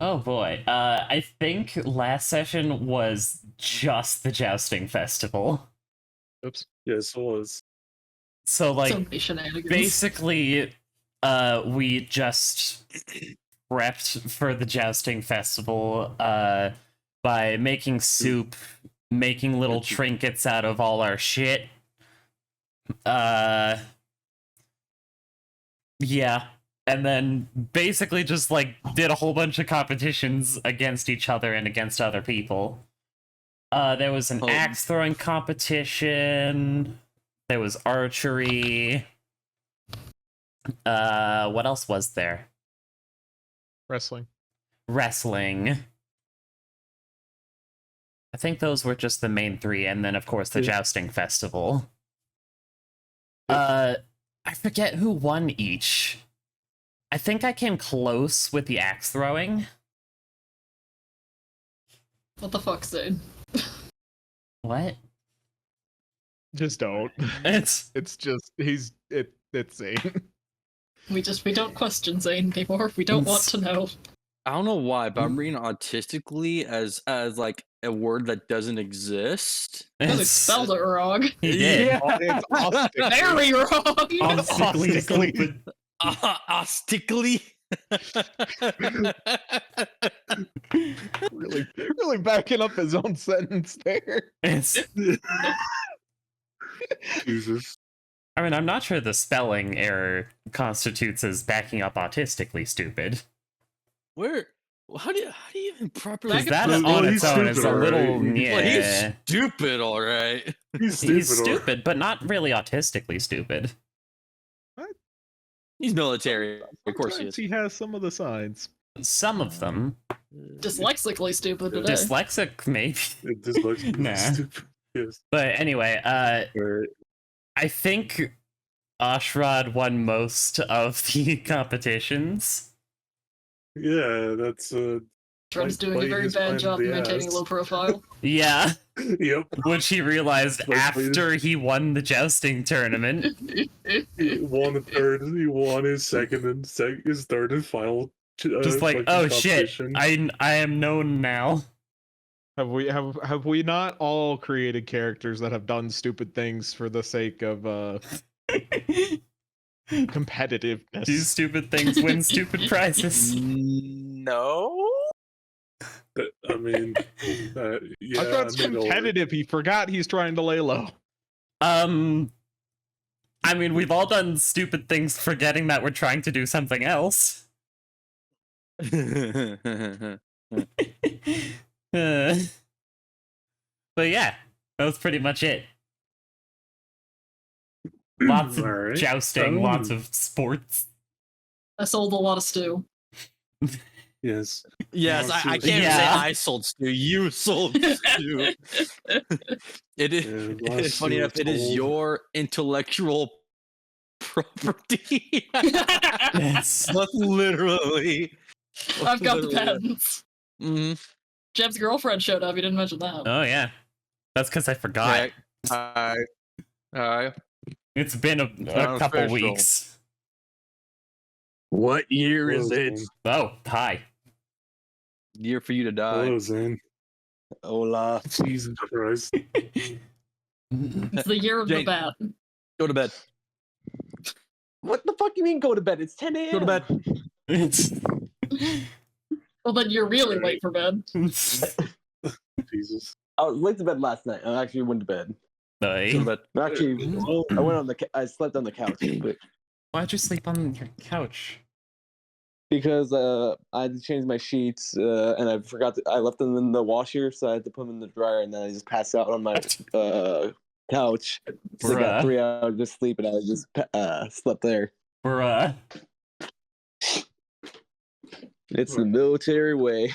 Oh boy. I think last session was just the jousting festival. Oops. Yes, it was. So like So many shenanigans. basically we just prepped for the jousting festival by making soup, making little trinkets out of all our shit. Yeah. And then basically just like did a whole bunch of competitions against each other and against other people. There was an axe throwing competition. There was archery. What else was there? Wrestling. Wrestling. I think those were just the main three, and then of course the jousting festival. I forget who won each. I think I came close with the axe throwing. What the fuck, Zane? What? Just don't. It's just it's Zane. We don't question Zane anymore. We don't want to know. I don't know why, but I'm reading autistically as like a word that doesn't exist. Because he spelled it wrong. He did. Yeah, it's austically. Very wrong. Austically. Austically. really backing up his own sentence there. Jesus. I mean, I'm not sure the spelling error constitutes as backing up autistically stupid. How do you even properly? Because that Well, on he's its own is a stupid, little alright. yeah. Well, he's stupid, all right. He's stupid. He's stupid, but not really autistically stupid. He's military. Of course he Sometimes is. he has some of the signs. Some of them. Dyslexically stupid today. Dyslexic, maybe. This looks Nah. stupid. Yes. But anyway, Alright. I think Ashrad won most of the competitions. Yeah, that's Trent's doing a Like, very he's bad fine job with the maintaining ass. low profile. Yeah, yep. which he realized Like, after he won the jousting tournament. He won the third. He won his second and his third and final. Just like, fucking oh shit, competition. I am known now. Have we not all created characters that have done stupid things for the sake of competitiveness? Do stupid things, win stupid prizes. No. I mean, yeah. I thought it's competitive. He forgot he's trying to lay low. I mean, we've all done stupid things forgetting that we're trying to do something else. But yeah, that was pretty much it. Lots of Alright. jousting, lots of sports. I sold a lot of stew. Yes. Yes, I can't Yeah. say I sold stew. You sold stew. It is. Yeah, It's funny enough. It is your intellectual property. Yes. But literally. I've got the Literally. patents. Jeb's girlfriend showed up. You didn't mention that. Oh yeah, that's because I forgot. It's been a couple Official. weeks. What year is Hello, it? Zane. Oh, hi. Year for you to die. Hello, Zane. Hola. Jesus Christ. It's the year of the Jane. bat. Go to bed. What the fuck you mean go to bed? It's 10 a.m. Go to bed. It's Well, then you're really late for bed. Jesus. I was late to bed last night. I actually went to bed. Go to bed. Actually, I went on I slept on the couch but Why'd you sleep on your couch? because I had to change my sheets and I forgot I left them in the washer, so I had to put them in the dryer, and then I just passed out on my couch. So I got Bruh. 3 hours of sleep, and I just slept there. Bruh. It's the military way.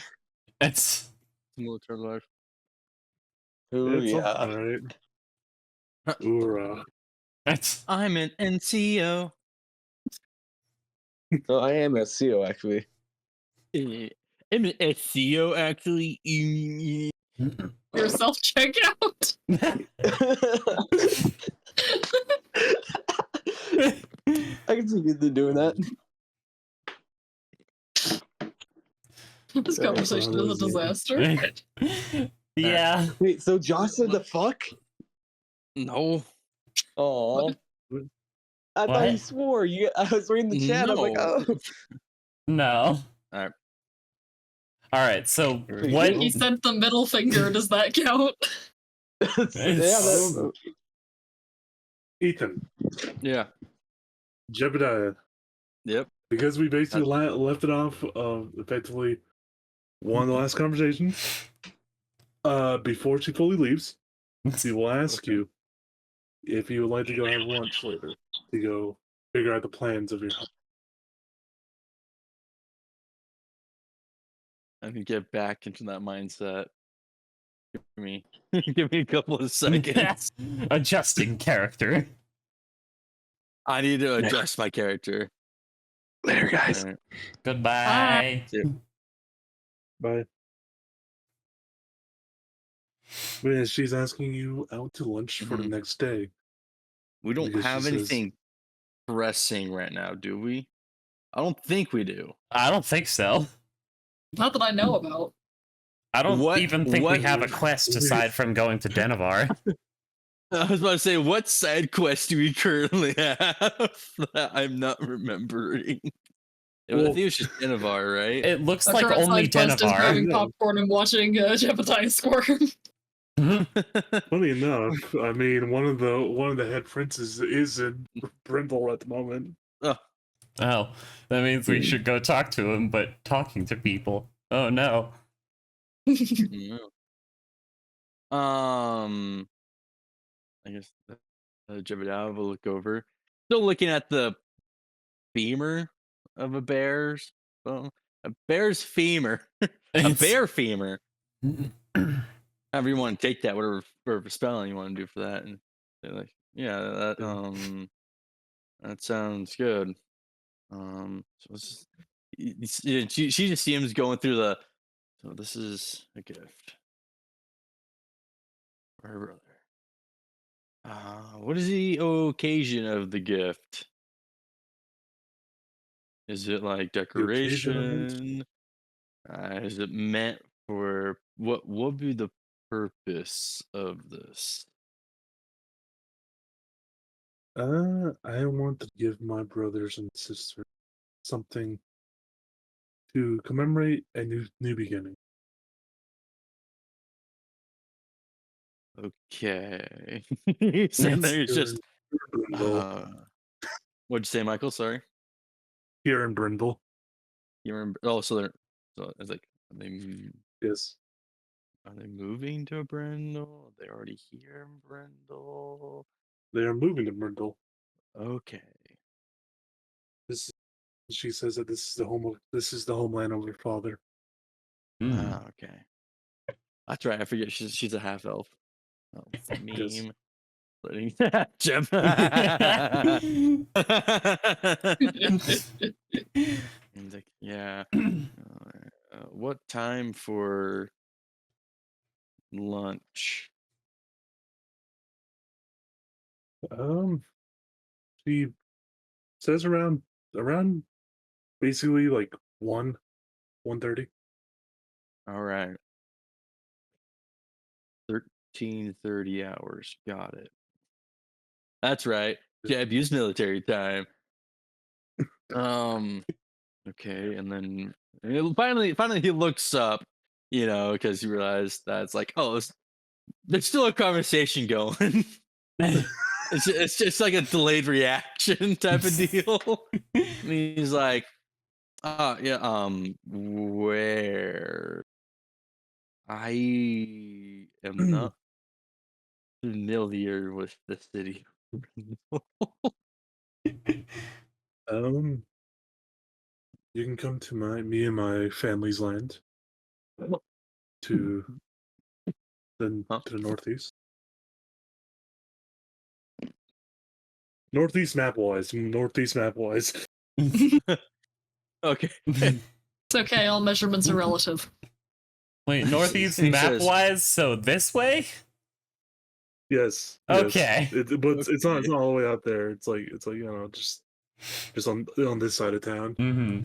It's Military life. Ooh, It's yeah. alright. Hoorah. I'm an NCO. Oh, I am a CO actually. I'm an SEO, actually. Your self checkout. I can see you doing that. This conversation is a disaster. Yeah. Wait, so Josh said the fuck? No. Oh, I thought What? you swore. I was reading the chat. I was like, No. oh. No. Alright. All right. So Wait, what? He sent the middle finger. Does that count? Yeah, that, Ethan, Yeah. Jebediah, Yep. because we basically left it off of effectively one of the last conversations. Before she fully leaves, she will ask you if you would like to go have lunch later to go figure out the plans of your house. I can get back into that mindset. Give me a couple of seconds. Adjusting character. I need to adjust my character. Later, guys. Alright. Goodbye. Bye. But yeah, she's asking you out to lunch for the Mhm. next day. We don't Because she have says- anything pressing right now, do we? I don't think we do. I don't think so. Not that I know about. I don't What- even think we what- have a quest aside from going to Denevar. I was about to say, what side quest do we currently have that I'm not remembering? I Well- think it was just Inavar, right? It looks Our like current only side quest is Denevar. grabbing Yeah. popcorn and watching Jebediah squirm. Funny enough, I mean one of the head princes is in Brindol at the moment. Oh, that means we should go talk to him, but talking to people. Oh no. Yeah. I guess Jebediah will look over. Still looking at the femur of a bear's, well, a bear's femur, a It's- bear femur. However you want to take that, whatever spelling you want to do for that, and they're like, yeah, that sounds good. So let's just, she just seems going through the. So this is a gift for her brother. What is the occasion of the gift? Is it like occasion of it? decoration? Is it meant for what would be the purpose of this? I want to give my brothers and sisters something to commemorate a new beginning. Okay. So there's just Brindle. what'd you say, Michael? Sorry. Here in Brindle. You remember? Oh, so it's like Yes. are they moving to Brindle? They're already here in Brindle. They are moving to Brindle. Okay. She says that this is the homeland of her father. Hmm. Okay. That's right. I forget she's a half elf. Oh, Yes. meme. Letting Jim. He's like, yeah. What time for lunch? She says around basically like 1:30. All right. 13:30 hours. Got it. That's right. Jeb used military time. Okay, and then finally he looks up, because he realized that it's like, oh, there's still a conversation going. It's just like a delayed reaction type of deal. And he's like, yeah, where I am not familiar with the city. You can come to me and my family's land to the northeast. Northeast map wise. Okay. It's okay, all measurements are relative. Wait, northeast He map says- wise, so this way? Yes. Okay. But it's not all the way out there. It's like just on this side of town. Mm-hmm.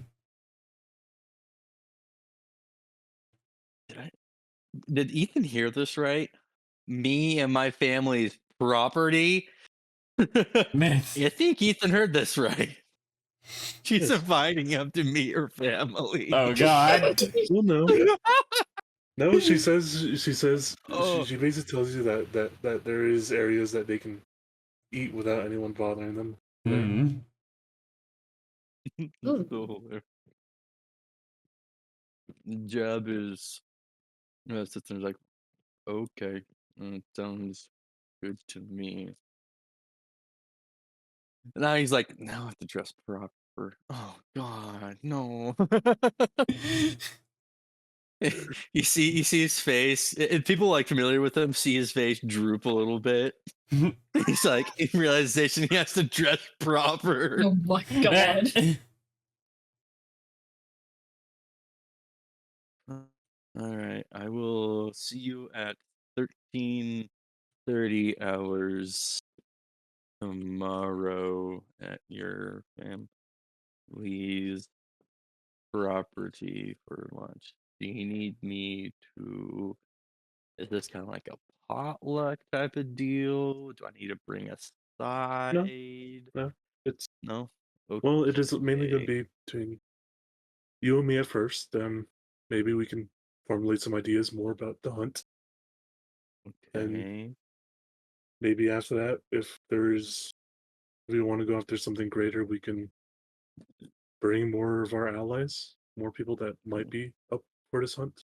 Did Ethan hear this right? Me and my family's property. I think Ethan heard this right. She's Yes. inviting him to meet her family. Oh God. Well, no. No, she says Oh. she basically tells you that there is areas that they can eat without anyone bothering them. Hmm. Hmm. So, Jeb is sits there and is like, okay, sounds good to me. And now he's like, now I have to dress proper. Oh God, no. you see his face. And people like familiar with him see his face droop a little bit. He's like in realization he has to dress proper. Oh my god. All right, I will see you at 13:30 hours tomorrow at your family's property for lunch. Do you need me to? Is this kind of like a potluck type of deal? Do I need to bring a side? No, it's No. well, it is mainly going Okay. to be between you and me at first. Maybe we can formulate some ideas more about the hunt, and Okay. maybe after that, if we want to go after something greater, we can bring more of our allies, more people that might be up for this hunt.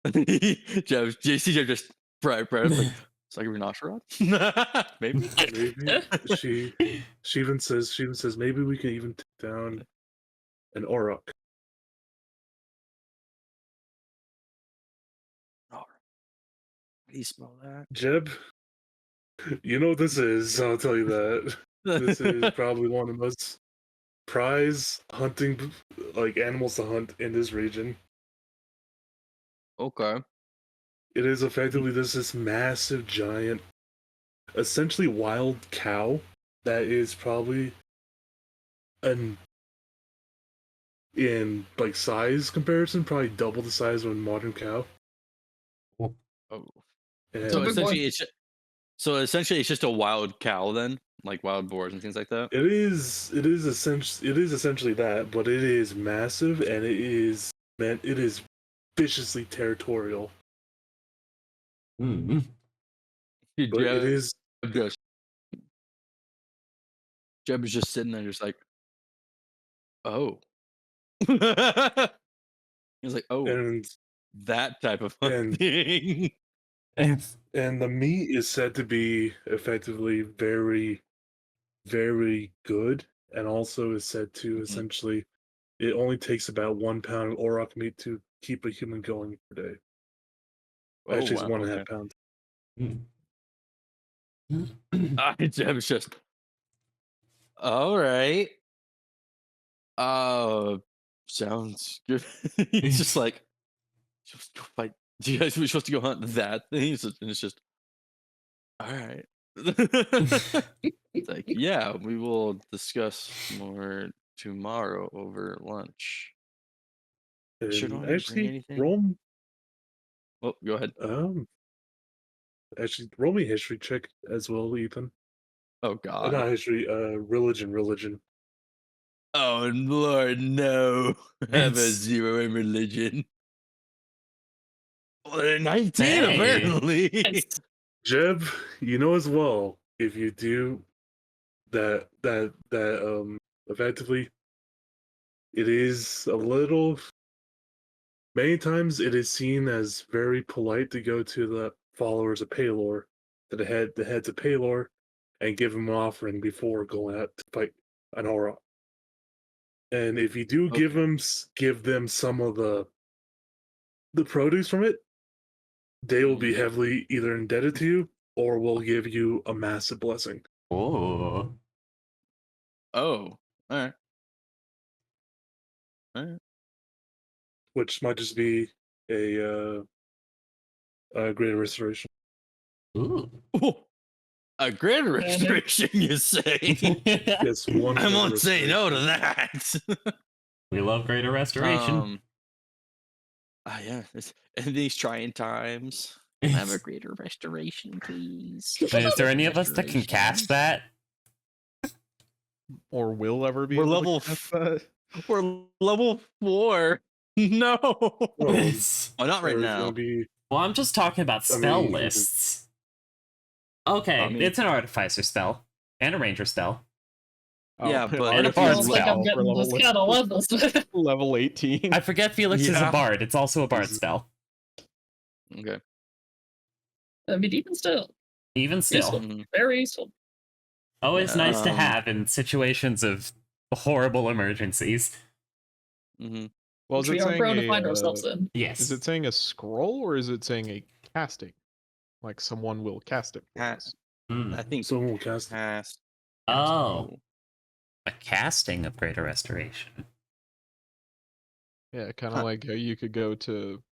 JC just right like it's like a rhinoceros. Maybe. Maybe she even says maybe we can even take down an Auroch. How do you spell that? Jeb, you know what this is. I'll tell you that. This is probably one of the most prize hunting like animals to hunt in this region. Okay. It is effectively this massive giant, essentially wild cow that is probably an in like size comparison, probably double the size of a modern cow. Oh. And So big boy. essentially it's just a wild cow then, like wild boars and things like that. it is essentially that, but it is massive and it is viciously territorial. Hmm. But it is Just Jeb is just sitting there, just like, oh. He's like, oh, and that type of and thing. and the meat is said to be effectively very, very good, and also is said to essentially it only takes about 1 pound of auroch meat to keep a human going per day. Oh Actually, it's wow, one and a okay. half pounds. Jeb is just, all right. Sounds good. It's just like, supposed to go fight. You guys were supposed to go hunt that thing, and it's just, all right. It's like, yeah, we will discuss more tomorrow over lunch. Sure, don't And need to bring actually, anything. Oh, go ahead. roll me history check as well, Ethan. Oh God. Not history, religion. Oh Lord, no. I have a It's- 0 in religion. Well, they're 19 Hey. apparently. It's- Jeb, you know as well, if you do that effectively it is a little many times it is seen as very polite to go to the followers of Palor, to the heads of Palor, and give them an offering before going out to fight an aura. And if you do give them some of the produce from it, they will be heavily either indebted to you or will give you a massive blessing. Oh. Oh, all right. All right. Which might just be a greater restoration. Ooh. Ooh, a greater restriction, you say? Yes, one. I greater won't say no to restoration. that. We love greater restoration. Yeah, in these trying times, can I have a greater restoration, please? Wait, is there any of us that can cast that? Or will ever be We're able level to cast that? We're level 4. No. Well, Oh, not right there's now. gonna be. Well, I'm just talking about I mean, spell you can- lists. Okay, I mean- it's an artificer spell and a ranger spell. Yeah, but And a if bard he's Feels like I'm spell. getting this kind of levels. Level 18. I forget Felix is a Yeah. bard. It's also a bard spell. Okay. I mean, even still, Even still, useful. Mhm. Very useful. always Yeah, nice to have in situations of horrible emergencies. Mm-hmm. Well, Which is we it are saying prone to find ourselves in. Yes. is it saying a scroll or is it saying a casting? Like someone will cast it for Ha- us. Hmm. I think Someone will cast it. cast. Oh, a casting of greater restoration. Yeah, kind of Huh. like how you could go to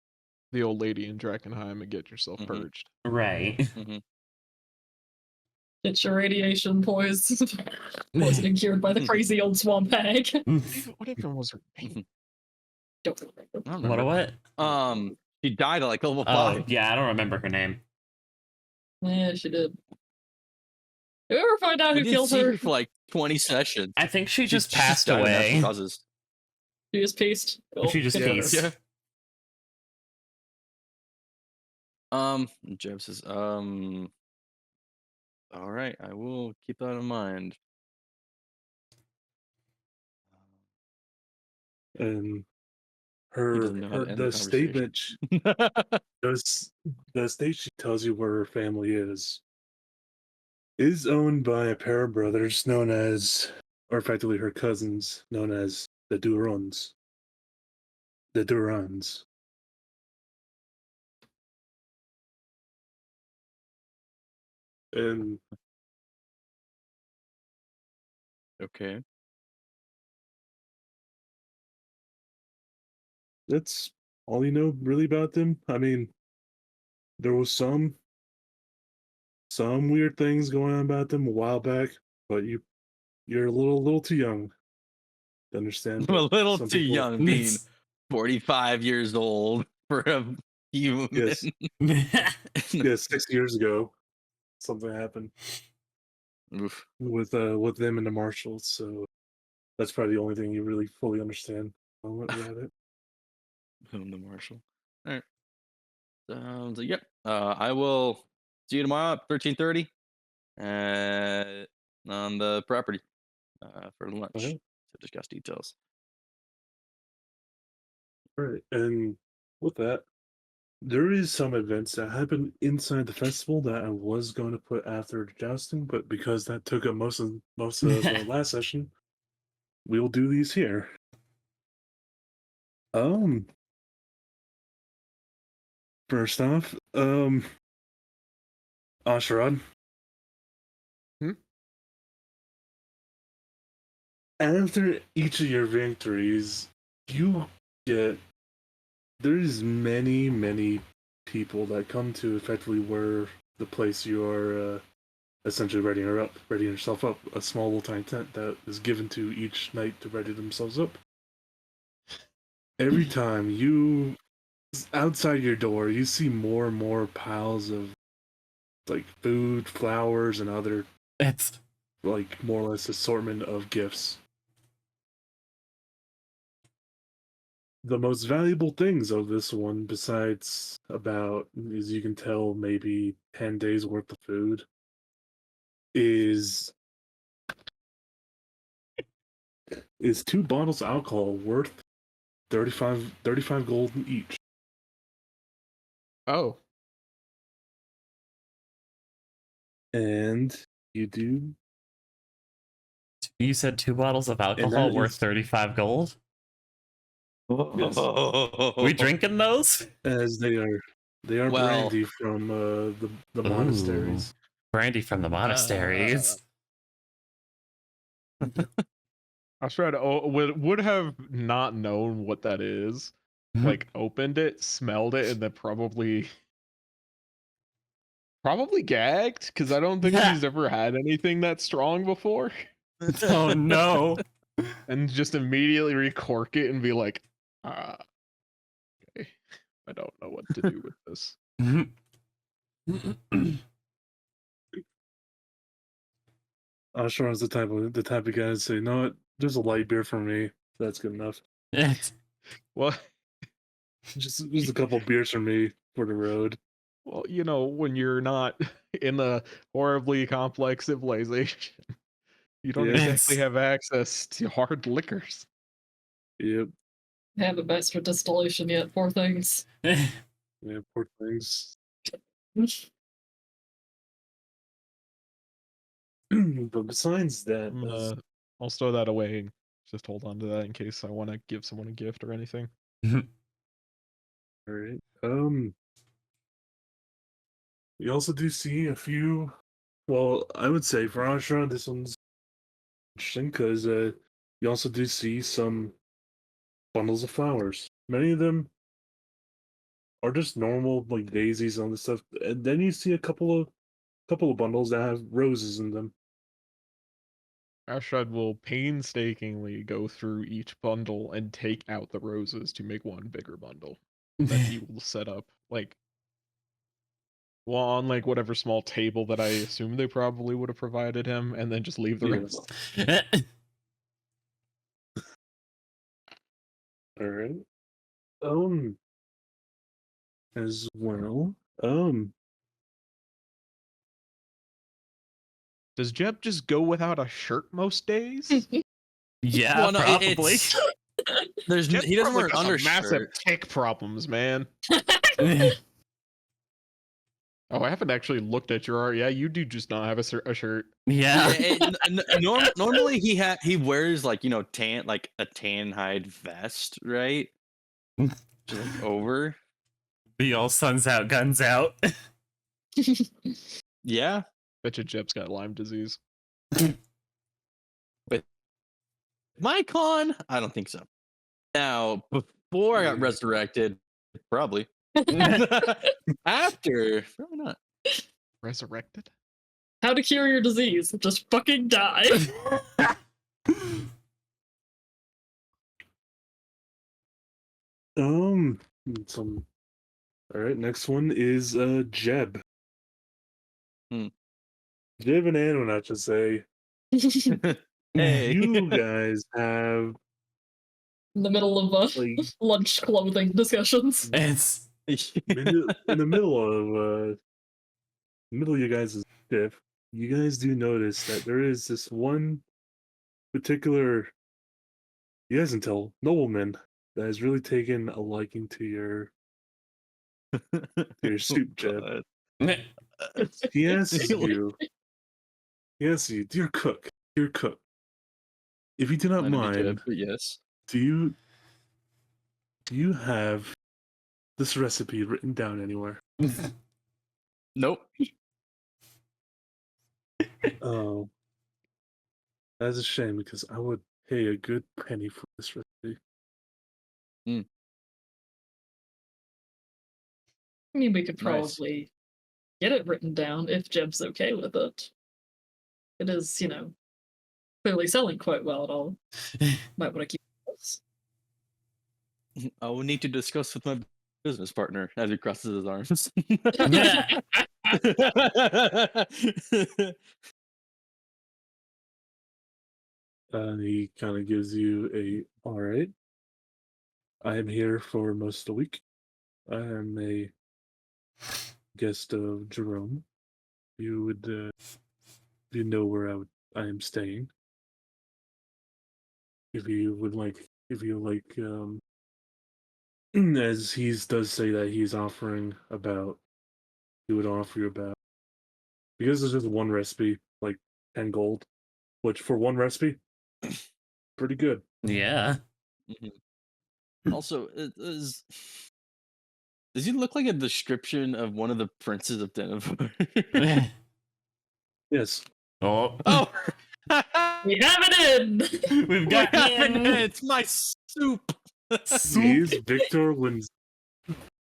the old lady in Drakkenheim and get yourself Mhm. purged. Right. Mm-hmm. Get your radiation poisoning cured by the crazy old swamp hag. What even was her name? Don't remember. I don't What a remember. what? She died at like level Oh, 5. yeah, I don't remember her name. Yeah, she did. Do you ever find out We who didn't killed see her? her for like 20 sessions. I think she just She passed died of natural away. causes. She just pieced. Cool. She just Good for her. pieced. Yeah. Jeb says, all right, I will keep that in mind. And He her, doesn't know how to end the the statement, conversation. the state she tells you where her family is owned by a pair of brothers known as, or effectively her cousins, known as the Durons. The Durans. And Okay. that's all you know really about them. I mean, there was some weird things going on about them a while back, but you're a little too young to understand. I'm a but little some too people- young being 45 years old for a human. Yes. Yeah, 6 years ago, something happened Oof. with them and the Marshals. So that's probably the only thing you really fully understand about it. Whom the marshal. All right. Sounds like, yep. I will see you tomorrow at 13:30 on the property for lunch Okay. to discuss details. All right, and with that, there is some events that happen inside the festival that I was going to put after the jousting, but because that took up most of the last session, we'll do these here. First off, Ashrad. Hmm? After each of your victories, you get there's many people that come to effectively where the place you are essentially readying yourself up, a small little tiny tent that is given to each knight to ready themselves up. Every time you outside your door, you see more and more piles of like food, flowers, and other It's like more or less assortment of gifts. The most valuable things of this one, besides about, as you can tell, maybe 10 days worth of food, is 2 bottles of alcohol worth 35 gold each. Oh, And you do. you said 2 bottles of alcohol that worth is- 35 gold? Yes. We drinking those? As they are Well- brandy from the monasteries. Brandy from the monasteries. I tried to, would have not known what that is. Like opened it, smelled it, and then probably gagged because I don't think he's ever had anything that strong before, Oh no. and just immediately recork it and be like, okay. I don't know what to do with this. Ashron's the type of guy to say, "No, there's a light beer for me. That's good enough. Well, Just a couple beers for me for the road." well, you know, when you're not in a horribly complex civilization, you don't Yeah. exactly have access to hard liquors. Yep. Haven't mastered distillation yet, poor things. Yeah. Poor things. But besides that, I'll stow that away and just hold on to that in case I want to give someone a gift or anything. all right. We also do see a few. Well, I would say for Ashron, this one's interesting because you also do see some bundles of flowers. Many of them are just normal like daisies and all this stuff, and then you see a couple of bundles that have roses in them. Ashrad will painstakingly go through each bundle and take out the roses to make one bigger bundle that he will set up on like whatever small table that I assume they probably would have provided him, and then just leave the rest. All right. As well. Does Jeb just go without a shirt most days? Yeah, Well, no, probably. Jeb's he doesn't wear an got some massive undershirt. tick problems, man. Oh, I haven't actually looked at your art. Yeah, you do just not have a shirt. Yeah. Normally he wears like a tan hide vest, right? Just like over. Be all suns out, guns out. Yeah. Bet you Jeb's got Lyme disease. My con? I don't think so. Now, before I got resurrected, probably. After, probably not. Resurrected? How to cure your disease? Just fucking die. Some. All right, next one is Jeb. Jeb and Anwin, I should say. Hey. You guys have In the middle of like lunch clothing discussions. It's in the middle of you guys' shift, you guys do notice that there is this one particular, you guys can tell, nobleman that has really taken a liking to your soup, Jeb. He asks you, dear cook, if you do not mind, Jeb, but yes. do you have this recipe written down anywhere? Nope. Oh, that's a shame because I would pay a good penny for this recipe. I mean, we could Nice. probably get it written down if Jeb's okay with it. It is, clearly selling quite well at all. Might want to keep this. I will need to discuss with my business partner as he crosses his arms. And he kind of gives you all right. I am here for most of the week. I am a guest of Jerome. You would, you know where I am staying. If you like, as he does say that he would offer you about, because there's just one recipe, like 10 gold, which for one recipe, pretty good. yeah. Also, does he look like a description of one of the princes of Denver? Yes. Oh. Oh, We have it in! We've got it's my soup. He's Victor Wins.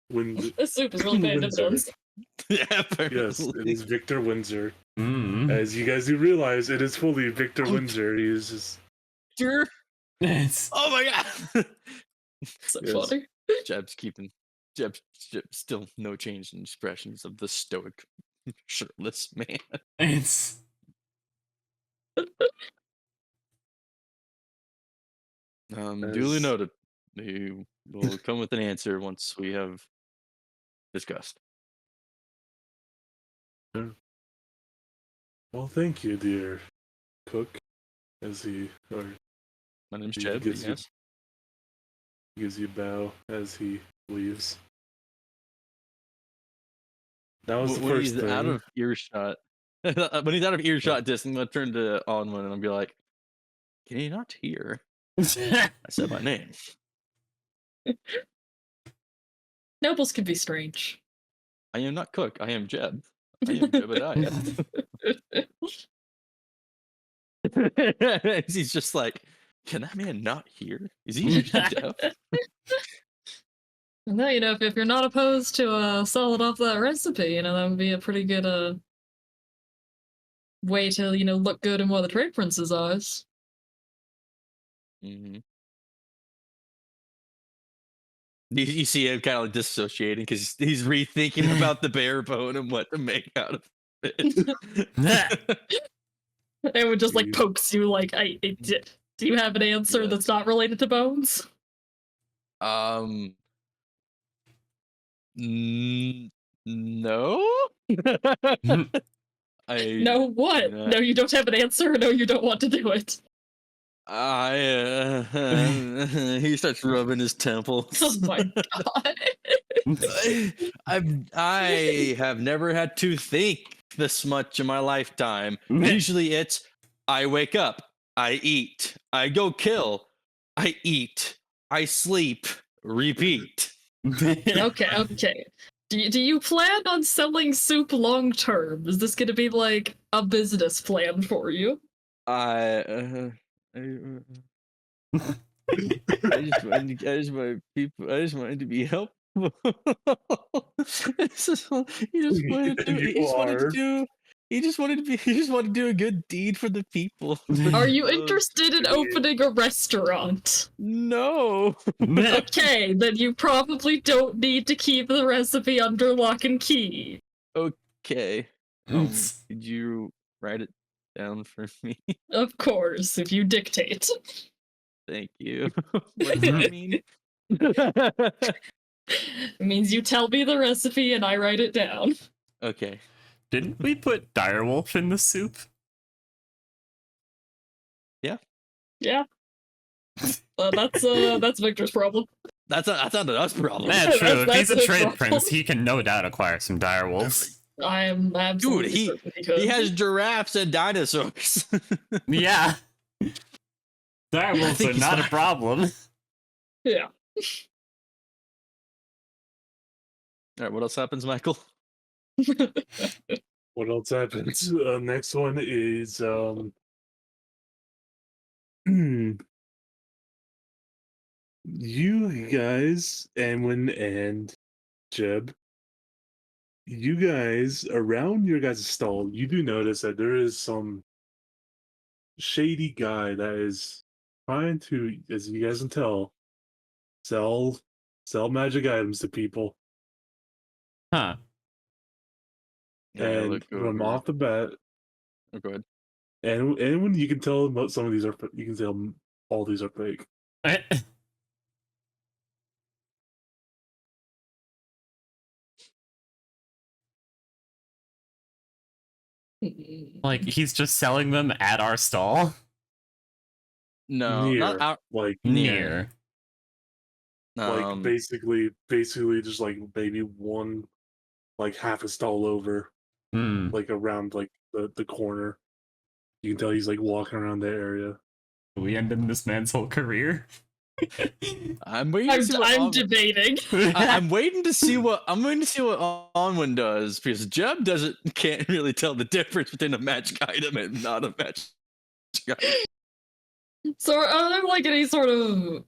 This soup is really paying dividends. Yeah, Yes, it is Victor Windsor. Mm. As you guys do realize, it is fully Victor Windsor. He is just Sure. It's Oh my god. So Yes. funny. Jeb's keeping Jeb, still no change in expressions of the stoic, shirtless man. It's Duly As- noted. He will come with an answer once we have discussed. Well, thank you, dear cook. As he My name's He Jeb. gives you- Yes. gives you a bow as he leaves. That was the When first he's thing. out of earshot, when he's out of earshot distance, I'm gonna turn to Onwin and be like, "Can you not hear? I said my name." Nobles can be strange. I am not Cook. I am Jeb. I am Jebediah. He's just like, can that man not hear? Is he actually deaf? No, if you're not opposed to solid off that recipe, that would be a pretty good way to, look good in one of the trade prince's eyes. Mm-hmm. You see him kind of like dissociating because he's rethinking about the bare bone and what to make out of it. It would just like Jeez. pokes you like, do you have an answer Yeah. that's not related to bones? No. No, what? no. No, you don't have an answer. No, you don't want to do it. He starts rubbing his temples. Oh my god. I have never had to think this much in my lifetime. Usually it's I wake up, I eat, I go kill, I eat, I sleep, repeat. Okay. Do you plan on selling soup long term? Is this gonna be like a business plan for you? I just wanted to be helpful. He just wanted to do a good deed for the people. Are you interested in opening a restaurant? No. Okay, then you probably don't need to keep the recipe under lock and key. Okay. Did you write it down for me? Of course, if you dictate. Thank you. What does that mean? It means you tell me the recipe and I write it down. Okay. Didn't we put direwolf in the soup? Yeah. That's Victor's problem. That's not us problem. That's true. If he's a That's trade his prince, he can no doubt acquire some direwolves. I am absolutely Dude, certain he could. he has giraffes and dinosaurs. Yeah. Direwolves think are he's not a fine. problem. Yeah. All right, what else happens, Michael? What else happens? Next one is you guys, Anwin and Jeb, you guys around your guys' stall, you do notice that there is some shady guy that is trying to, as you guys can tell, sell magic items to people. Huh. Yeah, I And look from over. off the bat, Oh, go ahead. and when you can tell about some of these are, you can tell all these are fake. Like, he's just selling them at our stall? No, Near, not out. like Near. basically just like maybe one, like half a stall over, Hmm. like around like the corner. You can tell he's like walking around that area. We ended this man's whole career. I'm waiting to see what I'm Onwin- debating. I'm waiting to see what Onwin does because Jeb can't really tell the difference between a magic item and not a magic item. So are there like any sort of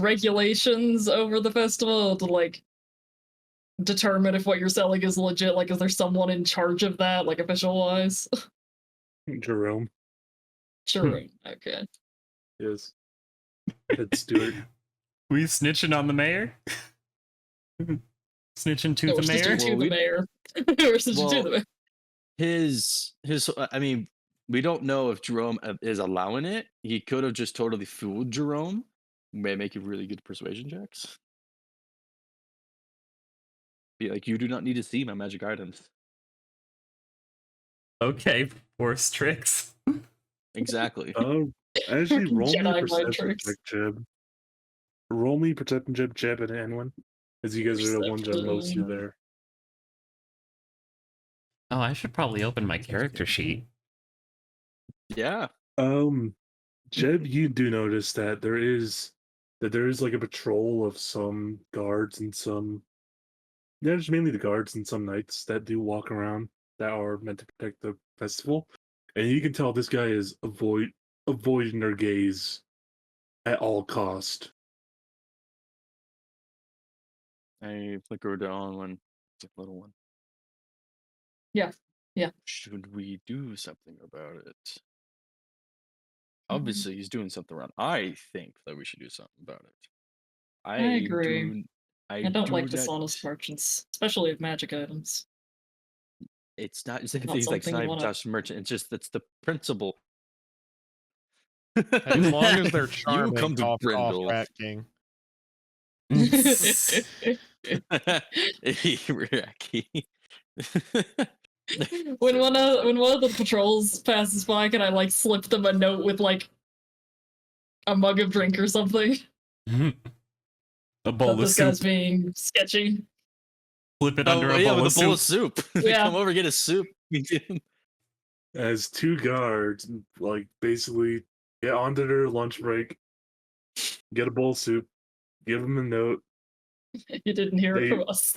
regulations over the festival to like determine if what you're selling is legit? Like, is there someone in charge of that, like official wise? Jerome Sure. Okay. is head steward. We snitching on the mayor? Snitching to No, the we're mayor. snitching to Well, the mayor. We're snitching to well, the mayor. his I mean, we don't know if Jerome is allowing it. He could have just totally fooled Jerome. May make you really good persuasion checks. Be like, you do not need to see my magic items. Okay, force tricks. Exactly. Actually, roll me a Jedi mind perception tricks. check, Jeb. Roll me perception check, Jeb and Anwin, as you guys are the ones that are mostly Perception. there. Oh, I should probably open my character sheet. Yeah. Jeb, you do notice that there is like a patrol of some guards and some, yeah, just mainly the guards and some knights that do walk around that are meant to protect the festival, and you can tell this guy is avoiding their gaze at all cost. I flicker down one. It's a little one. Yeah, yeah. Should we do something about it? Mm-hmm. Obviously, he's doing something wrong. I think that we should do something about it. I agree. I don't do like not- dishonest merchants, especially with magic items. It's not Not something like something you side wanna- dust merchant. It's just that's the principle. As long as they're You charming, come to off Brindol. Rat King. Iraqi. when one of the patrols passes by, can I like slip them a note with like a mug of drink or something? A bowl That of this guy's soup. being sketchy. Flip it under a yeah, bowl with of a bowl soup. of soup. Yeah. Come over, get a soup. As two guards, like, basically get onto their lunch break, get a bowl of soup, give them a note. You didn't hear it They- from us.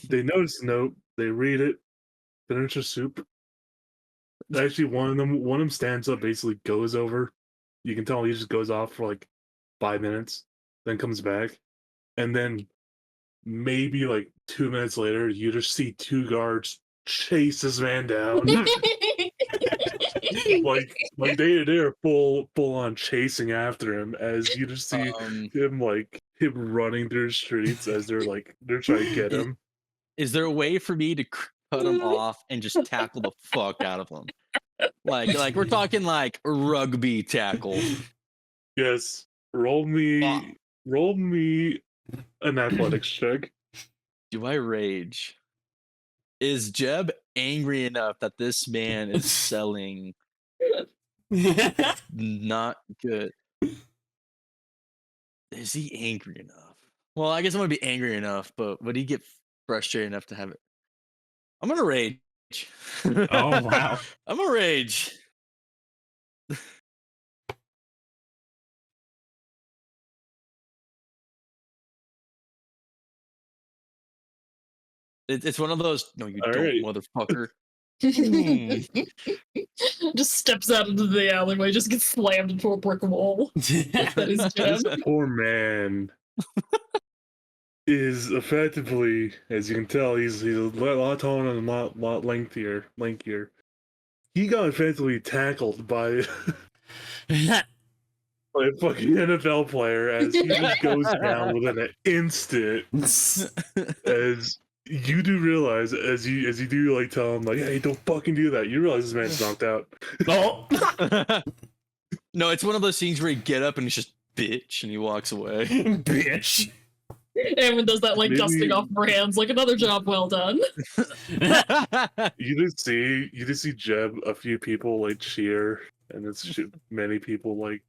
They notice the note, they read it, finish their soup. Actually, one of them stands up, basically goes over. You can tell he just goes off for like 5 minutes, then comes back, and then maybe like 2 minutes later, you just see two guards chase this man down. like they're full on chasing after him, as you just see him running through the streets as they're trying to get him. Is there a way for me to cut him off and just tackle the fuck out of him? Like we're talking like rugby tackle. Yes, roll me an athletics check. Do I rage? Is Jeb angry enough that this man is selling not good? Is he angry enough? Well, I guess I'm gonna be angry enough, but would he get frustrated enough to have it? I'm gonna rage. Oh, wow. I'm gonna rage. It's one of those. No, you All don't, right. motherfucker. Just steps out into the alleyway, just gets slammed into a brick wall. That is Jeb. This poor man is effectively, as you can tell, he's a lot taller and a lot lankier. He got effectively tackled by a fucking NFL player as he just goes down within an instant. As you do realize, as you do like tell him like, hey, don't fucking do that. You realize this man's knocked out. Oh, No, it's one of those scenes where you get up and he's just bitch and he walks away. bitch. Eamon does that like Maybe- dusting off of her hands, like another job well done. You just see Jeb, a few people like cheer, and it's many people like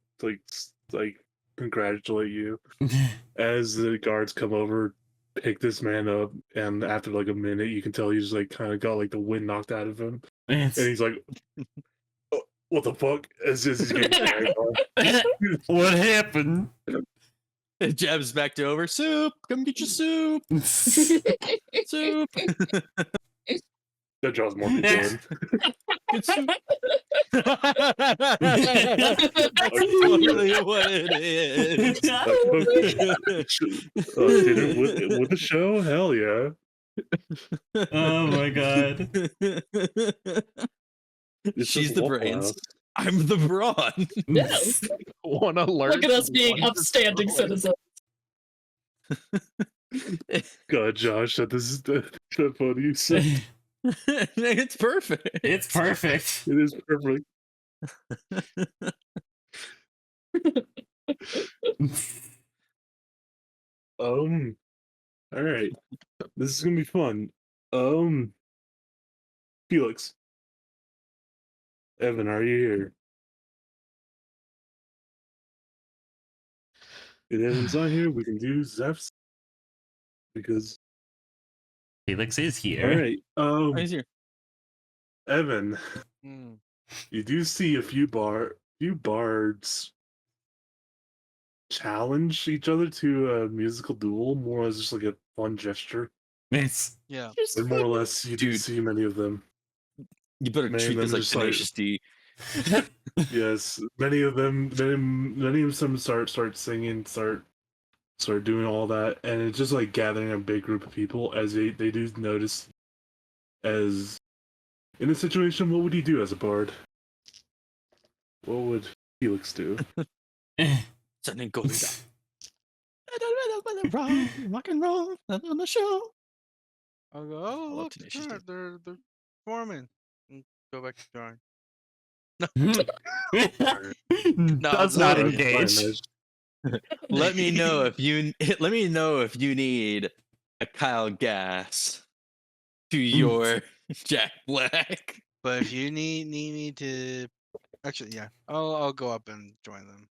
congratulate you as the guards come over, pick this man up, and after like a minute, you can tell he's like kind of got like the wind knocked out of him, and he's like, "Oh, what the fuck?" As he's getting carried off. What happened? Jeb's backed over. Soup, come get your soup. Soup. That draws more people in. Get soup. That's totally what it is. Dinner with the show? Hell yeah! Oh my god. It's She's just the Waffle brains. House. I'm the brawn. Yes. Wanna learn? Look at us to being wonder upstanding story? citizens. God, Josh, that this is the funny you said. It's perfect. It's perfect. It is perfect. All right. This is gonna be fun. Felix, Evan, are you here? If Evan's not here, we can do Zeph's because. Felix is All here. right. Oh, he's here. Evan, Hmm. you do see a few bards challenge each other to a musical duel, more as just like a fun gesture. It's Yeah. And more or less, you do Dude. see many of them. You better Many of treat this them like just like Tenacious D. yes, many of them start singing, start doing all that, and it's just like gathering a big group of people as they do notice. As in a situation, what would he do as a bard? What would Felix do? Sending golden gun. Rock and roll on the show. I'll go, oh, love look, Tenacious D. they're performing. And go back to drawing. Does No, not I'm That's fine, engage. Let me know if you need a Kyle Gas to your Jack Black. But if you need me to, actually, yeah, I'll go up and join them.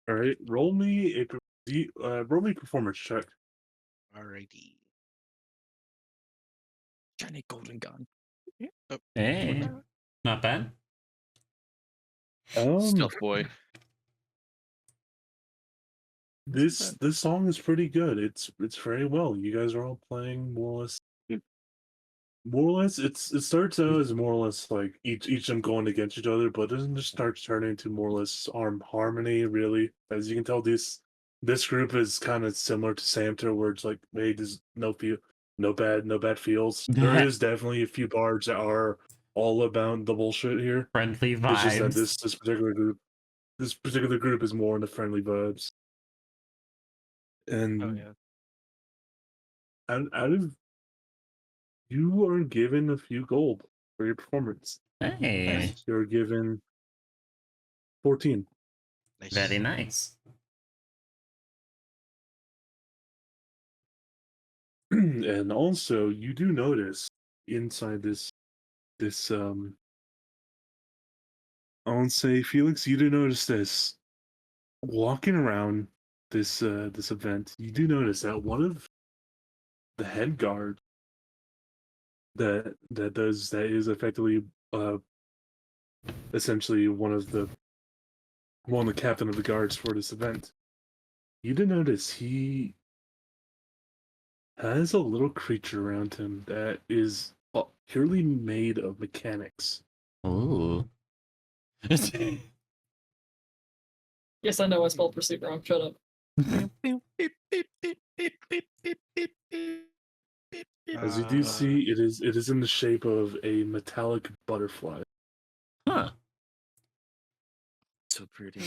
All right, roll me a performance check. Alrighty. Johnny Golden Gun. Hey, not bad. Stealth boy. This song is pretty good. It's very well. You guys are all playing more or less. More or less, it starts out as more or less like each of them going against each other, but doesn't just start turning into more or less harmony. Really, as you can tell, this group is kind of similar to Samter, where it's like, hey, there's no bad feels. There is definitely a few bards that are all about the bullshit here. Friendly It's just that vibes. this particular group is more in the friendly vibes. And Oh yeah. out of you are given a few gold for your performance. Hey, You're given 14. Nice. very nice. And also, you do notice inside this I won't say Felix, you do notice this. Walking around this event, you do notice that one of the head guard that is effectively essentially one of the captain of the guards for this event. You do notice he has a little creature around him that is purely made of mechanics. Ooh. Yes, I know I spelled pursuit wrong. Shut up. As you do see, it is in the shape of a metallic butterfly. Huh. So pretty.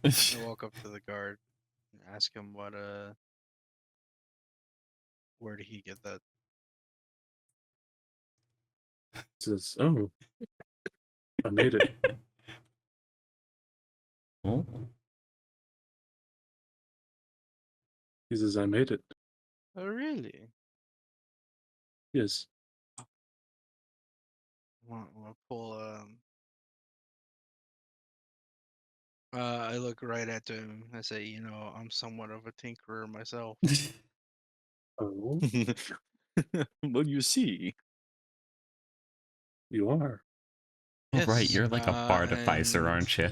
I walk up to the guard and ask him where did he get that? Says, "Oh, I made it." Oh. He says, "I made it." Oh really? Yes. Want to pull I look right at him. I say, you know, I'm somewhat of a tinkerer myself. Oh, What do you see? you are. Oh, right, Yes, you're like a bardificer, and- aren't you?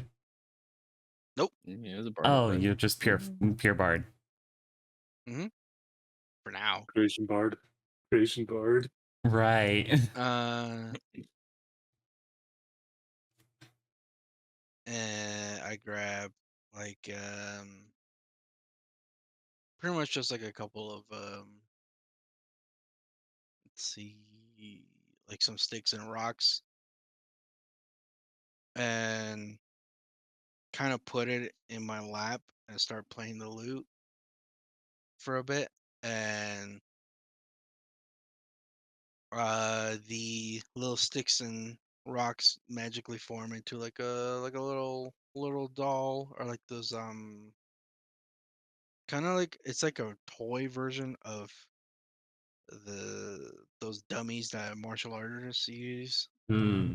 Nope. Yeah, there's a bar Oh, there. you're just pure bard. For now. Creation bard. Creation bard. Right. And I grab like pretty much just like a couple of let's see, like some sticks and rocks, and kind of put it in my lap and start playing the lute for a bit, and the little sticks and rocks magically form into like a little doll, or like those kind of like it's like a toy version of those dummies that martial artists use. Hmm.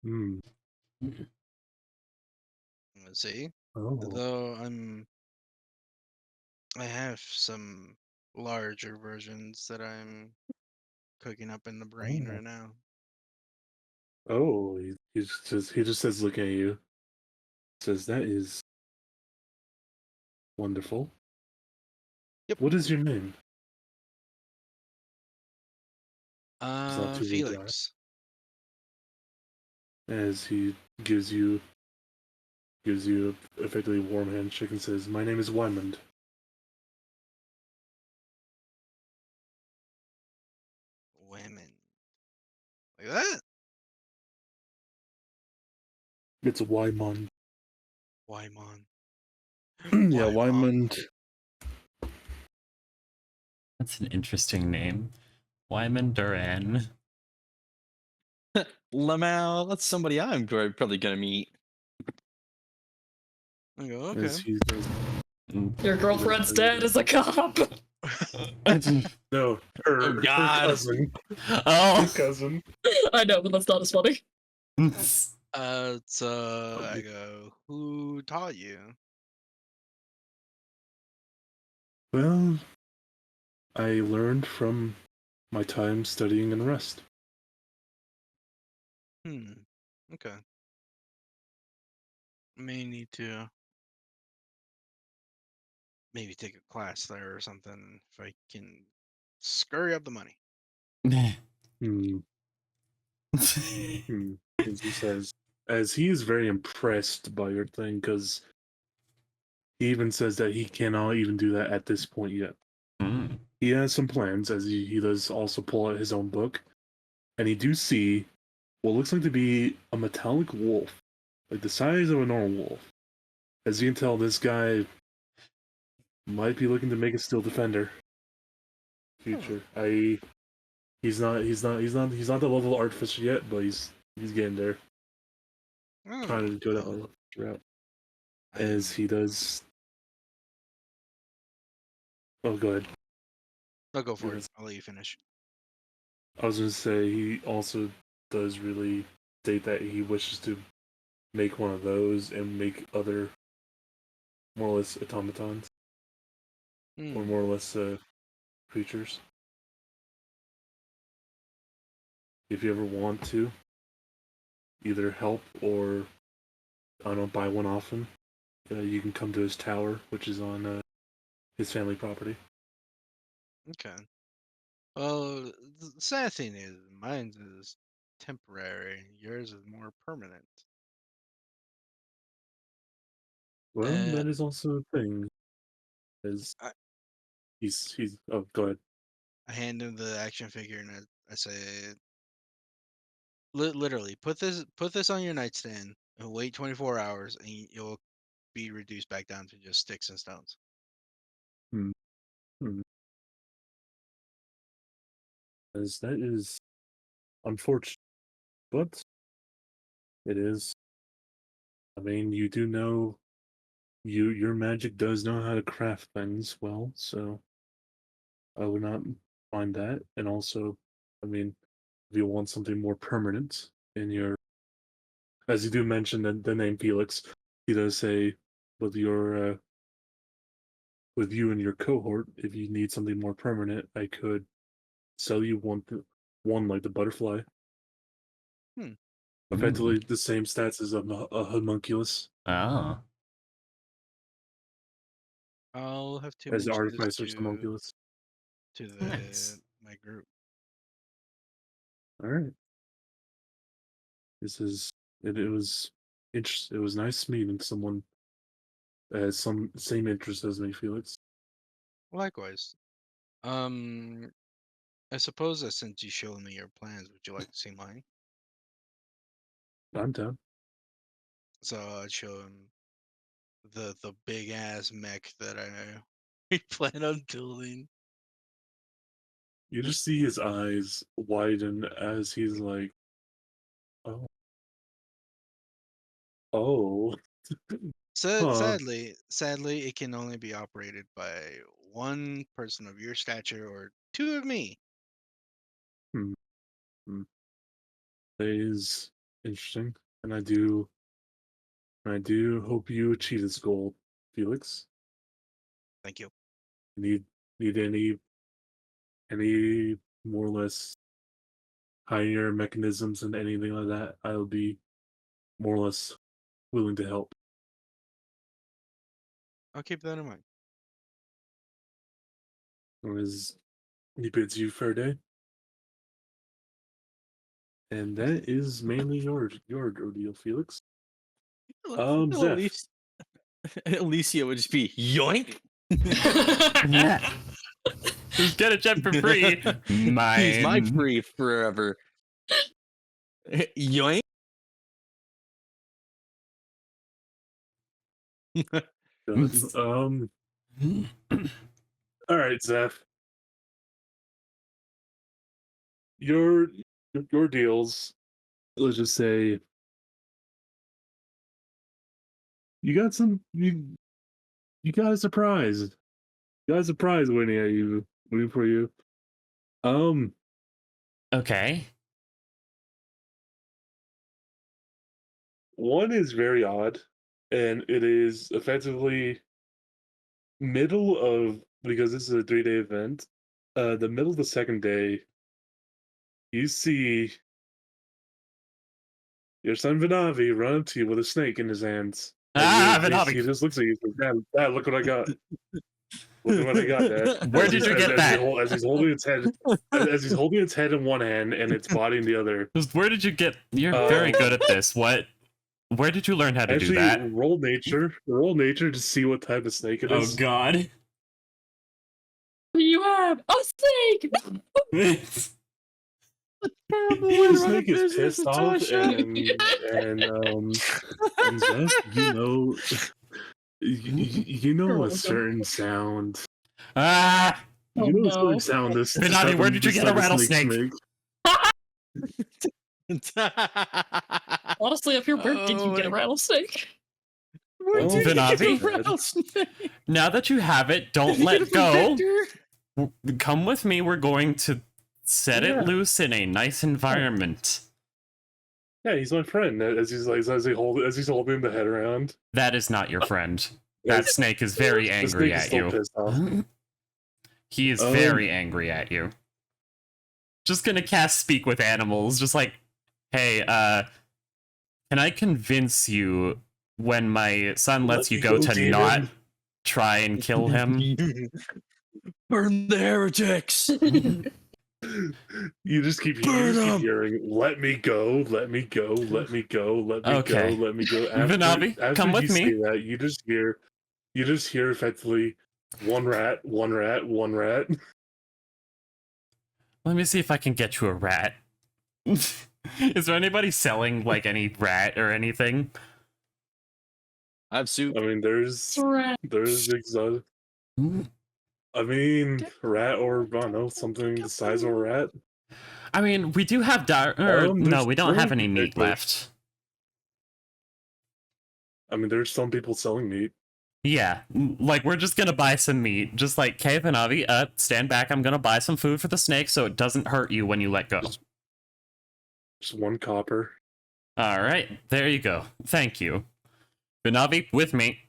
Hmm. Let's see. Oh. Though I have some larger versions that I'm cooking up in the brain Oh. right now. Oh. He just says, looking at you, says that is wonderful. Yep. What is your name? It's not too late, Lara. Felix. As he gives you effectively a warm handshake and says, "My name is Wymond." Women. Like that? It's Wymond. Wymon. Yeah, Wymon. Wymond. That's an interesting name. Wyman Duran. Lamau, that's somebody I'm probably gonna meet. I go, As okay. he does. Your girlfriend's dad is a cop. No, Oh, her God. cousin. Her Oh. cousin. I know, but that's not as funny. So I go, who taught you? Well, I learned from my time studying in Rest. Okay. May need to maybe take a class there or something if I can scurry up the money. Hmm. Hmm. As he says, as he is very impressed by your thing, because he even says that he cannot even do that at this point yet. Hmm. He has some plans, as he does also pull out his own book, and he do see what looks like to be a metallic wolf, like the size of a normal wolf. As you can tell, this guy might be looking to make a steel defender. Future, he's not the level of artificer yet, but he's getting there, trying to go that Well, route. As I'm he does. Oh, go ahead. I'll go for it. Yes. I'll let you finish. I was gonna say he also does really state that he wishes to make one of those and make other more or less automatons or more or less creatures. If you ever want to, either help or I don't know, buy one off him, you can come to his tower, which is on his family property. Okay. Well, the sad thing is, mine is temporary. Yours is more permanent. Well, Uh, that is also a thing. As I, he's oh, go ahead. I hand him the action figure and I say, literally, put this on your nightstand and wait 24 hours, and you'll be reduced back down to just sticks and stones. Hmm. Hmm. As that is unfortunate, but it is. I mean, you do know your magic does know how to craft things well, so I would not mind that. And also, I mean, if you want something more permanent in your, as you do mention the name Felix, he does say with your with you and your cohort, if you need something more permanent, I could sell you one like the butterfly. Hmm. Effectively, the same stats as a homunculus, Oh. I'll have to as the mention this Arcmeister's homunculus. to Nice. my group. All right. This is it. It was interesting. It was nice meeting someone that has some same interest as me, Felix. Likewise. Um, I suppose that since you showed me your plans, would you like to see mine? I'm down. So I'd show him the big ass mech that we plan on building. You just see his eyes widen as he's like, "Oh, oh." Huh. Sadly, it can only be operated by one person of your stature or two of me. Hmm. Hmm. That is interesting, and I do hope you achieve this goal, Felix. Thank you. Need any more or less higher mechanisms and anything like that? I'll be more or less willing to help. I'll keep that in mind. As he bids you fair day. And that is mainly your ordeal, Felix. Zeph. Alicia would just be yoink. Just get a jet for free. Mine. He's my free forever. Yoink. Good. All right, Zeph. Your deals. Let's just say you got some. You got a surprise. You got a surprise waiting for you. Okay. One is very odd, and it is effectively middle of, because this is a 3-day event. The middle of the second day, you see your son Vinavi run up to you with a snake in his hands. And Vinavi. he just looks at you and says, Dad, look what I got. Look at what I got, Dad. Where did you get that? As he's holding its head in one hand and its body in the other. Where did you get? You're very good at this. What? Where did you learn how to do that? Roll nature to see what type of snake it is. Oh God! You have a snake. The snake is pissed off, and Zeph, you know a certain sound. Ah! You know a certain sound. Vinavi, where did you get a rattlesnake? Honestly, if you're broke, did you get a rattlesnake? Where Well, did you get Vinavi? the rattlesnake? Now that you have it, don't Did you get let it from go. Victor? Come with me. We're going to set it loose in a nice environment. Yeah, he's my friend. As he's holding the head around. That is not your friend. That snake is very The angry snake is at still you. pissed off. He is very angry at you. Just gonna cast Speak with Animals. Just like, hey, can I convince you when my son lets you go to not try and kill him? Burn the heretics. You just keep hearing, let me go, let me go, let me go, let me Okay. go, let me go. Vinavi, come with me. Say that, you just hear effectively one rat, one rat, one rat. Let me see if I can get you a rat. Is there anybody selling like any rat or anything? I have soup. I mean, there's exotic. I mean, rat, or I don't know, something the size of a rat. I mean, we do have no, we don't have any meat left. I mean, there's some people selling meat. Yeah, like we're just gonna buy some meat. Just like, Kay Vinavi, stand back. I'm gonna buy some food for the snake so it doesn't hurt you when you let go. Just 1 copper. All right, there you go. Thank you, Vinavi, with me.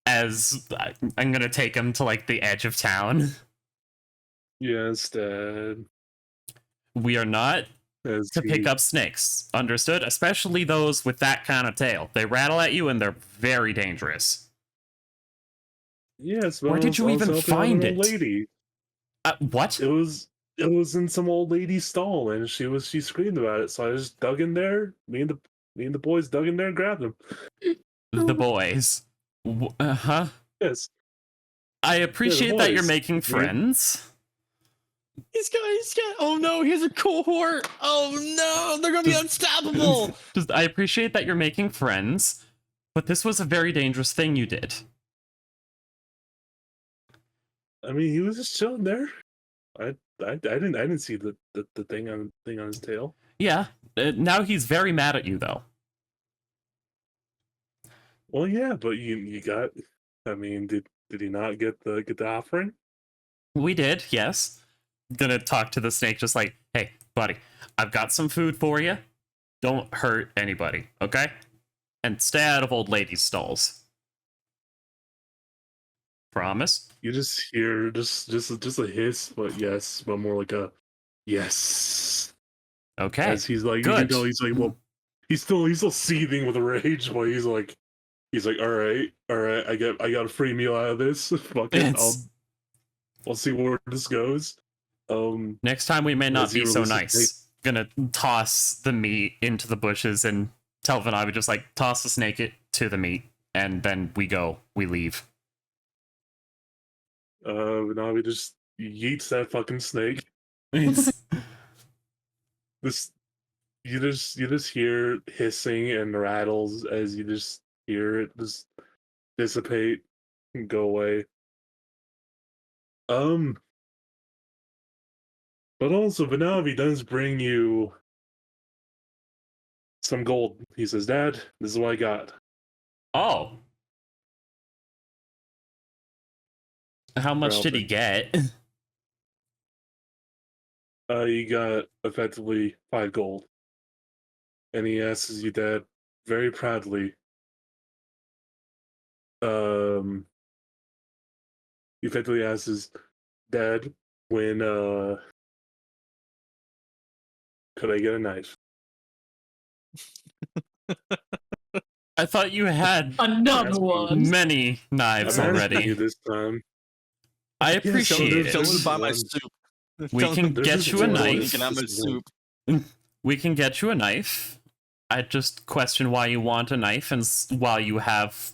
As I'm gonna take him to like the edge of town. Yes, Dad. We are not to pick up snakes. Understood? Especially those with that kind of tail. They rattle at you and they're very dangerous. Yes, where did you even find it? Lady. What? It was in some old lady's stall, and she screamed about it. So I just dug in there. Me and the boys dug in there and grabbed them. The boys. Huh? Yes. I appreciate that you're boys. making friends, He's got. Oh no, he has a cohort. Oh no, they're gonna be unstoppable. Just, I appreciate that you're making friends, but this was a very dangerous thing you did. I mean, he was just chilling there. I didn't see the thing on his tail. Yeah, now he's very mad at you, though. Well, yeah, but you got. I mean, did he not get the offering? We did, yes. Gonna talk to the snake just like, hey, buddy, I've got some food for you. Don't hurt anybody, okay? And stay out of old ladies' stalls. Promise? You just hear just a hiss, but yes, but more like a yes. Okay. As he's like, you good. can tell he's like, well, he's still seething with rage, but he's like, all right, I got a free meal out of this. Fuck it, I'll see where this goes. Next time we may not as he be so releases nice. Gonna toss the meat into the bushes and tell Vanavi just like toss the snake to the meat, and then we leave. now he just yeets that fucking snake. This you just hear hissing and rattles as you just hear it just dissipate and go away. But also Vanavi does bring you some gold. He says, Dad, this is what I got. Oh. How much did he get? You got effectively 5 gold. And he asks you, Dad, very proudly. He effectively asks, Dad, when could I get a knife? I thought you had Another one. many knives I'm asking already. you this time. I Yes, appreciate Tell it. him to buy my One. soup. We Tell can him- There's get this you a one. You knife. can have my soup. We can get you a knife. I just question why you want a knife, and while you have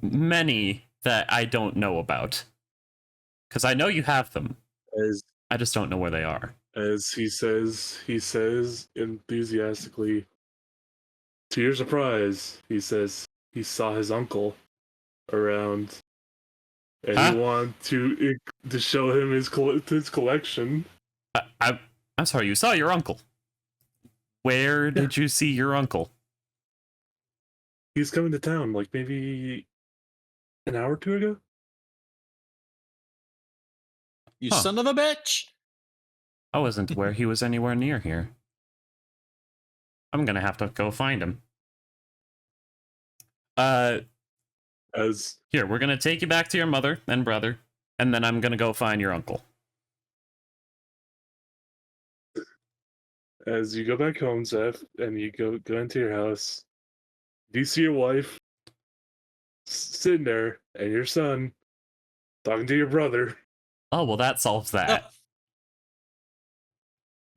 many that I don't know about. Because I know you have them. As I just don't know where they are. as he says enthusiastically, to your surprise, he says he saw his uncle around, and Huh? he wanted to show him his collection. I'm sorry, you saw your uncle. Where did you see your uncle? He's coming to town, like maybe an hour or two ago. You Huh. son of a bitch! I wasn't aware he was anywhere near here. I'm gonna have to go find him. As Here, we're gonna take you back to your mother and brother, and then I'm gonna go find your uncle. as you go back home, Zeph, and you go into your house, do you see your wife sitting there and your son talking to your brother? Oh, well, that solves that.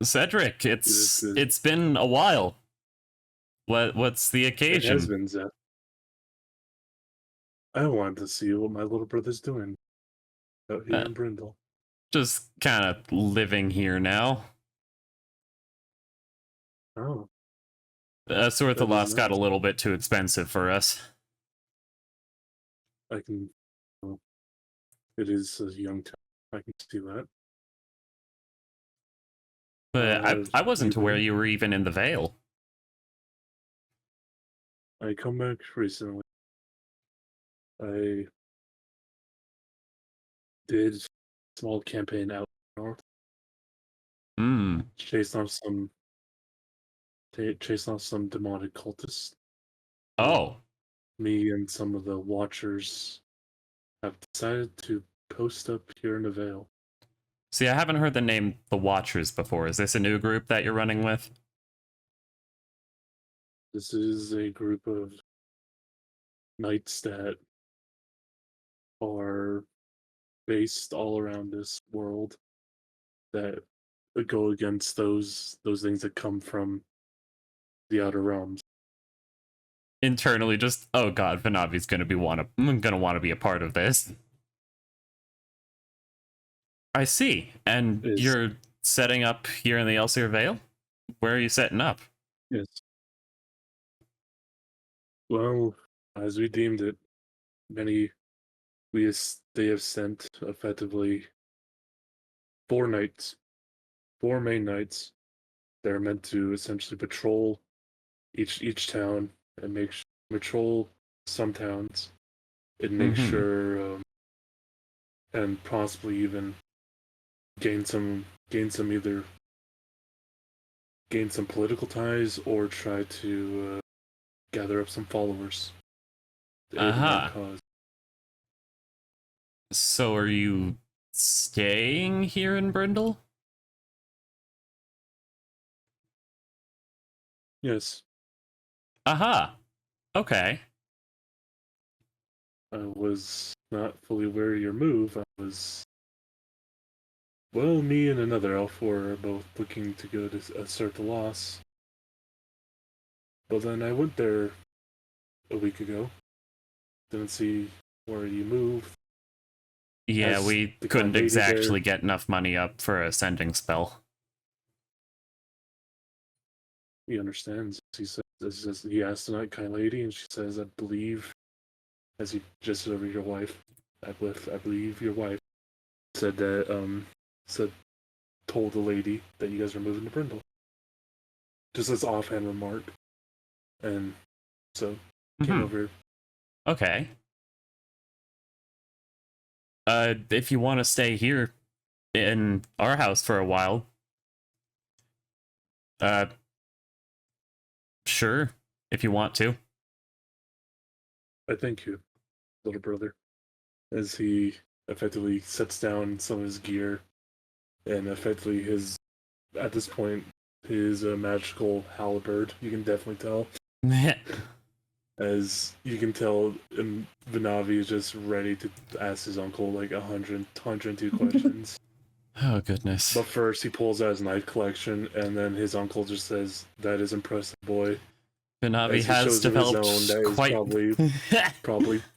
Cedric, This is- it's been a while. What's the It has occasion? been, Zeph. I wanted to see what my little brother's doing out here in Brindle. Just kind of living here now. Oh, Sword That of is Lost got a nice. little bit too expensive for us. I can. Well, it is a young town. I can see that. But I wasn't you aware been- you were even in the Vale. I come back recently. I did a small campaign out north, Hmm. chasing off some demonic cultists. Oh. Me and some of the watchers have decided to post up here in the Vale. See, I haven't heard the name The Watchers before. Is this a new group that you're running with? This is a group of knights that are based all around this world that go against those things that come from the outer realms. Internally, just oh god, Vanavi's gonna want to be a part of this. I see. And Is- you're setting up here in the Elsier Vale? Where are you setting up? Yes. Well, as we deemed it, they have sent effectively 4 knights, 4 main knights. They're meant to essentially patrol each town and patrol some towns and make Mhm. sure and possibly even gain some political ties or try to gather up some followers to aid in Uh-huh. that cause. So are you staying here in Brindle? Yes, Aha. Okay. I was not fully aware of your move. Well, me and another elf were both looking to go to assert the loss. But then I went there a week ago. Didn't see where you moved. Yeah, As we the couldn't kind lady exactly there- get enough money up for a sending spell. He understands. He asked the night kind lady, and she says, "I believe," as he gestured over your wife. I believe your wife said that told the lady that you guys are moving to Brindle. Just as offhand remark, and so came Mhm. over. Okay. If you want to stay here in our house for a while, sure, if you want to. I thank you, little brother, as he effectively sets down some of his gear, and effectively at this point his magical halberd. You can definitely tell. As you can tell, Vinavi is just ready to ask his uncle like 102 questions. Oh, goodness. But first, he pulls out his knife collection, and then his uncle just says, "That is impressive, boy." Binavi As he has shows him his developed own, that is quite... probably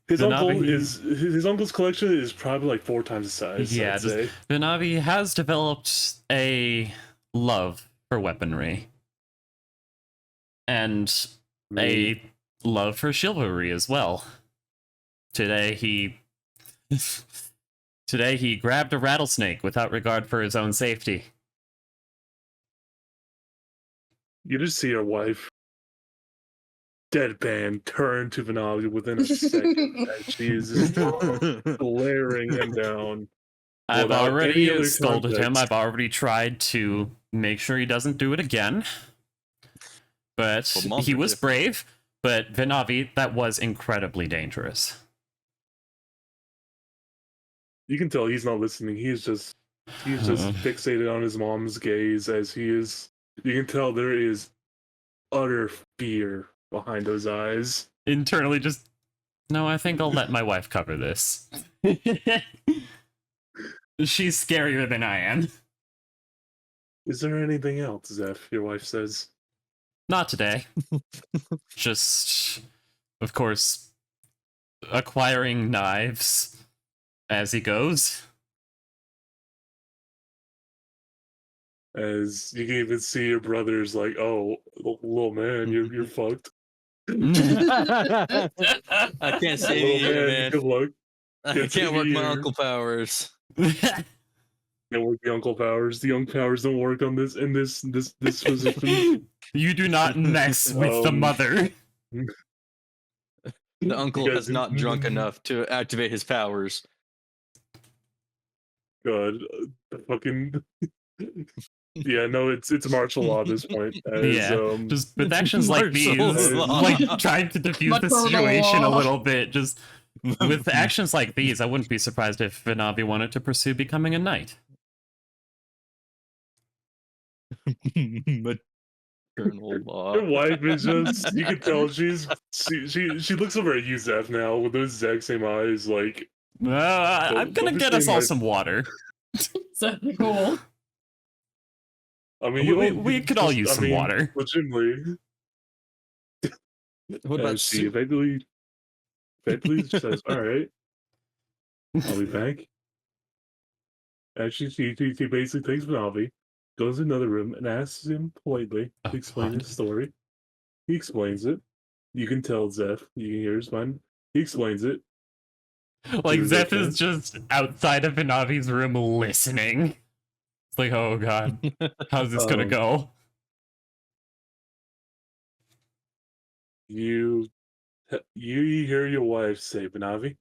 his uncle's collection is probably like 4 times the size. Yeah, I'd say. Binavi has developed a love for weaponry. And a love for chivalry as well. Today he grabbed a rattlesnake without regard for his own safety. You just see your wife deadpan turn to Vinavi within a second as she is just glaring him down. I've without any already other scolded him. context. I've already tried to make sure he doesn't do it again. But Well, moms he are was different. brave. But Vinavi, that was incredibly dangerous. You can tell he's not listening. He's just fixated on his mom's gaze as he is. You can tell there is utter fear behind those eyes. Internally just, no, I think I'll let my wife cover this. She's scarier than I am. Is there anything else, Zeph? Your wife says. Not today. Just, of course, acquiring knives as he goes. As you can even see your brother's like, "Oh, little man, you're fucked." I can't say Little anything, man, man. good luck. I Can't can't work see my you. uncle powers. Can't work the uncle powers. The young powers don't work on this position. You do not mess with the mother. The uncle guys has not do- drunk enough to activate his powers. God, the fucking. Yeah, no, it's martial law at this point. As, Yeah, just with actions like these, Martial law. like trying to defuse the Maternal situation a law. little bit, just with actions like these, I wouldn't be surprised if Vinavi wanted to pursue becoming a knight. Maternal law. your wife is just. You can tell she looks over at you, Zeph, now with those exact same eyes. Like, I'm gonna don't be get us saying all my- some water. So cool. I mean, We could all use some water. Legitimately, What about she soup? eventually says, "All right, I'll be back." She basically takes Navi, goes in another room, and asks him politely Oh, to explain God. his story. He explains it. You can tell Zeph. You can hear his mind. He explains it. Like, Dude, Zeph okay. is just outside of Inavi's room listening. It's like, oh god, how's this gonna Um, go? You hear your wife say, Benavi,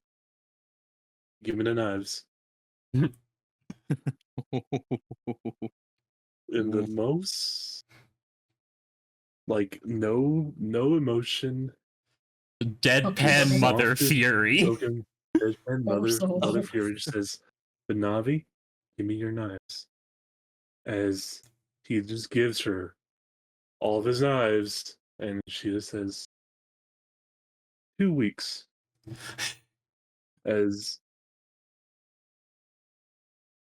give me the knives. In the most like no emotion, Deadpan Mother softest Fury. spoken deadpan Poor mother soul. Fury just says, Benavi, give me your knives. As he just gives her all of his knives, and she just says 2 weeks. As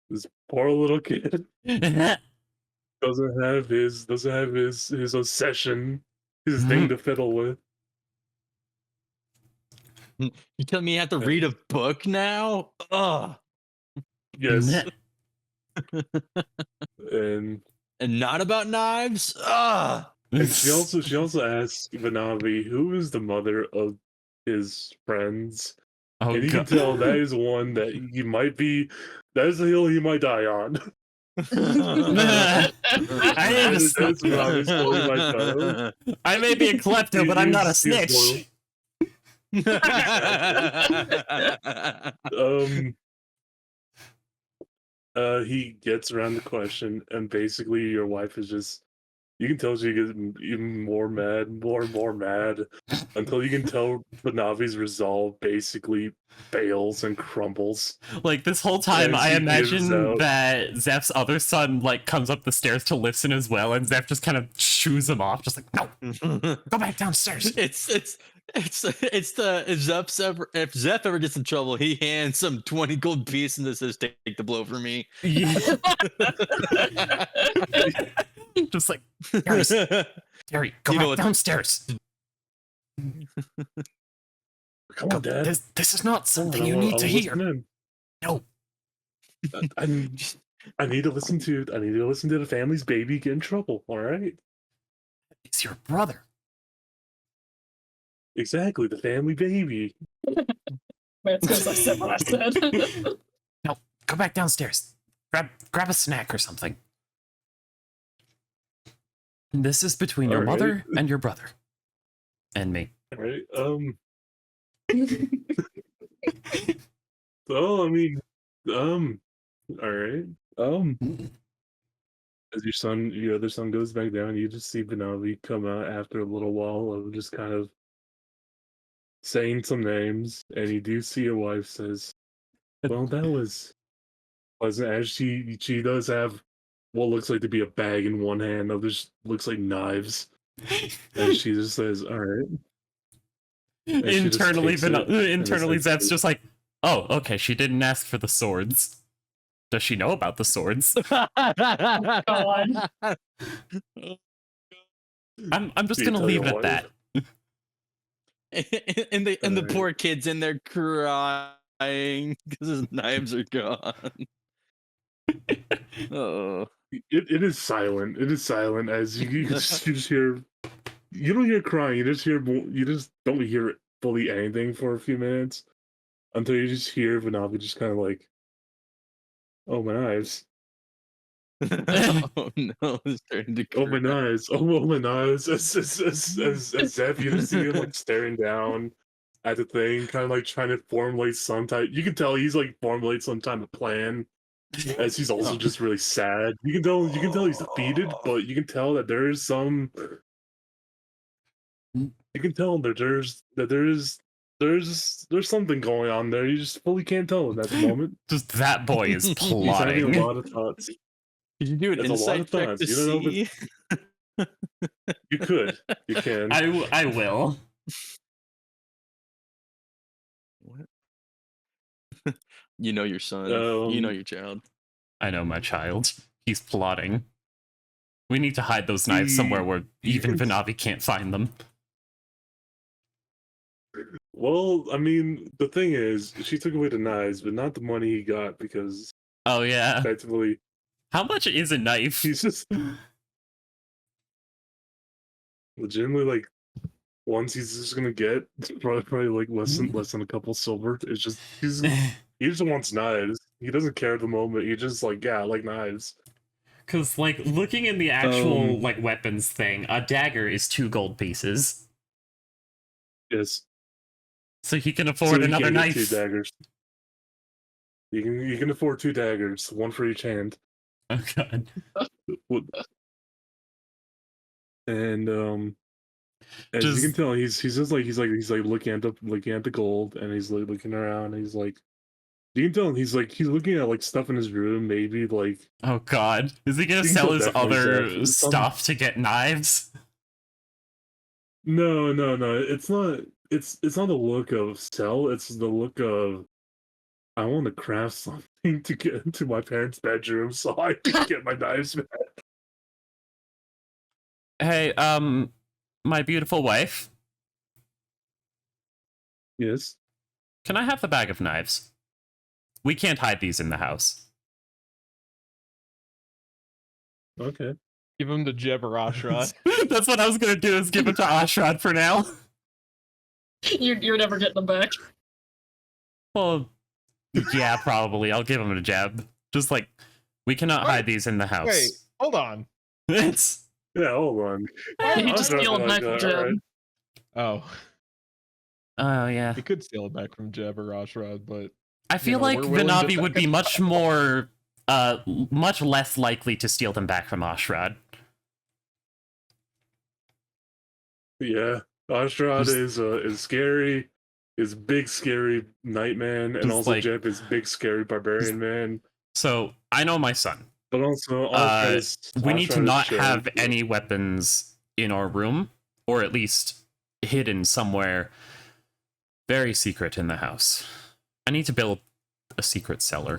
this poor little kid doesn't have his obsession, his thing to fiddle with. You tell me you have to read a book now? Ugh. Yes. and And not about knives? Ugh. she also asks Vanavi who is the mother of his friends. Oh And you can god. tell that is one that he might be that is a hill he might die on. I ain't a That is snitch. Vanavi's hill he might die on. I may be a klepto, but I'm not a He's snitch. loyal. He gets around the question, and basically your wife is just you can tell she gets even more mad, more and more mad, until you can tell Banavi's resolve basically fails and crumbles. Like, this whole time, As I he gives imagine out- that Zeph's other son, like, comes up the stairs to listen as well, and Zeph just kind of shoos him off, just like, no, go back downstairs. If Zeph ever gets in trouble, he hands some 20 gold piece and says, take the blow for me. Yeah. Just like, Gary, go You know back what- downstairs. Come Go, on, Dad. this is not something I you wanna- need I to wanna hear. listen in. No. I need to listen to the family's baby get in trouble. All right, It's your brother. exactly the family baby. It's because I said what I said. No, go back downstairs. Grab a snack or something. This is between your All right. mother and your brother. And me. All right. So I mean, all right. As your other son goes back down, you just see Benavi come out after a little while of just kind of saying some names, and you do see your wife says, "Well, that was pleasant." As she does have what looks like to be a bag in one hand, others looks like knives, and she just says, "All right." And she just Internally, takes it, and it's internally, like- Zep's just like, oh, okay, she didn't ask for the swords. Does she know about the swords? God. I'm just You gonna tell leave your it at wife? that. and the Alright. poor kid's in there crying because his knives are gone. Oh. It is silent. It is silent as you just hear. You don't hear crying. You just don't hear fully anything for a few minutes until you just hear Vanavi just kind of like, "Oh my knives! Oh no, it's starting to Oh my cry. knives! Oh my knives!" As Zeph, you just see him like staring down at the thing, kind of like trying to formulate some type. You can tell he's like formulate some type of plan. As he's also just really sad. You can tell he's defeated, but you can tell that there is some. You can tell that there's something going on there. You just fully can't tell at the moment. Just that boy is He's having a plotting. lot of thoughts. Did you do an That's a lot insight of check thoughts. to You don't know see? You could. You can. I will. What? You know your son. You know Um, your child. I know my child. He's plotting. We need to hide those knives somewhere where even Vanavi can't find them. Well, I mean, the thing is, she took away the knives, but not the money he got because Oh yeah. Effectively, How much is a knife? he's just legitimately like ones he's just gonna get probably like less than a couple silver. It's just he just wants knives. He doesn't care at the moment. He just like, yeah, I like knives. Because, like, looking in the actual, like, weapons thing, a dagger is 2 gold pieces. Yes. So he can So afford you another can get knife. 2 daggers. You can afford 2 daggers, one for each hand. Oh god. And as you can Just tell, he's just like he's like looking at the gold, and he's like looking around, and he's like, you can tell he's looking at like stuff in his room, maybe like oh god. Is he gonna you can sell tell his definitely other some- stuff to get knives? No, it's not. It's not the look of sell. It's the look of I want to craft something to get into my parents' bedroom so I can get my knives back. Hey, my beautiful wife, Yes. can I have the bag of knives? We can't hide these in the house. Okay. Give him to Jeb or Ashrod. That's what I was gonna do, is give it to Ashrod for now. You're never getting them back. Well, yeah, probably. I'll give him a jab. Just like, we cannot hide these in the house. Wait, hold on. It's... Yeah. Hold on. You just I'll steal a be knife from like, Jeb. alright. Oh, Oh, yeah. he could steal it back from Jeb or Ashrod, but I feel know, like we're willing to Vanavi would be much more, much less likely to steal them back from Ashrod. Yeah. Ashrod Just- is scary. Is big scary nightman, and Just also like- Jeb is big scary barbarian man. So, I know my son. But also We need to Ashrod is not chill. have any weapons in our room, or at least hidden somewhere very secret in the house. I need to build a secret cellar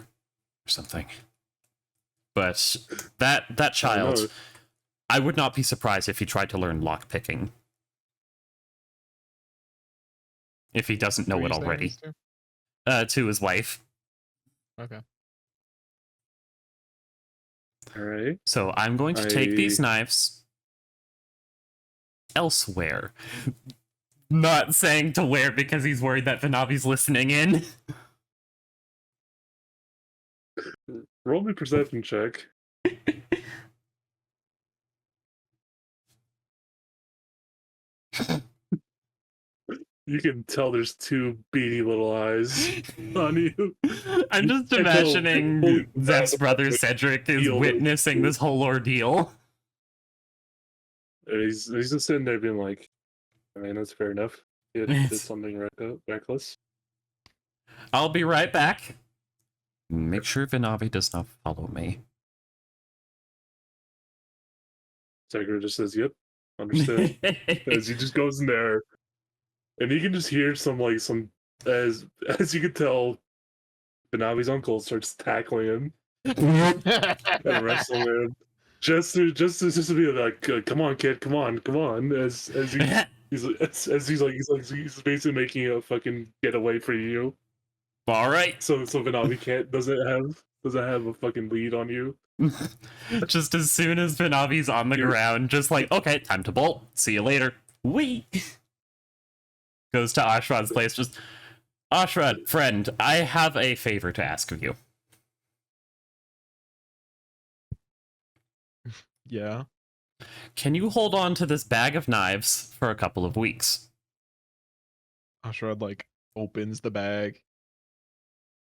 or something. But that I child, know. I would not be surprised if he tried to learn lockpicking. If he doesn't know Who are it you saying already. this to? To his wife. Okay. All right. So I'm going to take these I- knives elsewhere. Not saying to where because he's worried that Vanavi's listening in. Roll me perception check. You can tell there's 2 beady little eyes on you. I'm just I know. imagining Holy Zeph's crap, brother that's Cedric is deal. witnessing this whole ordeal. And he's just sitting there being like, I mean, that's fair enough. He did something reckless. I'll be right back. Make sure Vanavi does not follow me. Tiger just says, "Yep, understood." As he just goes in there, and you can just hear some as you can tell, Benavi's uncle starts tackling him and wrestling him, just to be like, "Come on, kid, come on," as he's basically making a fucking getaway for you. All right. So Benavi doesn't have a fucking lead on you. Just as soon as Vanavi's on the ground, just like, okay, time to bolt. See you later. Wee. Goes to Ashrad's place. Just, Ashrad, friend, I have a favor to ask of you. Yeah. Can you hold on to this bag of knives for a couple of weeks? Ashrod like opens the bag,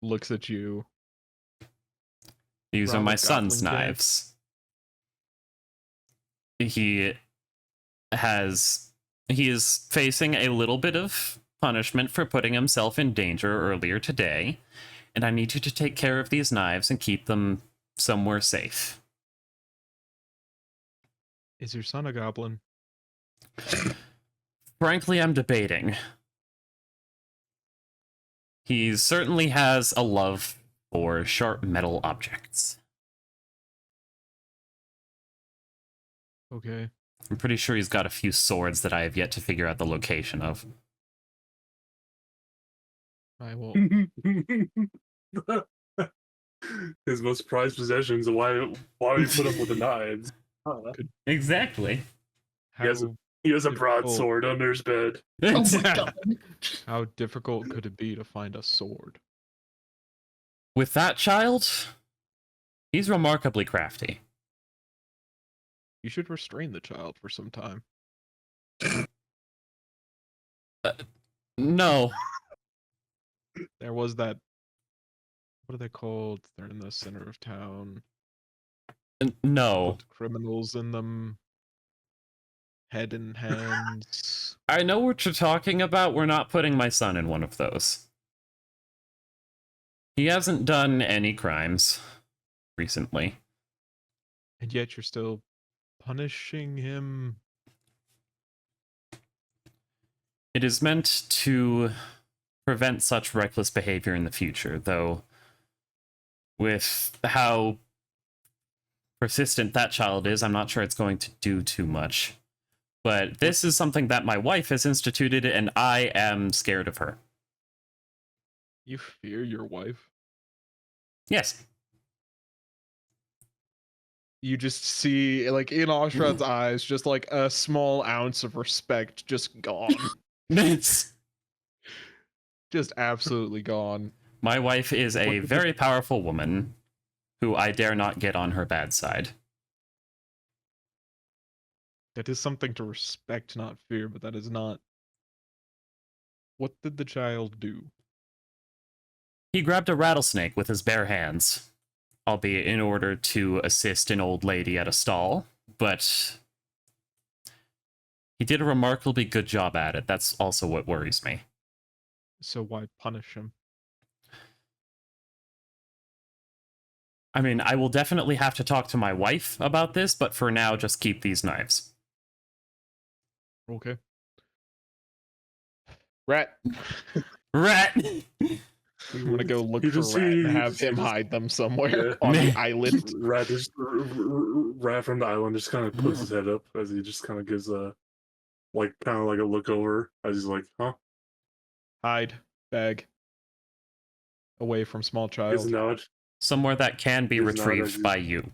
looks at you. These are Roll my a son's goblin check. knives. He is facing a little bit of punishment for putting himself in danger earlier today, and I need you to take care of these knives and keep them somewhere safe. Is your son a goblin? Frankly, I'm debating. He certainly has a love for sharp metal objects. Okay. I'm pretty sure he's got a few swords that I have yet to figure out the location of. I will. his most prized possessions. Why would he put up with the knives? Exactly. He has a broadsword under his bed. Oh my god. How difficult could it be to find a sword? With that child, he's remarkably crafty. You should restrain the child for some time. No. There was that. What are they called? They're in the center of town. No. Put criminals in them. Head in hands. I know what you're talking about. We're not putting my son in one of those. He hasn't done any crimes recently. And yet you're still punishing him. It is meant to prevent such reckless behavior in the future, though with how persistent that child is, I'm not sure it's going to do too much. But this is something that my wife has instituted, and I am scared of her. You fear your wife? Yes. You just see, like, in Oshrad's eyes, just like a small ounce of respect just gone. It's... Just absolutely gone. My wife is a very powerful woman who I dare not get on her bad side. That is something to respect, not fear, but that is not. What did the child do? He grabbed a rattlesnake with his bare hands, albeit in order to assist an old lady at a stall, but he did a remarkably good job at it. That's also what worries me. So why punish him? I mean, I will definitely have to talk to my wife about this, but for now, just keep these knives. Okay. Rat. Rat! We want to go look You for just Rat and see- have you him just- hide them somewhere Yeah. on the island. Rat from the island just kind of puts his head up as he just kind of gives a kind of like a look over as he's like, huh? Hide. Bag. Away from small Gives child. a nod. Somewhere that can be He's not retrieved as- by you.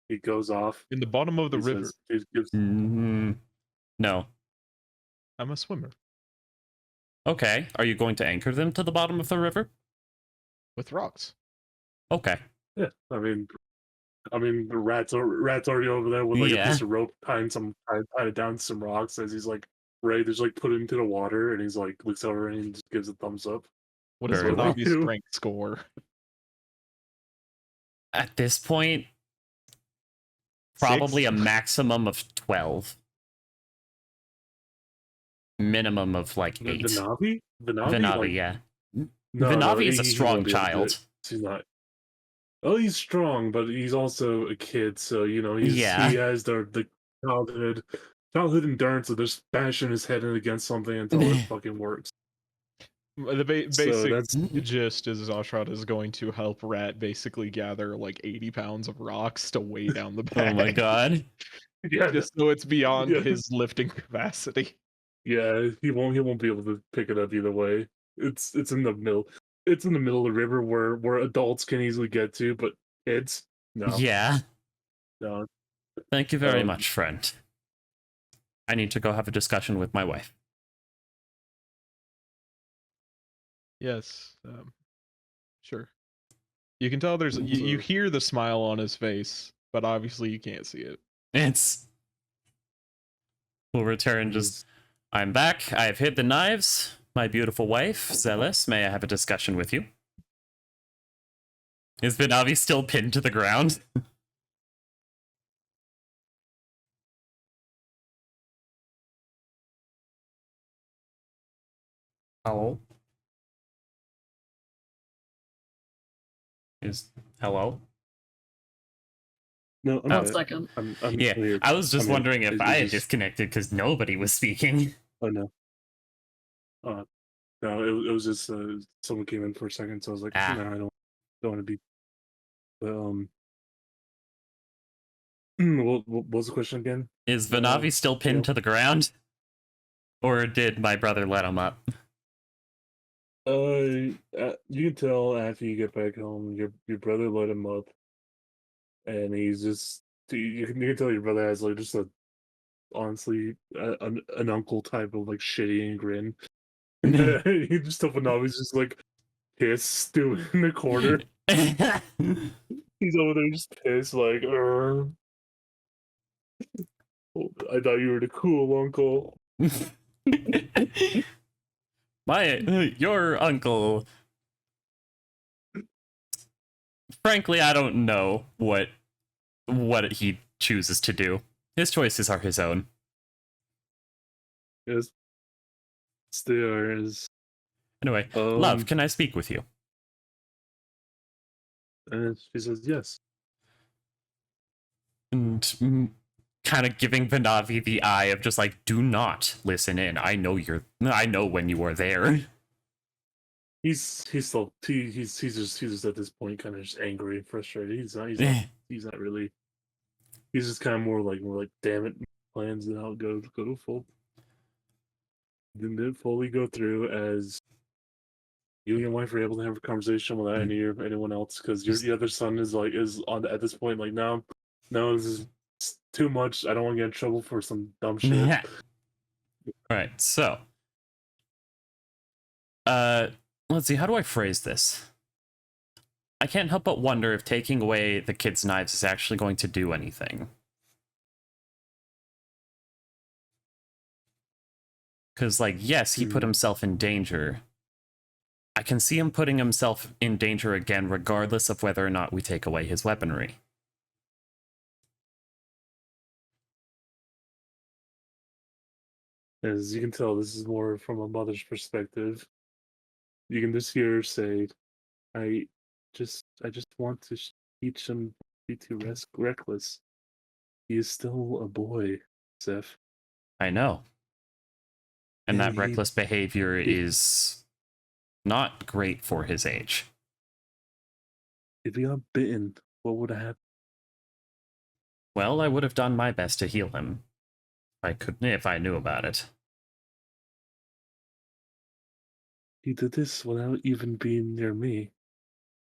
He goes off. In the bottom of the He river. says- he gives- No. I'm a swimmer. Okay, are you going to anchor them to the bottom of the river? With rocks. Okay. Yeah, I mean, the rat's already over there with like Yeah. a piece of rope tied it down to some rocks as he's like ready to just like put it into the water, and he's like looks over and he just gives a thumbs up. What is Very well. Vanavi's strength score? At this point, probably a maximum of 12. Minimum of like 8. Vanavi? Vanavi, Like, yeah. no, Vanavi is a he strong won't be able to do child. it. He's not. Oh, he's strong, but he's also a kid, so you know he has the childhood endurance of just bashing his head in against something until it fucking works. The basic So that's gist is Oshrod is going to help Rat basically gather like 80 pounds of rocks to weigh down the bag. Oh my god. yeah, Just so it's beyond Yeah. his lifting capacity. yeah. He won't be able to pick it up either way. It's in the middle. It's in the middle of the river where adults can easily get to, but kids, no, Yeah. no. Thank you very Um, much, friend. I need to go have a discussion with my wife. Yes. Sure. You can tell there's you hear the smile on his face, but obviously you can't see it. It's... We'll return just... I'm back. I have hid the knives. My beautiful wife, Zealous, may I have a discussion with you? Is Vanavi still pinned to the ground? Hello? Hello? No, I'm Oh. One not. second. I'm Yeah, here. I was just I'm here. wondering if It- I it had just- disconnected because nobody was speaking. Oh no. No, it was just someone came in for a second, so I was like, Ah. no, I don't want to be. But what was the question again? Is Vanavi still pinned yeah. to the ground? Or did my brother let him up? You can tell after you get back home, your brother let him up, and he's just you can tell your brother has like just a honestly an uncle type of like shitty grin. He just opened up. He's just like pissed, doing in the corner. He's over there just pissed, like, I thought you were the cool uncle. Your uncle. Frankly, I don't know what he chooses to do. His choices are his own. Yes, they are. Anyway, love, can I speak with you? And she says yes. And kind of giving Vanavi the eye of just like, do not listen in. I know when you are there. He's just at this point kind of just angry and frustrated. He's not really. He's just kind of more like damn it, plans and how it go full. Didn't fully go through as you and your wife are able to have a conversation without anyone else because the other son is on at this point like no, this is too much. I don't want to get in trouble for some dumb shit. All right, so let's see, how do I phrase this? I can't help but wonder if taking away the kids' knives is actually going to do anything. Because, like, yes, he put himself in danger. I can see him putting himself in danger again, regardless of whether or not we take away his weaponry. As you can tell, this is more from a mother's perspective. You can just hear her say, I just want to teach him to be too reckless. He is still a boy, Seth. I know. And that he- reckless behavior is not great for his age. If he got bitten, what would have happened? Well, I would have done my best to heal him. If I knew about it. He did this without even being near me.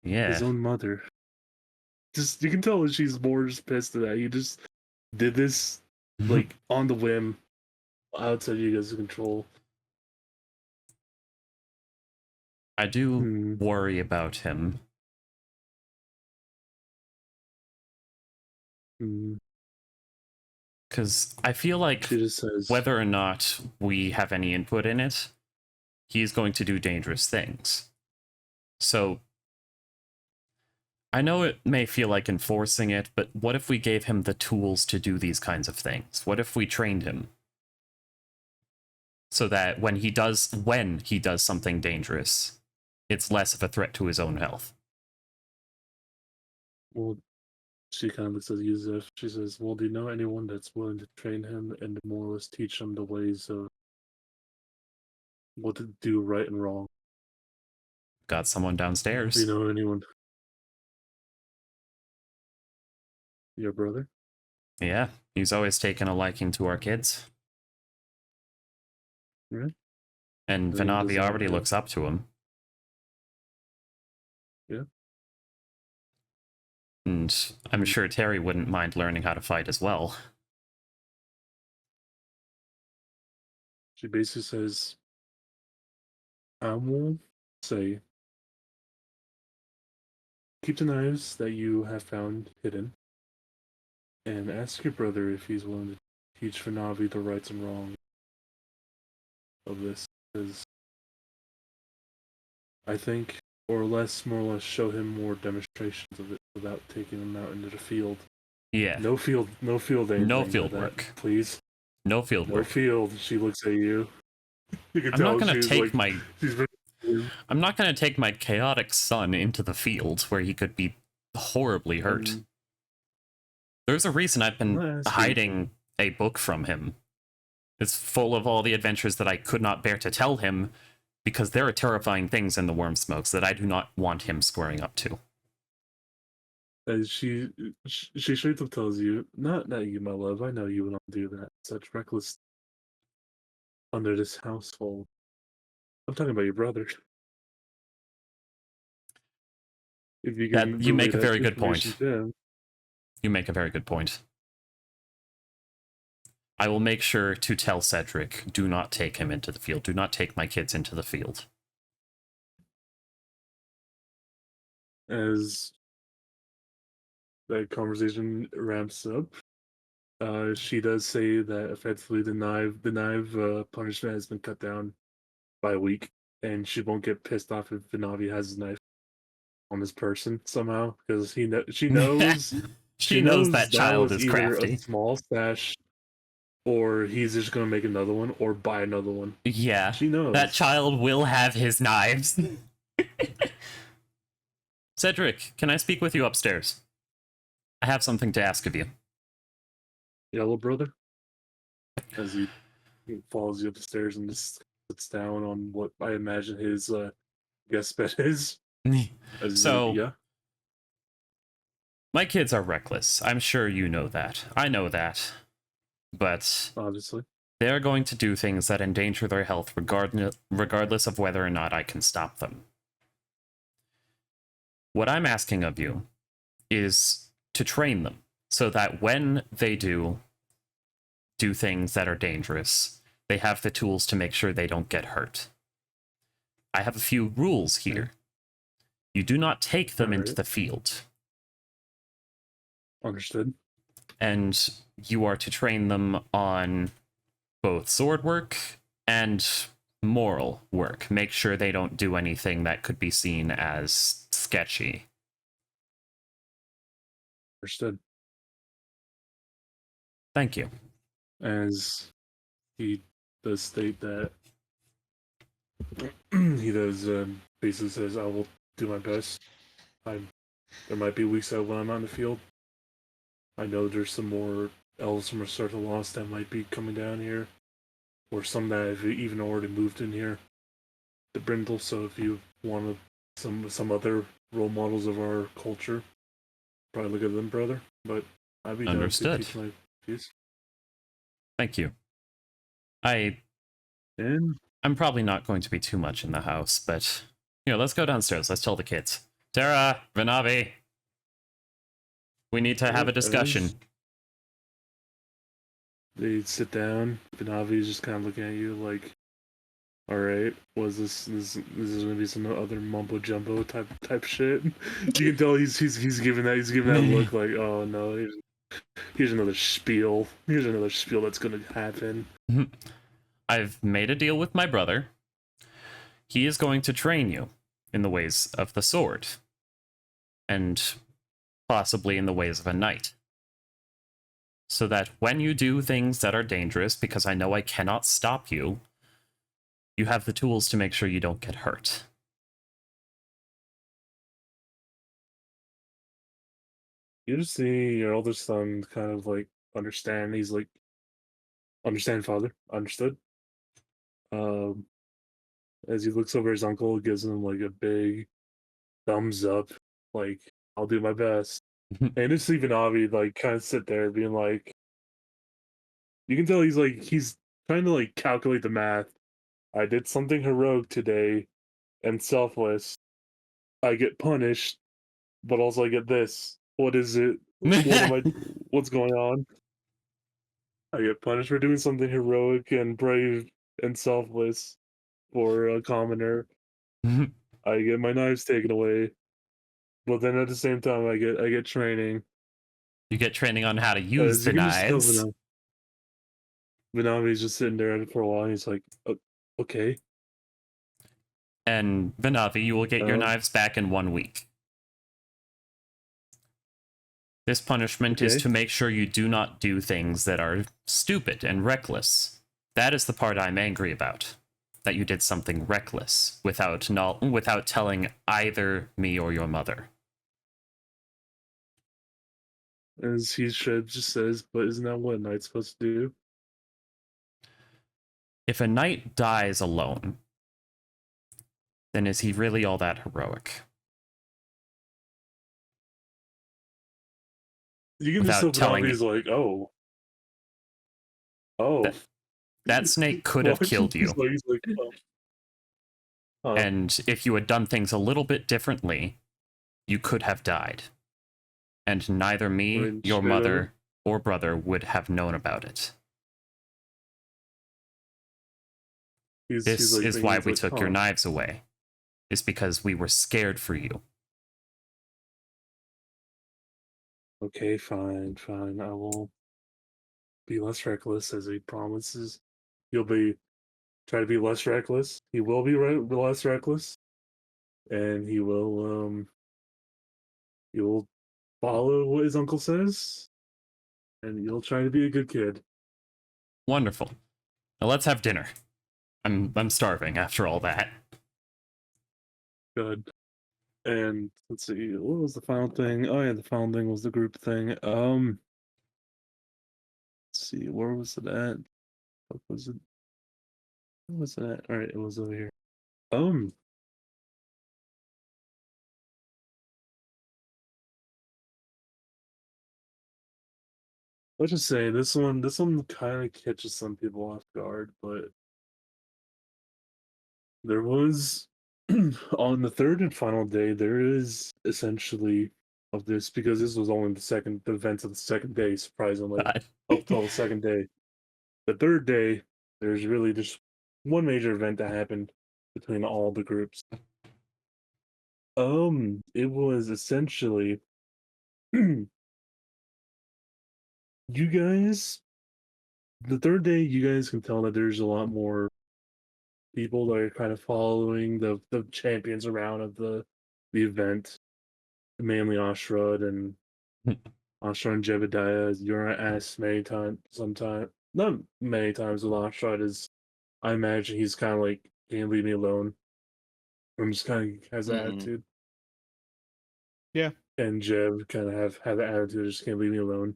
Yeah. His own mother. Just you can tell that she's more just pissed at that. You just did this like on the whim, outside you guys' control. I do worry about him. Because I feel like She just says, whether or not we have any input in it, he's going to do dangerous things. So I know it may feel like enforcing it, but what if we gave him the tools to do these kinds of things? What if we trained him? So that when he does something dangerous, it's less of a threat to his own health. well, she kind of looks at you as if she says, well, do you know anyone that's willing to train him and more or less teach him the ways of what to do right and wrong? Got someone downstairs. Do you know anyone? Your brother? Yeah, he's always taken a liking to our kids. Right. And I mean, Vanavi does already that- looks up to him. Yeah. And I'm sure Terry wouldn't mind learning how to fight as well. She basically says, I will say, keep the knives that you have found hidden, and ask your brother if he's willing to teach Vanavi the rights and wrongs of this, because I think, more or less, show him more demonstrations of it without taking him out into the field. Yeah. No field anything. No by field that, work. please. No field No work. field. She looks at you. You can I'm tell not gonna she's take like, my she's very- I'm not gonna take my chaotic son into the field where he could be horribly hurt. There's a reason I've been Well, that's hiding a book from him. It's full of all the adventures that I could not bear to tell him because there are terrifying things in the worm smokes that I do not want him squaring up to. And she straight up tells you, not you, my love. I know you would not do that. Such reckless under this household. I'm talking about your brother. If you That- can you make relay a very that good information point. to him. You make a very good point. I will make sure to tell Cedric, do not take him into the field. Do not take my kids into the field. As that conversation ramps up, she does say that effectively the knife punishment has been cut down by a week, and she won't get pissed off if Vinavi has his knife on this person somehow, because she knows She knows that child was is either crafty. a small stash, or he's just gonna make another one or buy another one. Yeah, She knows that child will have his knives. Cedric, can I speak with you upstairs? I have something to ask of you. Yellow brother, as he follows you up the stairs and just sits down on what I imagine his guest bed is. So, yeah, my kids are reckless. I'm sure you know that. I know that. But obviously. they're going to do things that endanger their health regardless of whether or not I can stop them. What I'm asking of you is to train them so that when they do things that are dangerous, they have the tools to make sure they don't get hurt. I have a few rules here. You do not take them into the field. Understood. And you are to train them on both sword work and moral work. Make sure they don't do anything that could be seen as sketchy. Understood. Thank you. As he does state that he does basically says, "I will do my best. There might be weeks out when I'm not in the field. I know there's some more elves from Start to Lost that might be coming down here, or some that have even already moved in here to Brindle. So if you want some other role models of our culture, probably look at them, brother. But I'd be down to Understood. teach my piece. Thank you. And I'm probably not going to be too much in the house, but let's go downstairs. Let's tell the kids. Tara, Vanavi, we need to have a discussion. They sit down. Vinavi's just kind of looking at you like, "All right, was this is gonna be some other mumbo jumbo type shit?" You can tell he's giving that look like, "Oh no, here's another spiel. Here's another spiel that's gonna happen." I've made a deal with my brother. He is going to train you in the ways of the sword, and possibly in the ways of a knight. So that when you do things that are dangerous, because I know I cannot stop you, you have the tools to make sure you don't get hurt. You just see your older son kind of like understand. He's like, "Understand, father. Understood." As he looks over his uncle, gives him like a big thumbs up, like, "I'll do my best." And just even Avi like kind of sit there being like, you can tell he's trying to like calculate the math. I did something heroic today and selfless. I get punished, but also I get this. What is it? What's going on? I get punished for doing something heroic and brave and selfless for a commoner. I get my knives taken away. But then at the same time I get training. You get training on how to use the You can just tell knives. Vinavi's just sitting there for a while and he's like, okay. And Vanavi, you will get your knives back in 1 week. This punishment is Okay. to make sure you do not do things that are stupid and reckless. That is the part I'm angry about. That you did something reckless without telling either me or your mother. As he should just says, but isn't that what a knight's supposed to do? If a knight dies alone, then is he really all that heroic? You can Without just tell telling Vinavi's like, oh. That snake could have killed you. He's like, oh. And if you had done things a little bit differently, you could have died. And neither me, Right, your straight over. mother, or brother would have known about it. He's This like is thinking, why he's we like, took your "Huh, knives away. It's because we were scared for you. okay, fine, fine. I will be less reckless," as he promises. He'll be try to be less reckless. He will be less reckless, and he will follow what his uncle says, and he'll try to be a good kid. Wonderful. Now let's have dinner. I'm starving after all that. Good. And let's see, what was the final thing? Oh yeah, the final thing was the group thing. Let's see, where was it at? What was it? Where was it at? All right, it was over here. Um, let's just say this one kind of catches some people off guard, but there was on the third and final day, there is essentially of this because this was only the events of the second day, surprisingly, God. up till the second day. The third day, there's really just one major event that happened between all the groups. It was essentially you guys. The third day, you guys can tell that there's a lot more people that are kind of following the champions around of the event, mainly Ashrad and Jebediah. You're asked many times, sometimes not many times with Ashrad is I imagine he's kind of like, "Can't leave me alone." I'm just kind of has that Mm. attitude. Yeah. And Jeb kind of have the attitude, "Just can't leave me alone."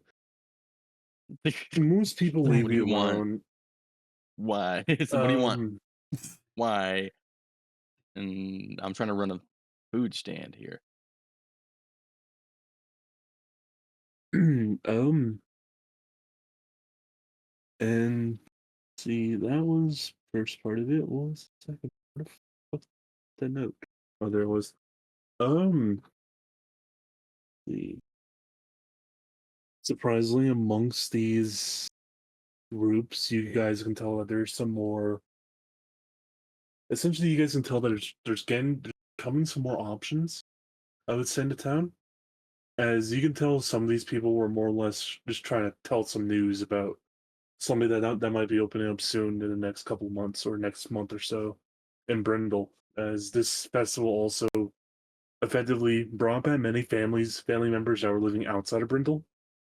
Most people leave What do you you want? alone. Why? So what do you want? Um, Why? And I'm trying to run a food stand here. um, and see, that was first part of it. What was the second part of what's the note? Oh, there was. Um, the surprisingly amongst these groups, you guys can tell that there's some more. Essentially, you guys can tell that there's coming some more options. I would send to town. As you can tell, some of these people were more or less just trying to tell some news about something that might be opening up soon in the next couple months or next month or so in Brindle. As this festival also effectively brought back many family members that were living outside of Brindle,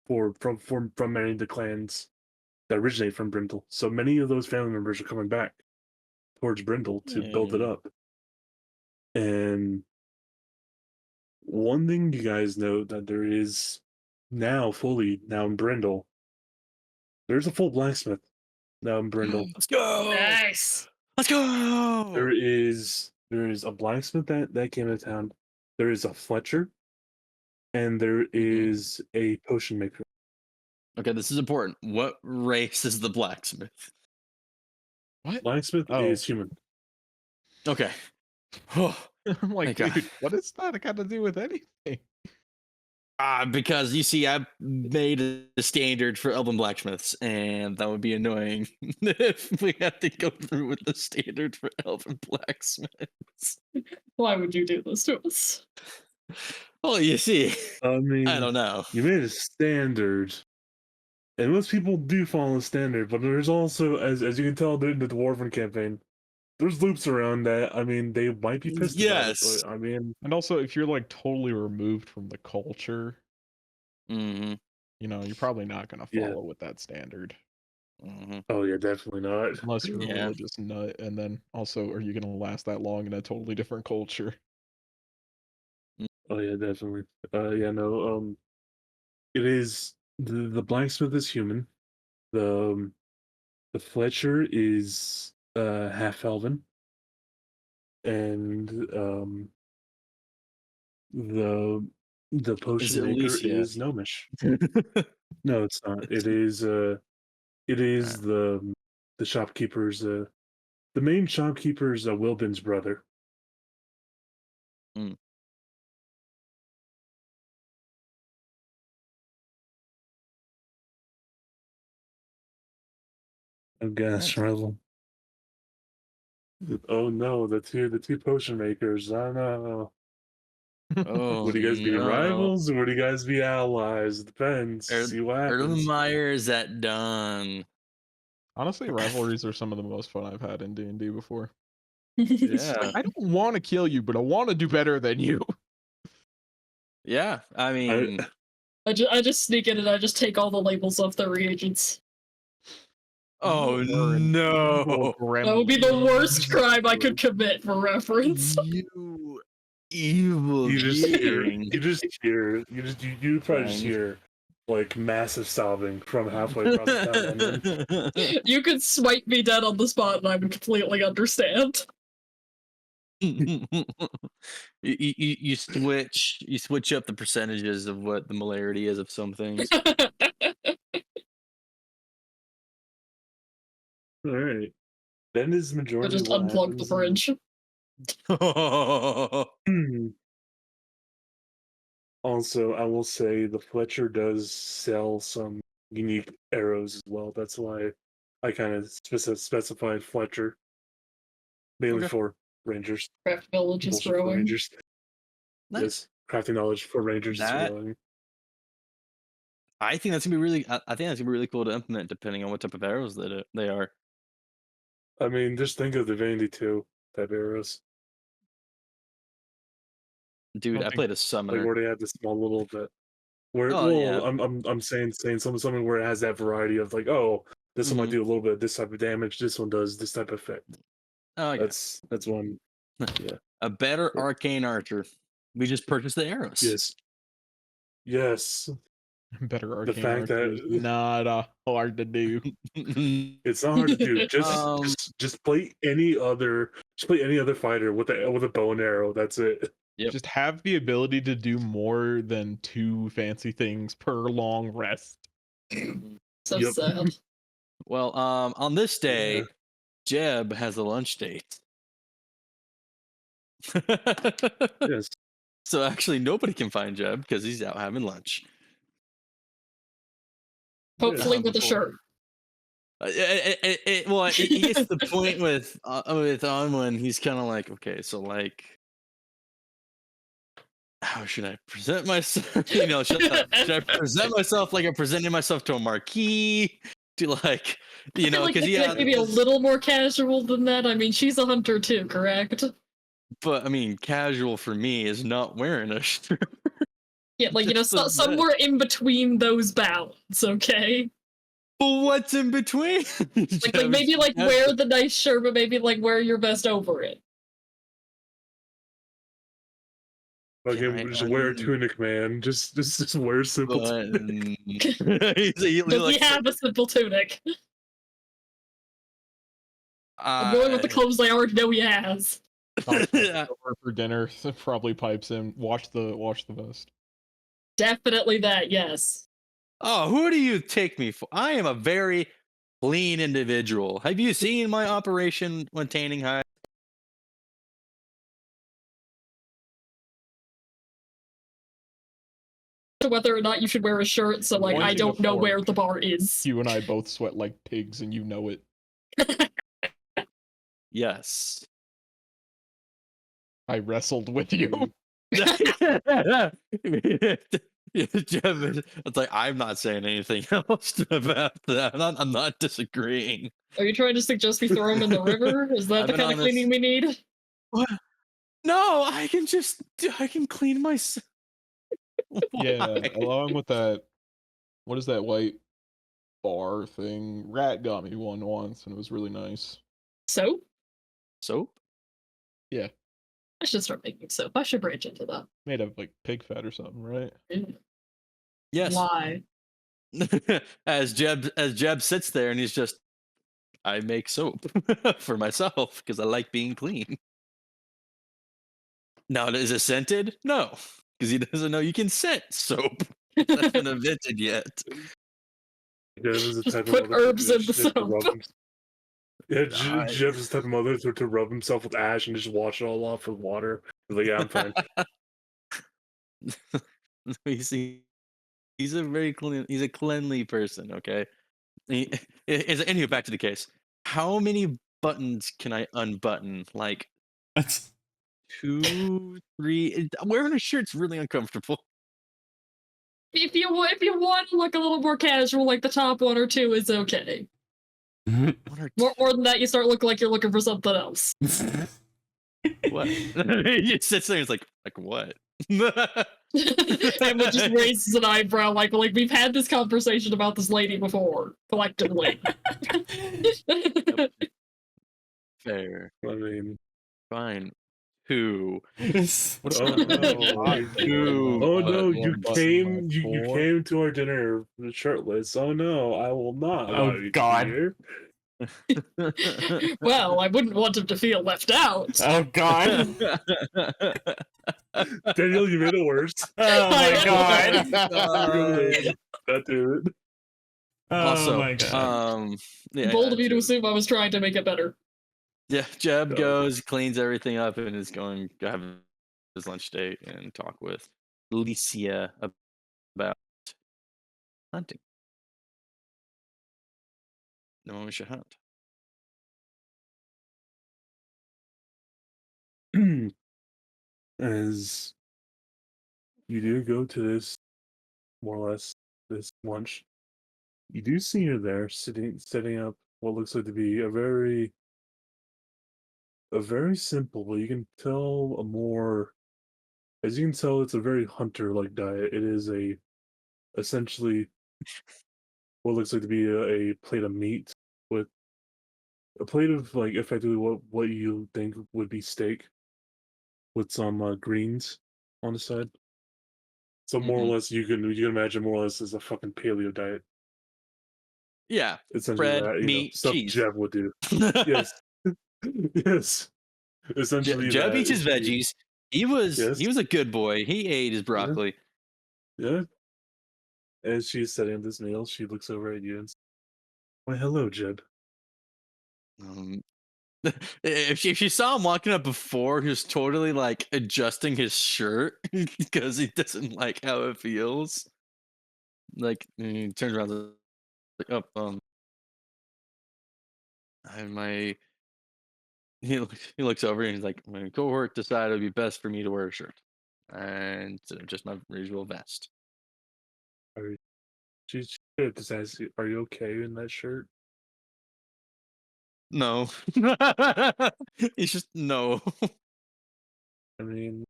from many of the clans that originate from Brindle. So many of those family members are coming back towards Brindle to build it Yeah. up. And one thing you guys know that there is fully now in Brindle, there's a full blacksmith now in Brindle. Let's go. Nice. Let's go. There is a blacksmith that came to town. There is a Fletcher, and there is a potion maker. Okay, this is important. What race is the blacksmith? What? Blacksmith Oh. is human. Okay. I'm like, Thank God. dude, what does that got to do with anything? Because you see, I made a standard for elven blacksmiths, and that would be annoying if we had to go through with the standard for elven blacksmiths. Why would you do this to us? Well, you see, I mean, I don't know. you made a standard, and most people do follow the standard. But there's also, as you can tell, in the Dwarven campaign, there's loops around that. I mean, they might be pissed Yes. about it, but I mean, And also, if you're like totally removed from the culture, Mm-hmm. you're probably not going to Yeah. follow with that standard. Mm-hmm. oh yeah, definitely not. Unless you're Yeah. a religious nut. And then also, are you going to last that long in a totally different culture? Oh yeah, definitely. Yeah, no. It is the blacksmith is human. The Fletcher is half elven, and the potion it maker Alicia? is gnomish. No, it's not. It is the shopkeeper's the main shopkeeper's Wilbin's brother. Against Nice. rival. Oh no, the two potion makers. I know. Oh, Would you guys be no. rivals or would you guys be allies? Depends. See what happens. Erlenmeyer's at dawn. Honestly, rivalries are some of the most fun I've had in D&D before. Yeah. Like, I don't want to kill you, but I want to do better than you. Yeah. I mean, I just sneak in and I just take all the labels off the reagents. oh You are an no. evil That would be the gremlin. worst crime I could commit for reference. You evil You just hear. being. You just hear. You probably just Fine. hear like massive sobbing from halfway across the town. You could swipe me dead on the spot and I would completely understand. You switch up the percentages of what the molarity is of some things. All right. Then is I majority. just of what unplug the happens in- fridge. Also, I will say the Fletcher does sell some unique arrows as well. That's why I kind of specified Fletcher mainly Okay. for Rangers. Craft village is Bullshit for growing. Rangers. Nice. Yes, crafting knowledge for Rangers That- is growing. I think that's gonna be really. I think that's gonna be really cool to implement, depending on what type of arrows that they are. I mean, just think of the Divinity 2 type arrows. Dude, don't I think- played a Like summoner. where they have this small little bit. Where Oh, yeah. I'm saying something where it has that variety of like, oh, this one might do a little bit of this type of damage, this one does this type of effect. Oh, yeah. That's one. Yeah. A better Yeah. arcane archer. We just purchased the arrows. Yes. Yes. Better arcane fact that- archer is not hard to do. It's not hard to do. Just play any other fighter with a bow and arrow. That's it. Yep. Just have the ability to do more than 2 fancy things per long rest. So Yep. sad. Well, on this day, Yeah. Jeb has a lunch date. Yes. So actually, nobody can find Jeb because he's out having lunch. Hopefully Yes. with a shirt. He gets to the point with Onwin, he's kind of like, okay, so like, how should I present myself? You know, should I present myself like I'm presenting myself to a marquee? To like, you I feel know, like because it's like maybe a little more casual than that. I mean, she's a hunter too, correct? But I mean, casual for me is not wearing a shirt. Yeah, like Just the somewhere in between those bounds, okay? But what's in between? Like maybe like wear the nice shirt, but maybe like wear your vest over it. Fucking just wear a tunic, man. Just wear a simple tunic. Does he have a simple tunic? I'm going with the clothes I already know he has. Over for dinner, probably pipes him. Wash the vest. Definitely that, yes. Oh, who do you take me for? I am a very clean individual. Have you seen my operation when tanning high? Whether or not you should wear a shirt, so like One I thing don't know before. where the bar is. You and I both sweat like pigs, and you know it. Yes. I wrestled with you. It's like I'm not saying anything else about that. I'm not disagreeing. Are you trying to suggest we throw him in the river? Is that I've the been kind on of this- cleaning we need? What? No, I can clean myself. Yeah, Why? along with that, what is that white bar thing? Rat got me one once, and it was really nice. Soap? Soap? I should start making soap. I should branch into that. Made of like pig fat or something, right? Yes. Why? as Jeb sits there and he's just, I make soap for myself because I like being clean. Now, is it scented? No, because he doesn't know you can scent soap. That's been invented yet. Jeff is the Just type put of herbs in the just to rub soap. him- Yeah, Nah, Jeff is the type of mother to rub himself with ash and just wash it all off with water. He's like, yeah, I'm fine. He's a very clean. He's a cleanly person. Okay, Anyway, back to the case. How many buttons can I unbutton? Like 2, 3. Wearing a shirt's really uncomfortable. If you want like a little more casual, like the top 1 or 2 is okay. One or More than that, you start looking like you're looking for something else. what? He sits there. He's like what? Emma just raises an eyebrow, like we've had this conversation about this lady before, collectively. Fair. I mean, Fine. 2. What oh about no, Two. oh no, One you button came, on you 4? came to our dinner shirtless. Oh no, I will not allow Oh, you to God. be here. Well, I wouldn't want him to feel left out. Oh god. Daniel, you made it worse. Oh my I god. That dude. Oh Also, my god. yeah, Bold of you to Jeb- assume I was trying to make it better. yeah, Jeb No. goes, cleans everything up, and is going to have his lunch date and talk with Alicia about hunting. No one we should hunt. As you do go to this, more or less, this lunch, you do see her there setting up what looks like to be a very simple, but you can tell as you can tell, it's a very hunter-like diet. It is essentially what looks like to be a plate of meat with a plate of like effectively what you think would be steak with some greens on the side. So more or Mhm. less, you can imagine more or less as a fucking paleo diet. Yeah, Essentially, bread, that meat, stuff cheese. Jeb would do. Yes, yes. Essentially, Jeb eats that his she. veggies. He was Yes. a good boy. He ate his broccoli. Yeah. As she's setting this meal, she looks over at you and says, "Why, hello, Jeb." Um, if she saw him walking up before, he was totally like adjusting his shirt because he doesn't like how it feels. Like and he turns around like, oh, and my he looks over and he's like, my cohort decided it'd be best for me to wear a shirt and just my usual vest. Are she just asks you, "Are you okay in that shirt?" No, he's just no. I mean,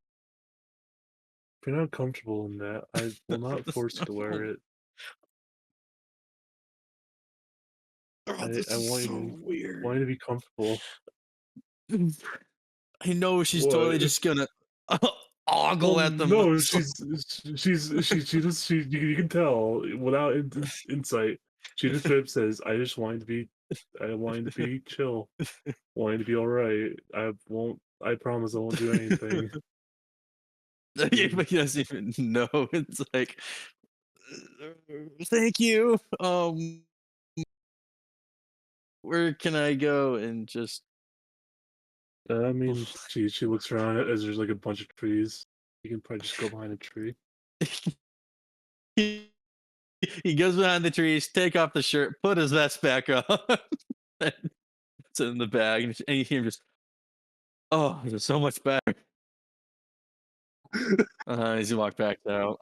if you're not comfortable in that, I will not force you to wear it. Oh, this I is want so you weird. to be comfortable. I know she's totally What? just gonna Well, ogle at the no, muscle. she just you can tell without insight. She just straight up says, I want you to be chill, want you to be all right. I promise I won't do anything." Yeah, but he doesn't even know. It's like, thank you. Where can I go and just? I mean, she looks around as there's like a bunch of trees. You can probably just go behind a tree. he, he goes behind the trees, take off the shirt, put his vest back on, and it's in the bag, and you hear him just, oh, it's so much better. As he walked back out.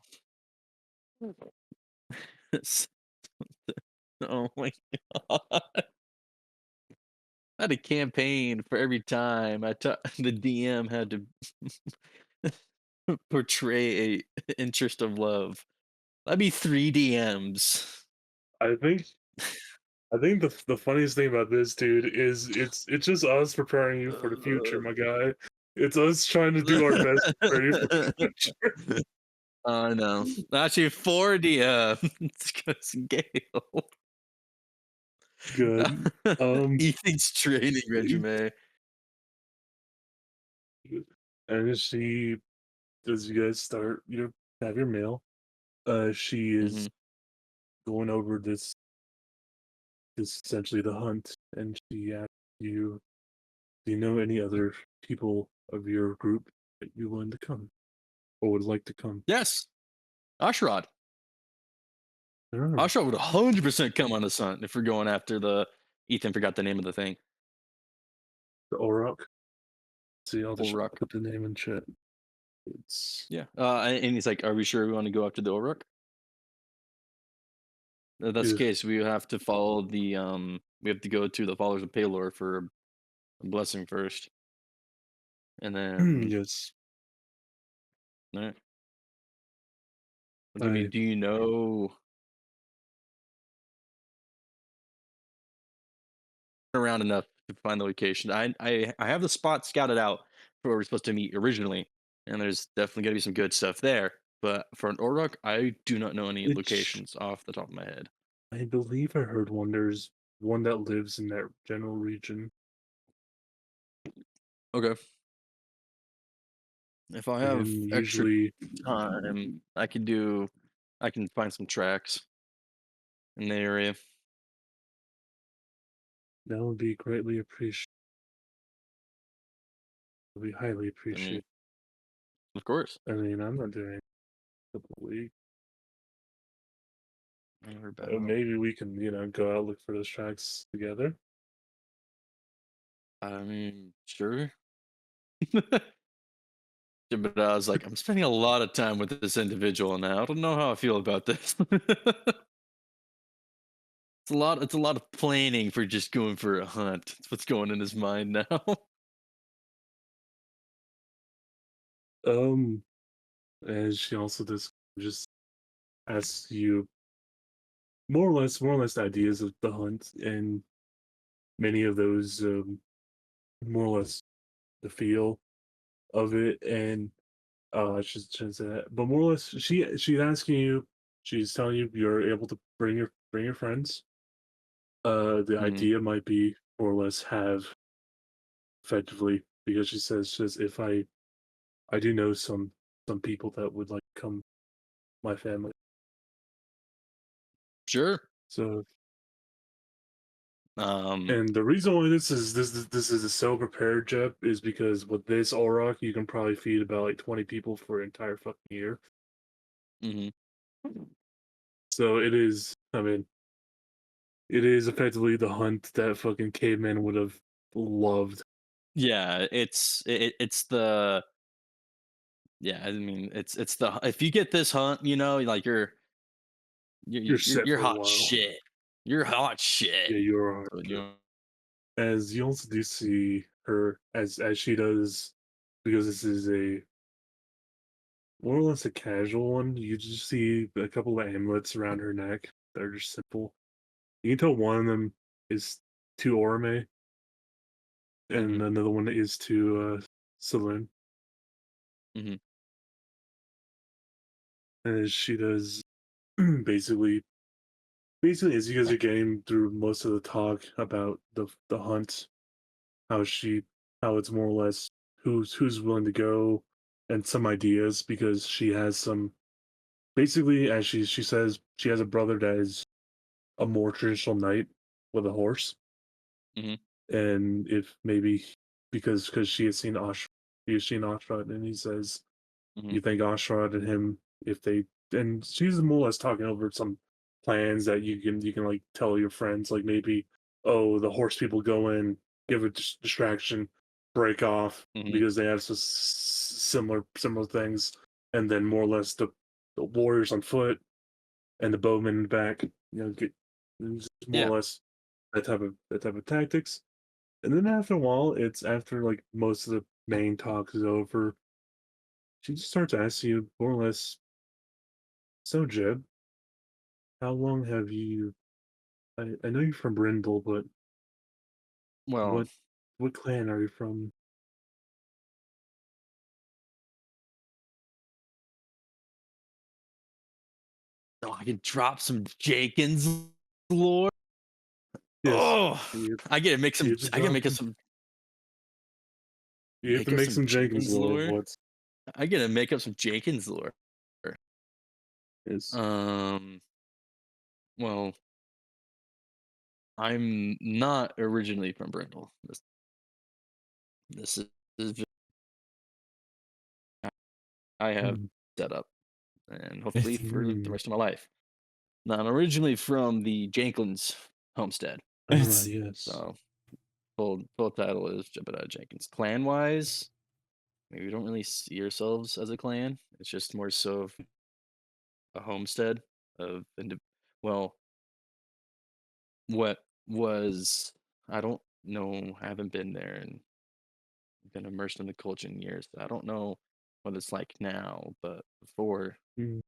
Oh my god. I had a campaign for every time the DM had to portray a interest of love. That'd be 3 DMs. I think the funniest thing about this, dude, is it's just us preparing you for the future, my guy. It's us trying to do our best to prepare you for the future. I know. Actually, 4 DMs because Gale. Good. Ethan's training resume. And as you guys start, have your meal. She is Mhm. going over this essentially the hunt, and she asks you, "Do you know any other people of your group that you willing to come or would like to come?" Yes. Ashrod. don't know. Ashra would 100% come on this hunt if we're going after the. Ethan forgot the name of the thing. The Orok. See, I'll just Orok. put the name in chat. It's Yeah. And he's like, "Are we sure we want to go after the Orok?" If that's the If- case, we have to follow the We have to go to the followers of Palor for a blessing first, and then. yes. Alright. I mean, I do you know around enough to find the location? I have the spot scouted out for where we're supposed to meet originally, and there's definitely gonna be some good stuff there. But for an Orok, I do not know any It's- locations off the top of my head. I believe I heard one. There's one that lives in that general region. Okay. If I have And extra usually, time, I can find some tracks in the area. that would be greatly appreciated. Would be highly I mean, appreciated. of course. I mean, I'm not doing a couple of weeks. Never bad. Maybe we can, go out look for those tracks together. I mean, sure. Yeah, but I was like, I'm spending a lot of time with this individual now. I don't know how I feel about this. It's a lot of planning for just going for a hunt. That's what's going in his mind now. And she also just asks you more or less the ideas of the hunt and many of those, more or less the feel of it, and I shouldn't say that, but more or less she's asking you, she's telling you you're able to bring your friends. The Mhm. idea might be more or less have effectively, because she says if I do know some people that would like to come, my family. Sure. So, Um, and the reason why this is so prepared, Jeb, is because with this Orok, you can probably feed about like 20 people for an entire fucking year. mhm. So it is. I mean, it is effectively the hunt that fucking caveman would have loved. Yeah, it's the yeah. I mean, it's the if you get this hunt, like You're set you're for a hot while. shit. You're hot shit. Yeah, you are. So, As you also do see her as she does, because this is a more or less a casual one. You just see a couple of amulets around her neck that are just simple. You can tell one of them is to Orome, and Mhm. another one is to Saloon. Mhm. And as she does, basically, as you guys are getting through most of the talk about the hunt, how she, how it's more or less who's willing to go, and some ideas because she has some. Basically, as she says, she has a brother that is a more traditional knight with a horse, Mhm. and if maybe because she has seen Ashrad, and he says, Mhm. you think Ashrad and him, if they, and she's more or less talking over some plans that you can like tell your friends, like maybe, oh, the horse people go in, give a distraction, break off Mhm. because they have similar things, and then more or less the warriors on foot and the bowmen in the back, get just more Yeah. or less that type of tactics. And then after a while, it's after like most of the main talk is over, she just starts asking you more or less, so Jeb, how long have you I know you're from Brindol, but Well, what what clan are you from? oh, I can drop some Jenkins lore. Yes. Oh, You I gotta make some. you have to I gotta drop make us some. you have to make some Jenkins lore of lore. what I gotta make up some Jenkins lore. is. Well, I'm not originally from Brindle. This is just I have Hmm. set up, and hopefully for the Hmm. rest of my life. No, I'm originally from the Jenkins homestead. Yes. So full title is Jebediah Jenkins. Clan wise, we don't really see ourselves as a clan. It's just more so of a homestead of well, what was I don't know. I haven't been there and been immersed in the culture in years. So I don't know what it's like now, but before, Mm.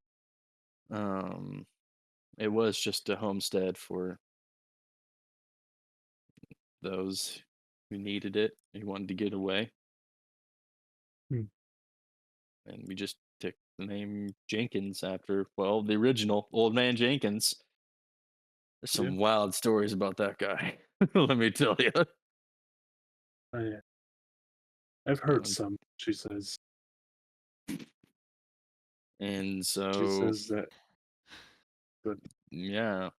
it was just a homestead for those who needed it, who wanted to get away. Hmm. And we just took the name Jenkins after, well, the original Old Man Jenkins. There's some wild stories about that guy. Let me tell you. I've heard some. She says. And so She says that. But yeah.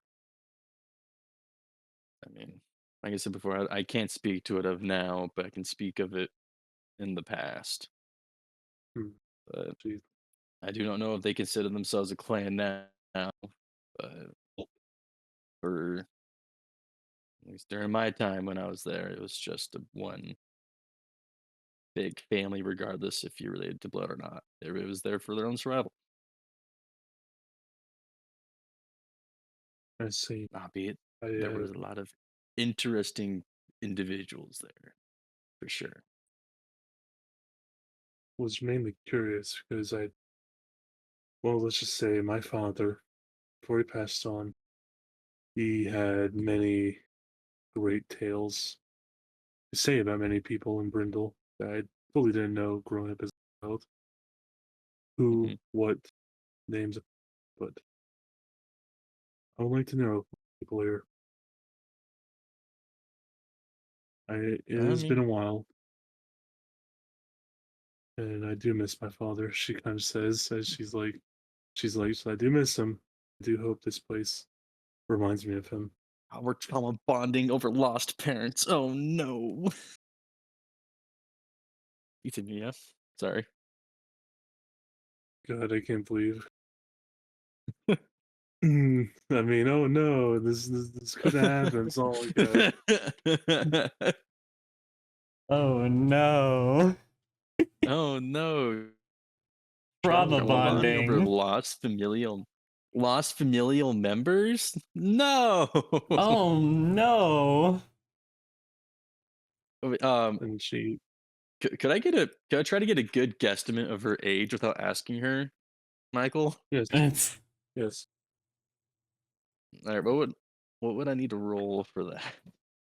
I mean, like I said before, I can't speak to it of now, but I can speak of it in the past. But geez. I do not know if they consider themselves a clan now. But for at least during my time when I was there, it was just one big family, regardless if you're related to blood or not. Everybody was there for their own survival. I see. Albeit there was a lot of interesting individuals there, for sure. Was mainly curious because let's just say my father, before he passed on, he had many great tales to say about many people in Brindle that I fully didn't know growing up as a child. Who, what names, but I would like to know people here. It has been a while, and I do miss my father. She kind of says, as she's like, so I do miss him. I do hope this place reminds me of him. We're trauma bonding over lost parents. Oh no. Yeah. Sorry. God, I can't believe. I mean, oh no, this could happen. It's all like that. Oh no. Oh no. Trauma bonding over bonding. lost familial members? No. Oh no. And she Could I try to get a good guesstimate of her age without asking her, Michael? Yes. It's Yes. All right, what would I need to roll for that?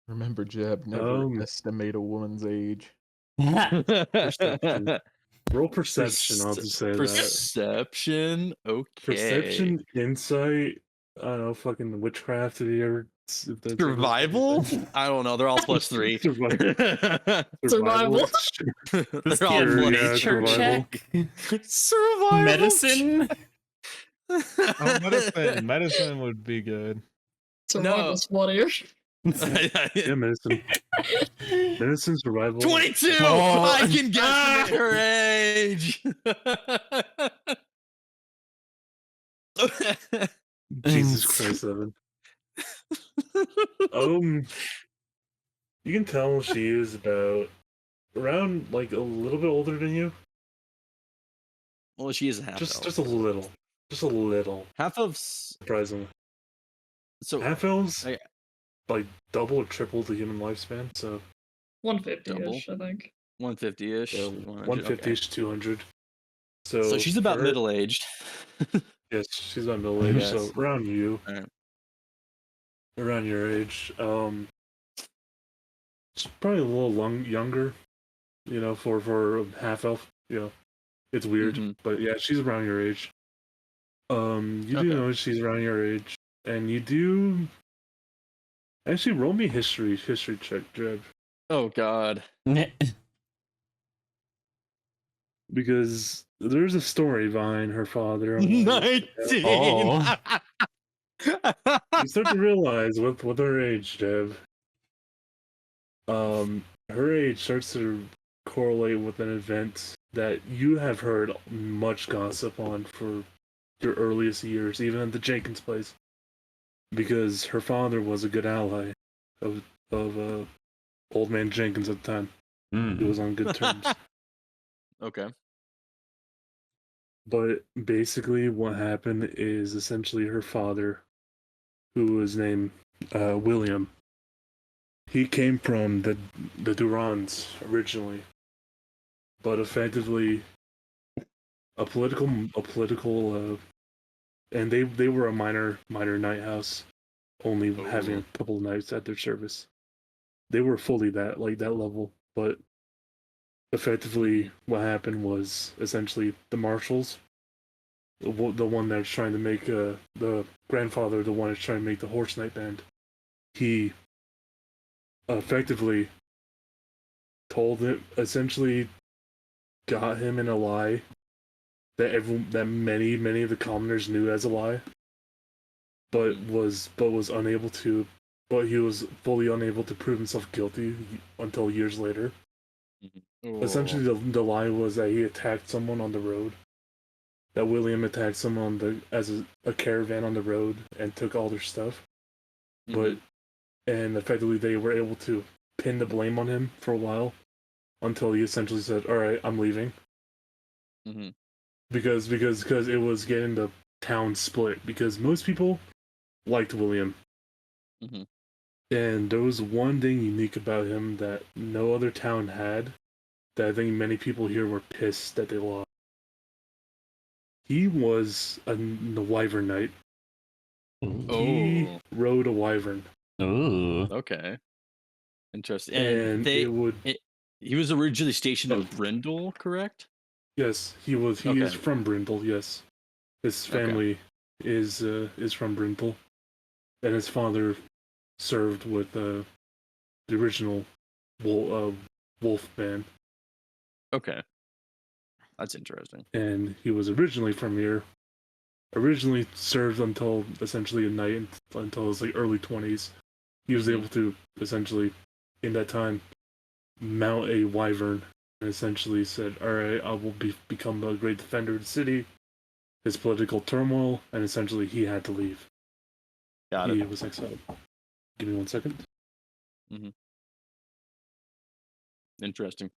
Remember, Jeb, never estimate a woman's age. Perception. Roll perception. I'll just say that. Perception. Okay. Perception, insight. I don't know, fucking witchcraft. If that's Survival? I don't know. They're all +3. Survival. They're all Sure, yeah, nature survival. check. Survival. Medicine. Oh, medicine would be good. Survival's funnier. Yeah, medicine. Medicine, survival. 22. Oh. I can guesstimate her age. Jesus Christ, Evan. You can tell she is about around like a little bit older than you. Well, she is a half elf. Just a little. Just a little. Half of surprisingly. So half elves like double or triple the human lifespan, so 150-ish, I think. 150-ish. 150-ish, 200. So she's about middle-aged. Yes, she's about middle-aged, so around you. Right. Around your age. It's probably a little younger, for a half elf. It's weird, but yeah, she's around your age. You do know she's around your age, and you do actually roll me history check, Jeb. Oh God. Because there's a story behind her father. 19. Oh. You start to realize with her age, Jeb. Her age starts to correlate with an event that you have heard much gossip on for your earliest years, even at the Jenkins place. because her father was a good ally of Old Man Jenkins at the time. He was on good terms. Okay. But basically, what happened is essentially her father, who was named William, he came from the Durans originally, but effectively a political, and they were a minor night house, only having a couple of nights at their service. They were fully that level, but effectively what happened was essentially the marshals, the one that's trying to make the grandfather, the one that's trying to make the horse night band, he effectively told him, essentially got him in a lie that many of the commoners knew as a lie, but was unable to, but he was fully unable to prove himself guilty until years later. Essentially, the lie was that he attacked someone on the road. That William attacked someone as a caravan on the road and took all their stuff. But and effectively they were able to pin the blame on him for a while until he essentially said, "All right, I'm leaving." Because it was getting the town split, because most people liked William. And there was one thing unique about him that no other town had, that I think many people here were pissed that they lost. He was a wyvern knight. He rode a wyvern. Ooh. Okay. Interesting. And he was originally stationed at Brindol, correct? Yes, he was. He is from Brindol. Yes, his family is from Brindol, and his father served with the original wolf band. Okay, that's interesting. And he was originally from here. Originally served until essentially a night, until his early 20s. He was able to essentially, in that time, mount a wyvern, and essentially said, "All right, I will become a great defender of the city." His political turmoil, and essentially he had to leave. He was exiled. Give me 1 second. Interesting.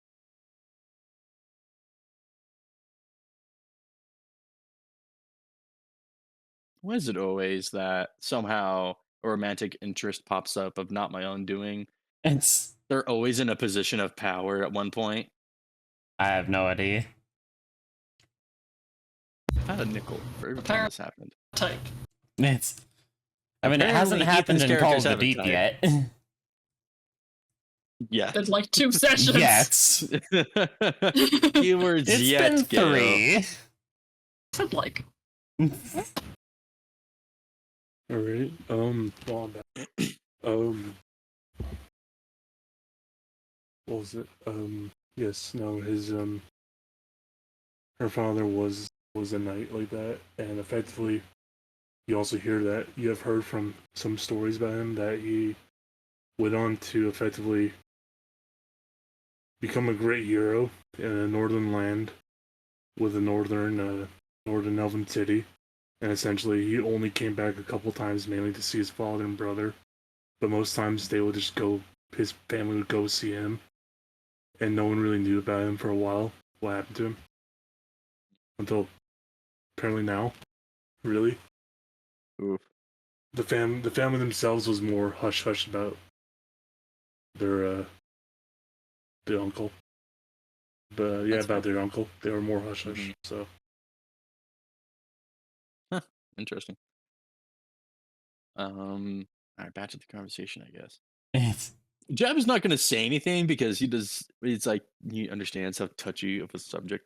Why is it always that somehow a romantic interest pops up of not my own doing? They're always in a position of power at one point. I have no idea. I had a nickel for every time this happened. Type. It hasn't happened in Call of the Deep yet. Yeah. It's like 2 sessions. Yes. Keywords It's yet. been 3. Said like. All right. What was it? Yes. No. His her father was a knight like that, and effectively, you also hear that you have heard from some stories about him that he went on to effectively become a great hero in a northern land with a northern elven city. And essentially, he only came back a couple times, mainly to see his father and brother. But most times, they would just go. His family would go see him, and no one really knew about him for a while. What happened to him? Until apparently now, really. Oof. The family themselves was more hush hush about their uncle. But yeah, about their uncle, they were more hush hush. So. Interesting. All right, back to the conversation, I guess. Jab is not going to say anything because it's like he understands how touchy of a subject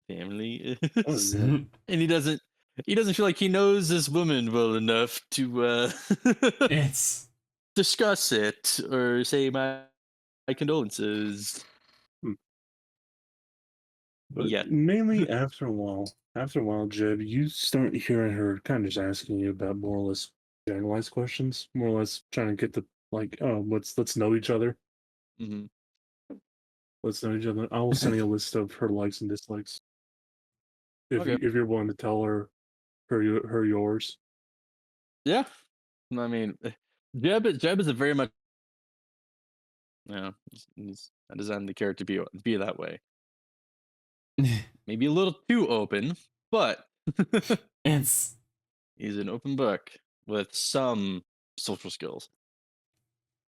family is. And he doesn't feel like he knows this woman well enough to discuss it or say my condolences. But mainly after a while, Jeb, you start hearing her kind of just asking you about more or less generalized questions, more or less trying to get the let's know each other. Let's know each other. I will send you a list of her likes and dislikes. If you're willing to tell her yours. Yeah, I mean, Jeb is a very much, I designed the character to be that way. Maybe a little too open, but It's he's an open book with some social skills.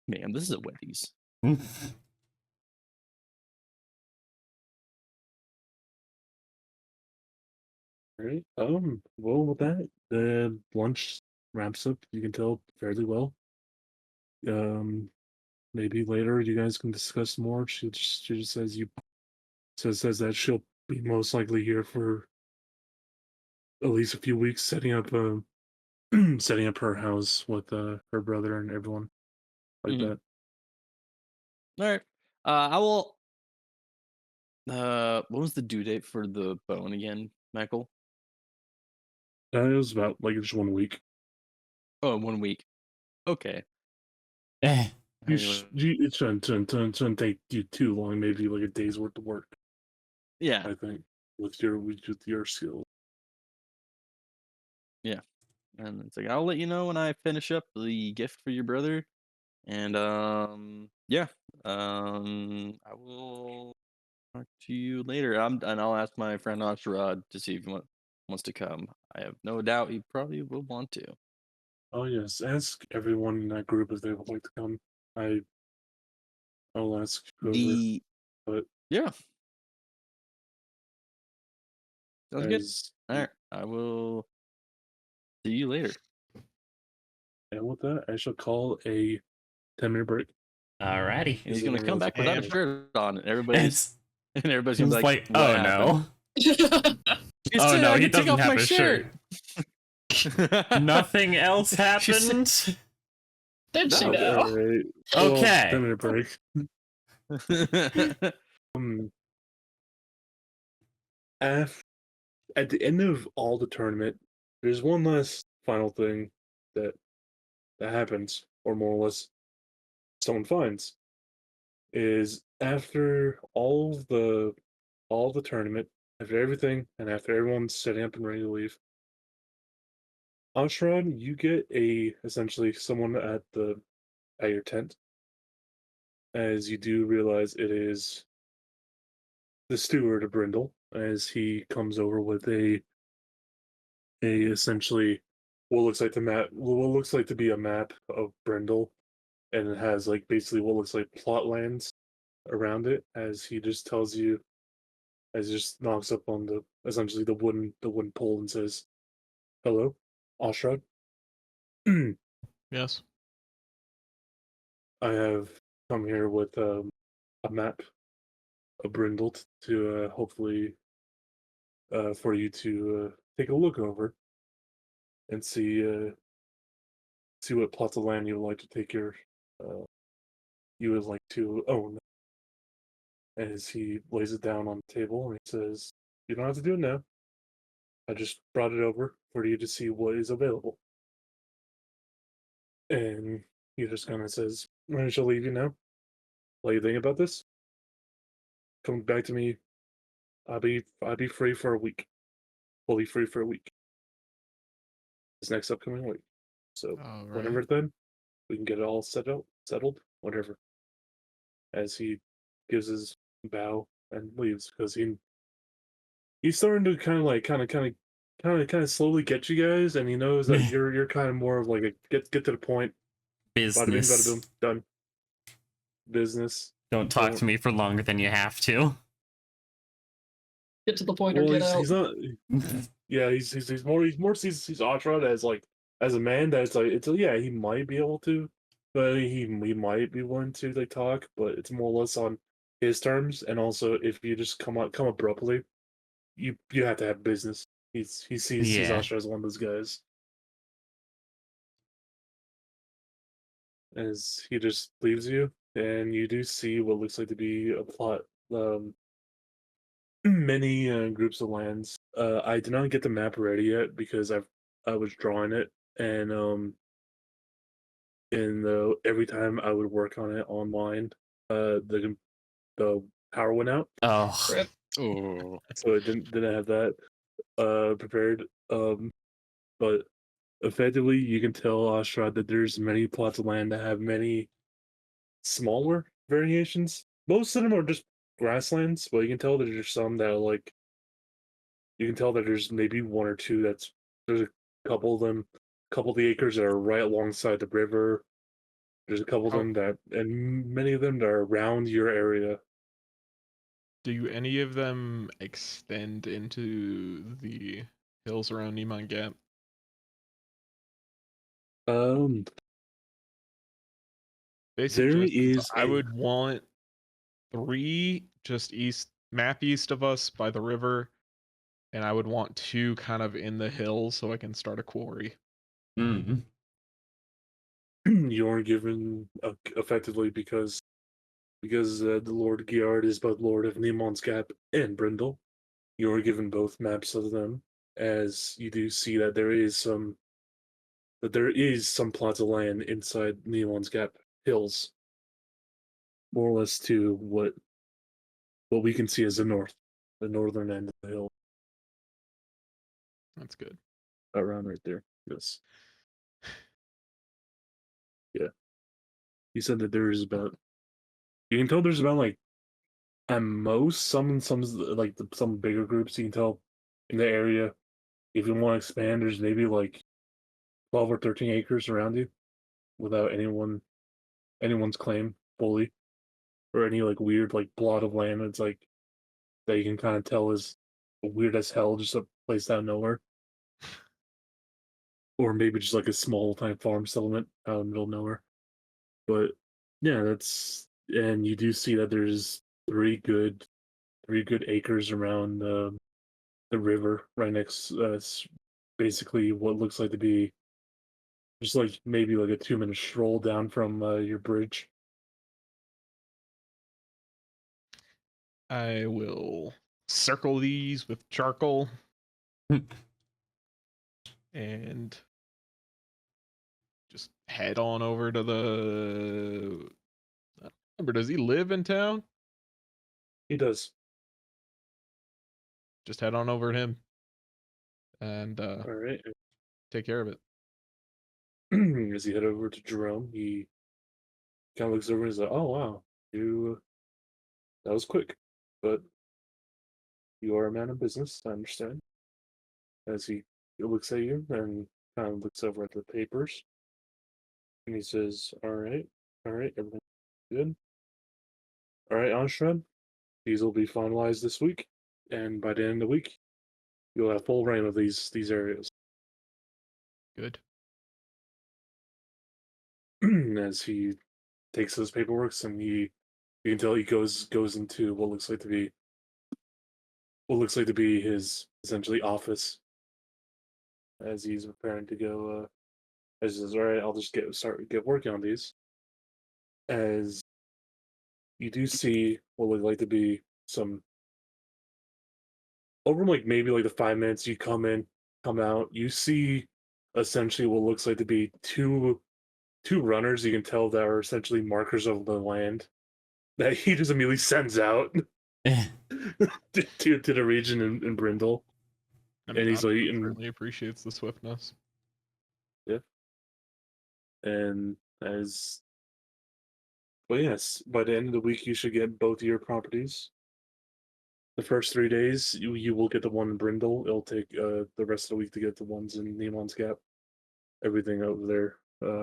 Man, this is a Wendy's. All right. Well, with that, the lunch wraps up. You can tell fairly well. Maybe later you guys can discuss more. She just says that she'll be most likely here for at least a few weeks, setting up setting up her house with her brother and everyone like Mhm. that. All right. I will. What was the due date for the bone again, Michael? It was about like just 1 week. Oh, 1 week. Okay. eh, It shouldn't take you too long. Maybe like a day's worth of work. Yeah. I think with your skills. And it's like, I'll let you know when I finish up the gift for your brother. And yeah. I will talk to you later. And I'll ask my friend Ashrad to see if he wants to come. I have no doubt he probably will want to. Oh yes, ask everyone in that group if they would like to come. I'll ask whoever. The But yeah, sounds good. as All right, I will see you later. and with that, I shall call a 10-minute break. alrighty. And he's Is gonna anyone come else back without a And- shirt on, and everybody's gonna It's be like, like, oh "What happened?" no. She Oh said no, I he could take doesn't off have my a shirt. Nothing else She said- happened. Did she No. know? All right. Well, Okay. 10-minute break. Af At the end of all the tournament, there's one last final thing that happens, or more or less, someone finds. Is after all the tournament, after everything, and after everyone's setting up and ready to leave, Ashrad, you get essentially someone at your tent, as you do realize it is the steward of Brindle, as he comes over with a essentially what looks like what looks like to be a map of Brindle, and it has like basically what looks like plot lands around it, as he just tells you, as he just knocks up on essentially the wooden pole and says, "Hello, Ashrad. Yes. I have come here with a map of Brindle to hopefully for you to take a look over and see what plots of land you would like to you would like to own." As he lays it down on the table and he says, "You don't have to do it now. I just brought it over for you to see what is available." And he just kind of says, "I shall leave you now. What do you think about this? Come back to me. I'll be free for a week. Fully free for a week. This next upcoming week. So All right. whenever then, we can get it all settled, whatever." As he gives his bow and leaves, because he's starting to kind of slowly get you guys, and he knows that you're kind of more of like a get to the point. Bada bing, bada Business. boom, done. Business. Don't talk Don't- to me for longer than you have to. Get to the point or Well, get out. he's not. Yeah, he's more sees Ashrad as like as a man that's like yeah, he might be able to, but he might be willing to like talk, but it's more or less on his terms. And also, if you just come abruptly, you have to have business. He sees Yeah. Ashrad as one of those guys. As he just leaves you, and you do see what looks like to be a plot. Many groups of lands. I did not get the map ready yet because I was drawing it, and every time I would work on it online, the power went out, Oh. Rip. Oh, so I didn't have that prepared. But effectively, you can tell Ostrad that there's many plots of land that have many smaller variations. Most of them are just grasslands, but you can tell that there's some that are like you can tell that there's maybe one or two there's a couple of them, a couple of the acres that are right alongside the river. There's a couple of How them and many of them that are around your area. do any of them extend into the hills around Neiman Gap? Um, Basic there gist is is I would want 3 just map east of us by the river, and I would want 2 kind of in the hills so I can start a quarry. Mm. you are given effectively because the Lord Giard is both Lord of Nemon's Gap and Brindle. You are given both maps of them, as you do see that there is some plots of land inside Nemon's Gap hills, more or less to what we can see as the northern end of the hill, That's good. around right there. Yes, yeah. He said that there is about. You can tell there's about like at most some like some bigger groups you can tell in the area. If you want to expand, there's maybe like 12 or 13 acres around you, without anyone's claim fully, or any like weird like blot of land that's like that you can kind of tell is weird as hell, just a place out of nowhere, or maybe just like a small time farm settlement out in the middle of nowhere. But yeah, that's and you do see that there's three good acres around the river right next. Basically what looks like to be just like maybe like a 2 minute stroll down from your bridge. I will circle these with charcoal and just head on over to the. I don't remember, does he live in town? He does. Just head on over to him and All right. take care of it. As he head over to Jerome, he kind of looks over and he's like, "Oh wow, you that was quick, but you are a man of business. I understand." As he looks at you and kind of looks over at the papers, and he says, all right, everything good. All right, Anstrad, these will be finalized this week, and by the end of the week, you'll have full reign of these areas." Good. As he takes those paperwork and you can tell he goes into what looks like to be his essentially office as he's preparing to go. As he says, "All right, I'll just get working on these." As you do see what look like to be some over like maybe like the 5 minutes you come in, come out, you see essentially what looks like to be two runners. You can tell that are essentially markers of the land that he just immediately sends out to the region in Brindle. I And mean, he's like, Oscar certainly appreciates the swiftness. yeah. And as well, yes, by the end of the week, you should get both of your properties. The first 3 days, you will get the one in Brindle. It'll take the rest of the week to get the ones in Nemon's Gap. Everything over there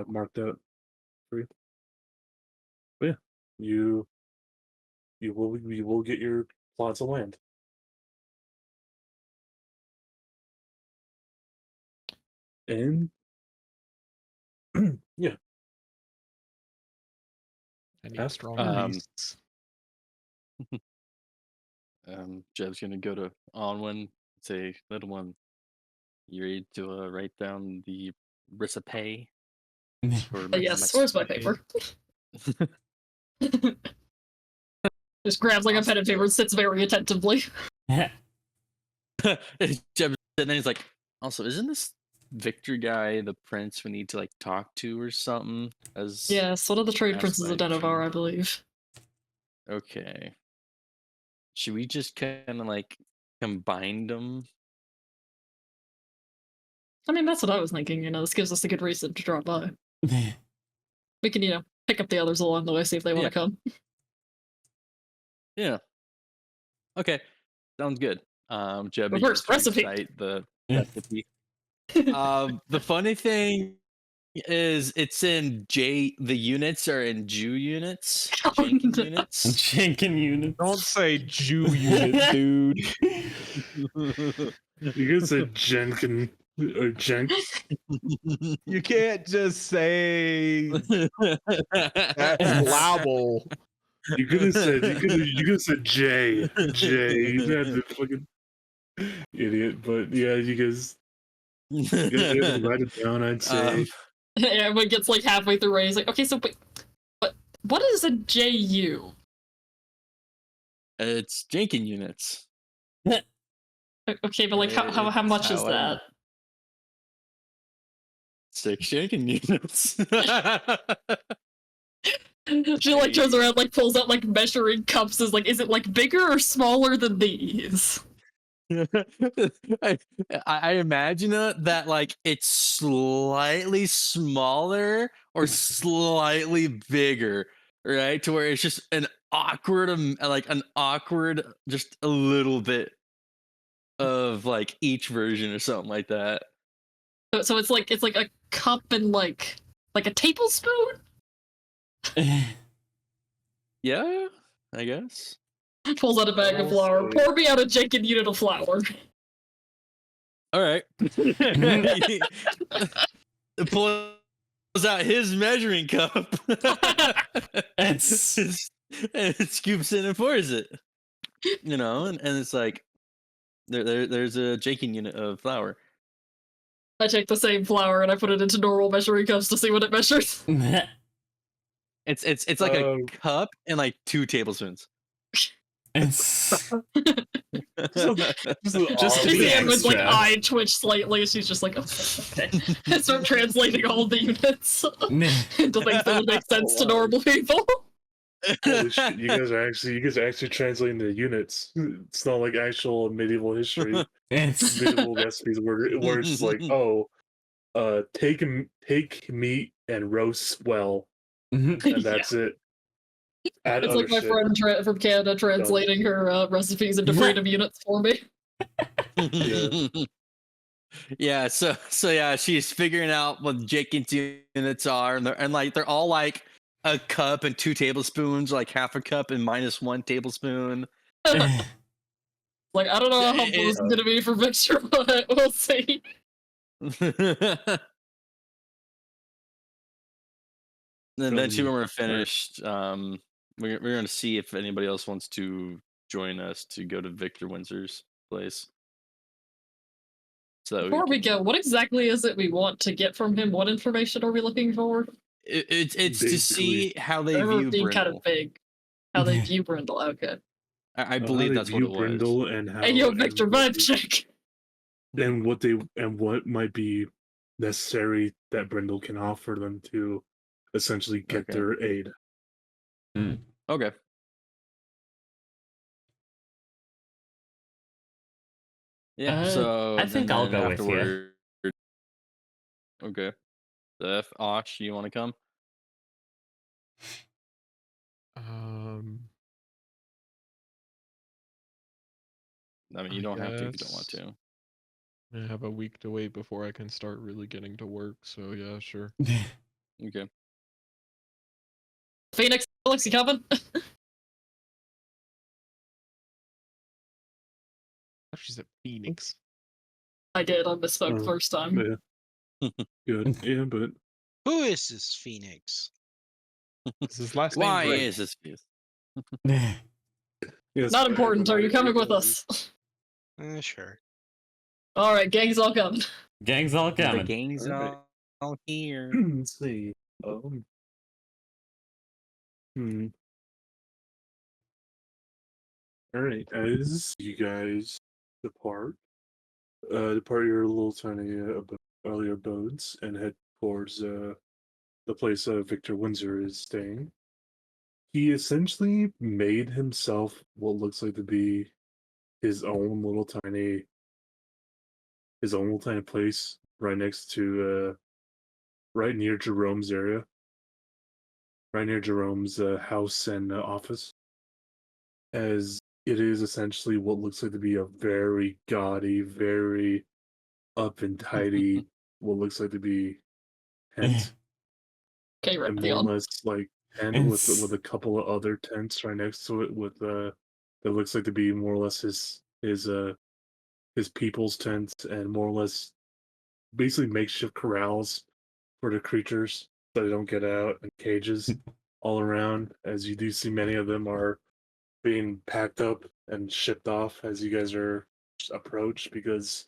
marked out for you. But yeah, you you will get your plots of land. And yeah, I need After- strong Um, beasts. Jeb's gonna go to Onwin, say, little one, you ready to write down the recipe for Yes, where's my paper? Just grabs like a pen and paper and sits very attentively. Jeb's sitting there, he's like, also, isn't this Victor guy the prince we need to like talk to or something? As Yes, one of the trade asked princes by of Denevar, Jim. I believe. Okay. Should we just kind of like combine them? I mean, that's what I was thinking. This gives us a good reason to drop by. We can, pick up the others along the way, see if they want to come. Yeah. Okay. Sounds good. Jeb But begins first, to recipe. recite the recipe. The funny thing is it's in J. The units are in Jew units, Oh, Jankin no. units. Jankin units. Don't say Jew unit, dude. You could say Jenkin or Jenk. You can't just say that's allowable. You could have said J. You had to fucking idiot, but yeah, you guys write it down, I'd say. Yeah, everyone gets like halfway through, he's like, okay, so wait, what is a JU? It's Jankin units. Okay, but like, how much is that? 6 Jankin units. She like turns around, like pulls out like measuring cups. Is it like bigger or smaller than these? I imagine that like it's slightly smaller or slightly bigger, right? To where it's just an awkward, just a little bit of like each version or something like that. So it's like a cup and like a tablespoon. Yeah, I guess. Pulls out a bag of flour. Pour me out a Jenkin unit of flour. All right. Pulls out his measuring cup and scoops it and pours it. And it's like there's a Jankin unit of flour. I take the same flour and I put it into normal measuring cups to see what it measures. It's like a cup and like 2 tablespoons. It's Just You see Edward's like extra. eye twitch slightly. She's just like, oh, okay. I start translating all the units into things that would make sense to normal people. Holy shit, you guys are actually translating the units. It's not like actual medieval history, it's medieval recipes where it's just like, take meat and roast well, and that's it. Add It's other like my shit. friend from Canada translating her recipes into freedom units for me. Yeah, so yeah, she's figuring out what Jenkins units are, and they're all like a cup and 2 tablespoons, like half a cup and -1 tablespoon. Like, I don't know how helpful this is gonna be for Victor, but we'll see. And then when we're finished, we're going to see if anybody else wants to join us to go to Victor Windsor's place. So Before we go, what exactly is it we want to get from him? What information are we looking for? It's to Basically, see how they Remember view being Brindle. kind of big. How they view Brindle. Okay. I believe that's what it was. Brindle and how. Hey, yo, Victor, vibe check. And what might be necessary that Brindle can offer them to essentially get Okay. their aid. Okay. Yeah, so I think I'll go with you. Okay. Steph, Osh, you want to come? I mean, you don't have to if you don't want to. I have a week to wait before I can start really getting to work, so yeah, sure. Okay. Phoenix, Alex, you coming? She's at Phoenix. I did. I misspoke Oh, first time. Yeah. Good. Yeah, but Who is this Phoenix? This is last name. Why Drake. is this? yes, Not important. Are you coming with us? Sure. All right, gang's all coming. Gang's all The coming. gang's Alright. all here. Let's see. All right, as you guys depart your little tiny earlier abodes and head towards the place Victor Windsor is staying. He essentially made himself what looks like to be his own little tiny place right next to right near Jerome's area, right near Jerome's house and office, as it is essentially what looks like to be a very gaudy, very up and tidy, what looks like to be tent, Okay, and more or Reption. less like tent And with a couple of other tents right next to it with that looks like to be more or less his people's tents and more or less basically makeshift corrals for the creatures so they don't get out and cages all around. As you do see, many of them are being packed up and shipped off as you guys are approached because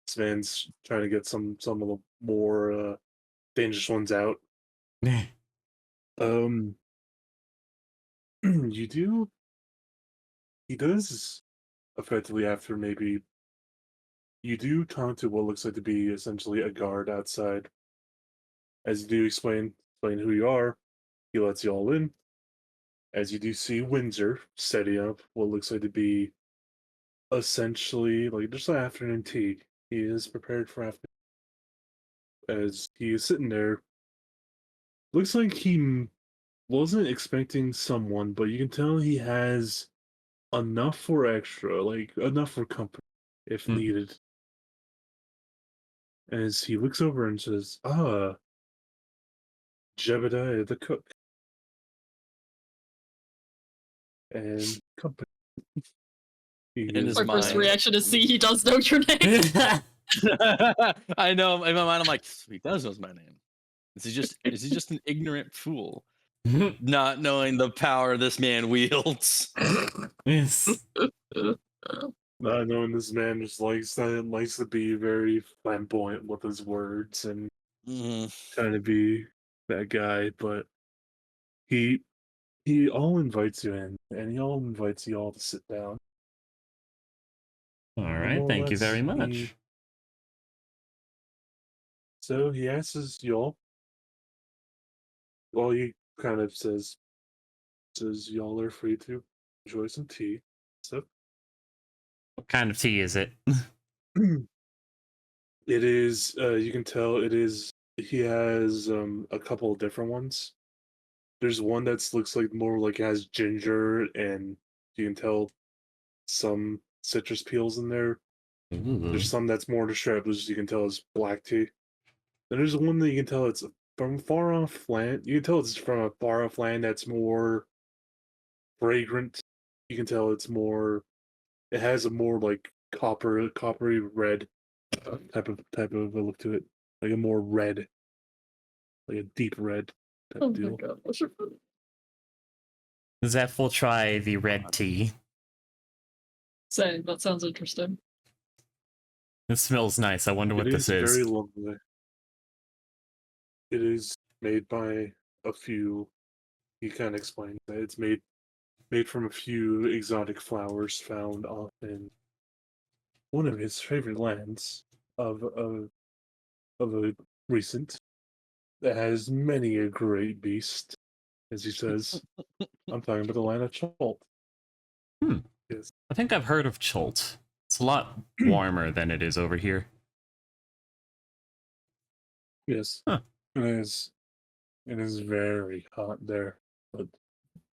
Sven's trying to get some of the more dangerous ones out. Um, you do. He does effectively after maybe you do talk to what looks like to be essentially a guard outside. As you do explain who you are, he lets you all in. As you do see Windsor setting up what looks like to be essentially like just an afternoon tea. He is prepared for afternoon. As he is sitting there, looks like he wasn't expecting someone, but you can tell he has enough for extra, like enough for company if Hmm. needed. As he looks over and says, "Ah, Jebediah the cook and company." He In gives his My you first mind. reaction is see he does know your name. I know in my mind I'm like, he does know my name. Is he just an ignorant fool? Not knowing the power this man wields. Yes. not knowing this man just likes to be very flamboyant with his words and Mhm. trying to be that guy, but he he all invites you in, and he all invites you all to sit down. All And right, more or thank you less, very much. so he asks you all. Well, he kind of says y'all are free to enjoy some tea. So What kind of tea is it? it is. You can tell it is. He has a couple of different ones. There's one that's looks like more like it has ginger, and you can tell some citrus peels in there. Ooh. There's some that's more described as you can tell is black tea. Then there's one that you can tell it's from far off land. You can tell it's from a far off land that's more fragrant. You can tell it's more. It has a more like coppery red type of a look to it, like a more red, like a deep red type Oh of my deal. god, what's your food? Zeph will try the red tea. Same, that sounds interesting. It smells nice. I wonder It what this is very is. lovely. It is made by a few. He kind of explained that it's made from a few exotic flowers found off in one of his favorite lands of a recent that has many a great beast, as he says. I'm talking about the land of Chult. Hmm. Yes. I think I've heard of Chult. It's a lot warmer than it is over here. Yes. Huh. It is very hot there. But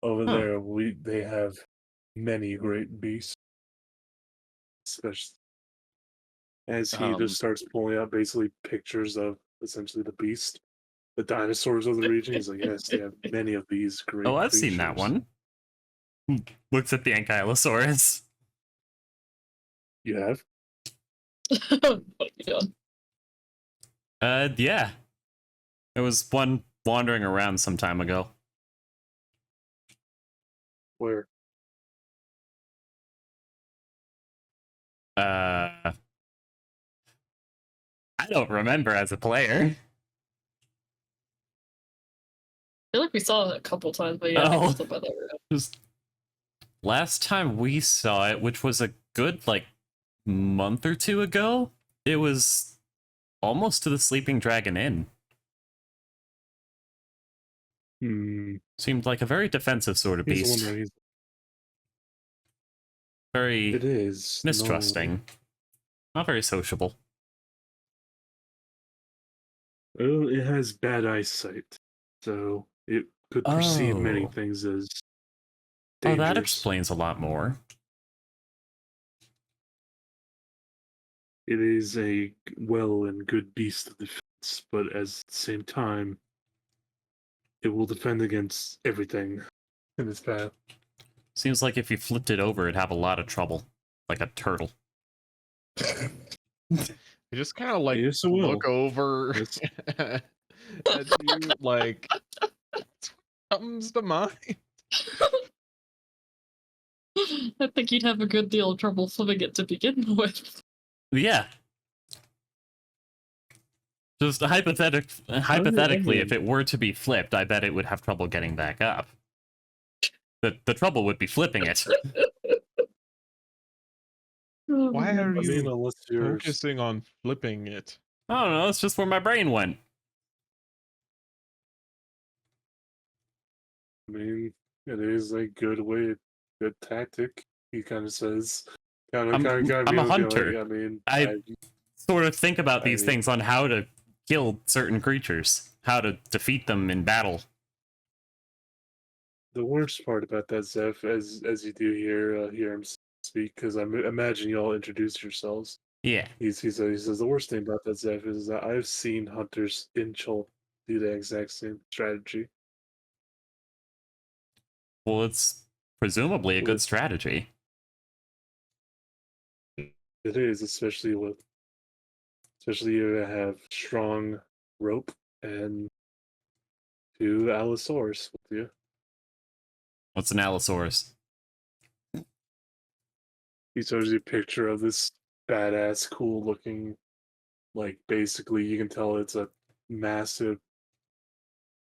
over Huh. there they have many great beasts. Especially as he just starts pulling out basically pictures of essentially the beast. The dinosaurs of the region. He's like, yes, they have many of these great Oh, I've creatures. seen that one. Looks at the Ankylosaurus. You have? What are you doing? Yeah. There was one wandering around some time ago. Where? I don't remember as a player. I feel like we saw it a couple times, but yeah, I think Oh. it's up by that area. Just last time we saw it, which was a good like month or two ago, it was almost to the Sleeping Dragon Inn. Seemed like a very defensive sort of He's the one beast. that he's. Very It is mistrusting. Not very sociable. Well, it has bad eyesight, so it could perceive many Oh. things as Oh, dangerous. that explains a lot more. It is a well and good beast of defense, but at the same time, it will defend against everything in its path. Seems like if you flipped it over, it'd have a lot of trouble. Like a turtle. I just kind of like Yes, it will. look over Yes. at you, like comes to mind. I think you'd have a good deal of trouble flipping it to begin with. Yeah. Just hypothetically, if it were to be flipped, I bet it would have trouble getting back up. The trouble would be flipping it. Why are I mean, you unless you're focusing on flipping it? I don't know, it's just where my brain went. I mean, it is a good way, good tactic. He kind of says, I'm a hunter. I mean, I sort of think about these I mean- things on how to kill certain creatures, how to defeat them in battle. the worst part about that, Zeph, as you do hear him speak, because I imagine you all introduce yourselves. Yeah. He says the worst thing about that, Zeph, is that I've seen hunters in Chol do the exact same strategy. Well, it's presumably a good strategy. It is, especially you have strong rope and 2 Allosaurus with you. What's an Allosaurus? He shows you a picture of this badass, cool looking, like basically you can tell it's a massive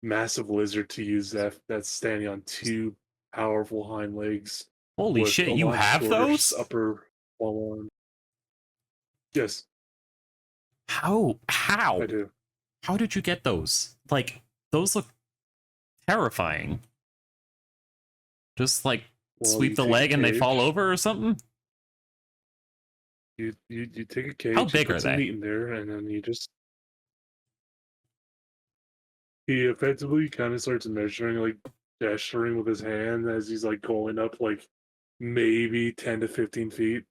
lizard to use that's standing on 2 powerful hind legs. Holy with shit, a you lot have shorter those? upper forearm. Yes, How? I do. How did you get those? Like, those look terrifying. Just like Well, sweep you the take a leg and they cage. fall over or something? You take a cage. How you big put are some they? meat in there, and then you just. He effectively kind of starts measuring, like gesturing with his hand as he's like going up, like maybe 10 to 15 feet.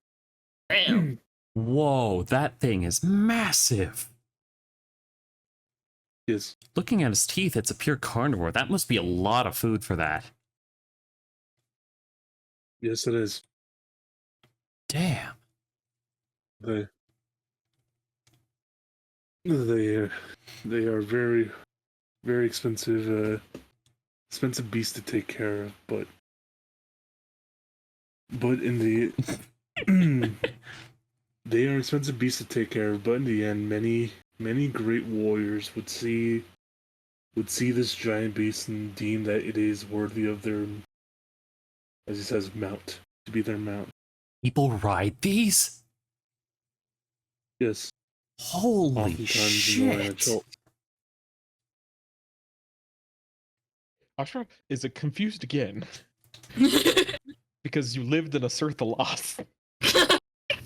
Damn. Whoa, that thing is massive. Yes, Looking at his teeth, it's a pure carnivore. That must be a lot of food for that. yes, it is. Damn. They they are very very expensive beasts to take care of, but in the they are expensive beasts to take care of, but in the end many great warriors would see this giant beast and deem that it is worthy of their, as he says, mount, to be their mount. People ride these? Yes, Holy oftentimes in the land of shit. Chult. Ashra, is it confused again? Because you lived in a Sirthalos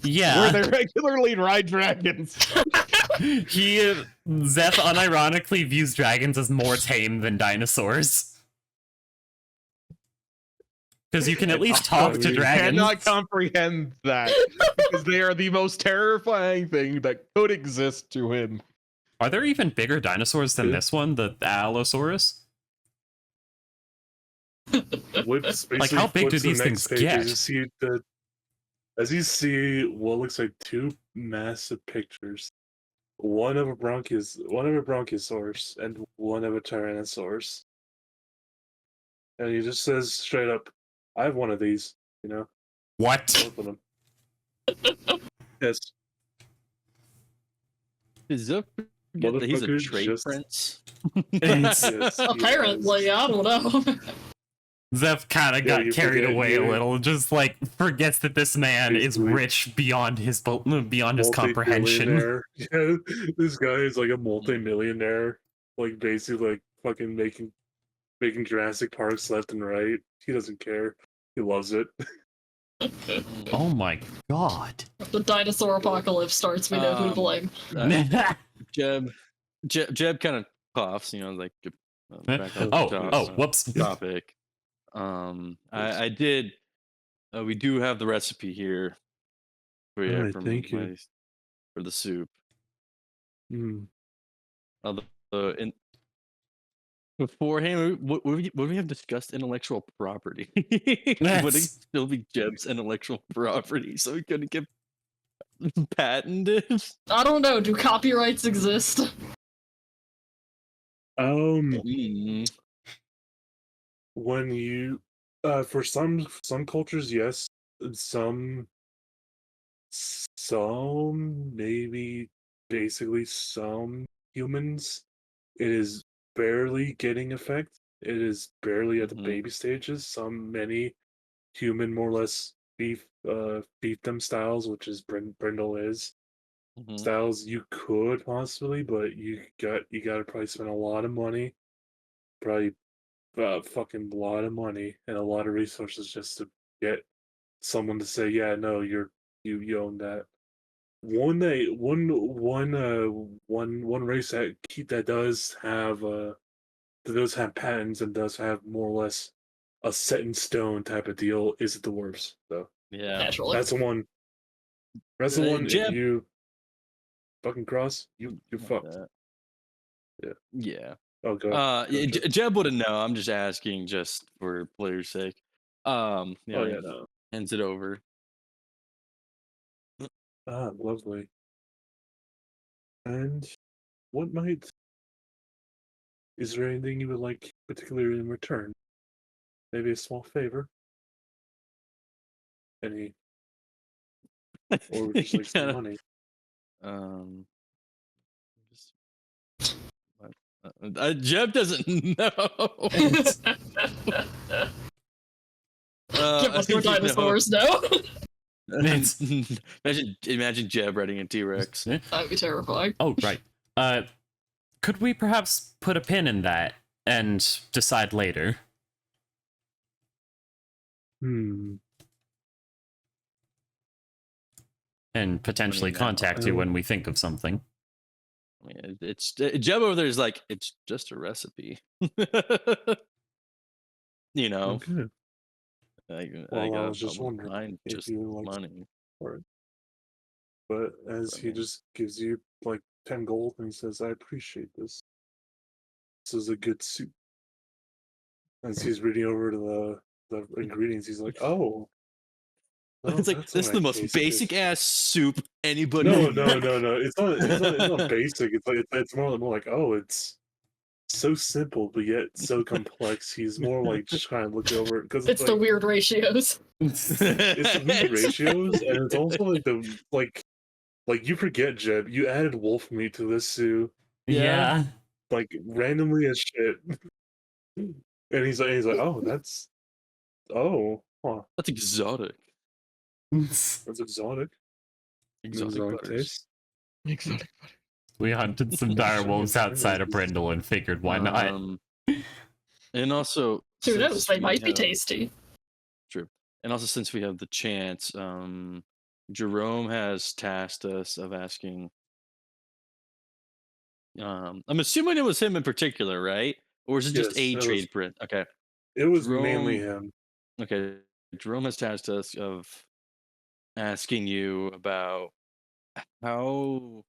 Yeah. where they regularly ride dragons. Zeph unironically views dragons as more tame than dinosaurs. Because you can at least talk to I dragons. Cannot comprehend that because they are the most terrifying thing that could exist to him. Are there even bigger dinosaurs than this one, the Allosaurus? Like, how big do these things get? As you see what looks like 2 massive pictures, one of a Bronchiosaurus and one of a Tyrannosaurus, and he just says straight up, "I have one of these." What? Both of them. Yes. Does Zeph forget that he's a Motherfucker trade just- prince? Yes, he has. Apparently, I don't know. Zeph kind of Yeah, got you carried forget away a you- little, just like forgets that this man is Basically. rich beyond his comprehension. Multi-billionaire. Yeah, this guy is like a multi-millionaire, like basically like fucking making Jurassic Parks left and right. He doesn't care. He loves it. Oh my god. The dinosaur apocalypse starts, we know who to blame. Jeb, Jeb kind of coughs, like back on Whoops. topic. I did. We do have the recipe here for you Alright, thank you. for the soup. Mm. Although in beforehand, would we have discussed intellectual property? Would it still be Jeb's intellectual property, so he couldn't get patented? I don't know. Do copyrights exist? Mm. When you for some cultures, yes. Some maybe basically some humans, it is barely getting effect. It is barely at the Mhm. baby stages. Many human, more or less fiefdom styles, which is Brindle is Mhm. styles. You could possibly, but you got to probably spend a lot of money, probably fucking lot of money and a lot of resources just to get someone to say, yeah, no, you own that. One race that does have patents and does have more or less a set in stone type of deal is the dwarves. So Yeah. Naturally. that's the one. That's the one. If Jeb. you fucking cross, you're fucked. Yeah. Yeah. Oh god. Yeah, Jeb wouldn't know. I'm just asking, just for player's sake. Oh yeah, no. Hands it over. Ah, lovely. And what might is there anything you would like particularly in return? Maybe a small favor? Any or just like some Kinda, money? just- Jeb doesn't know. Give us your dinosaurs, no? Imagine Jeb riding a T-Rex. That'd be terrifying. Oh, right. Could we perhaps put a pin in that and decide later? Hmm. And potentially contact you when we think of something. I mean, it's Jeb over there is like, it's just a recipe. Okay. Well, I was just wouldn't wondering mind if just you like money. for it. But as he just gives you like 10 gold and he says, I appreciate this. This is a good soup. As he's reading over to the ingredients, he's like, oh. Well, It's like, that's this is what the I most tasted. basic ass soup anybody. No. It's not basic. It's more like, oh, it's so simple but yet so complex. He's more like just kind of looking over it because It's the weird ratios. it's the weird ratios, and it's also like you forget, Jeb, you added wolf meat to this soup, Yeah. like randomly as shit. And he's like, oh, that's huh, That's exotic. that's exotic. Exotic butters. taste. Exotic butter. We hunted some direwolves outside of Brindle and figured why not. And also, Who knows? since They we might be have- tasty. True. And also, since we have the chance, Jerome has tasked us of asking. I'm assuming it was him in particular, right? Or is it just Yes, a it was- trade print? Okay. It was mainly him. Okay. Jerome has tasked us of asking you about how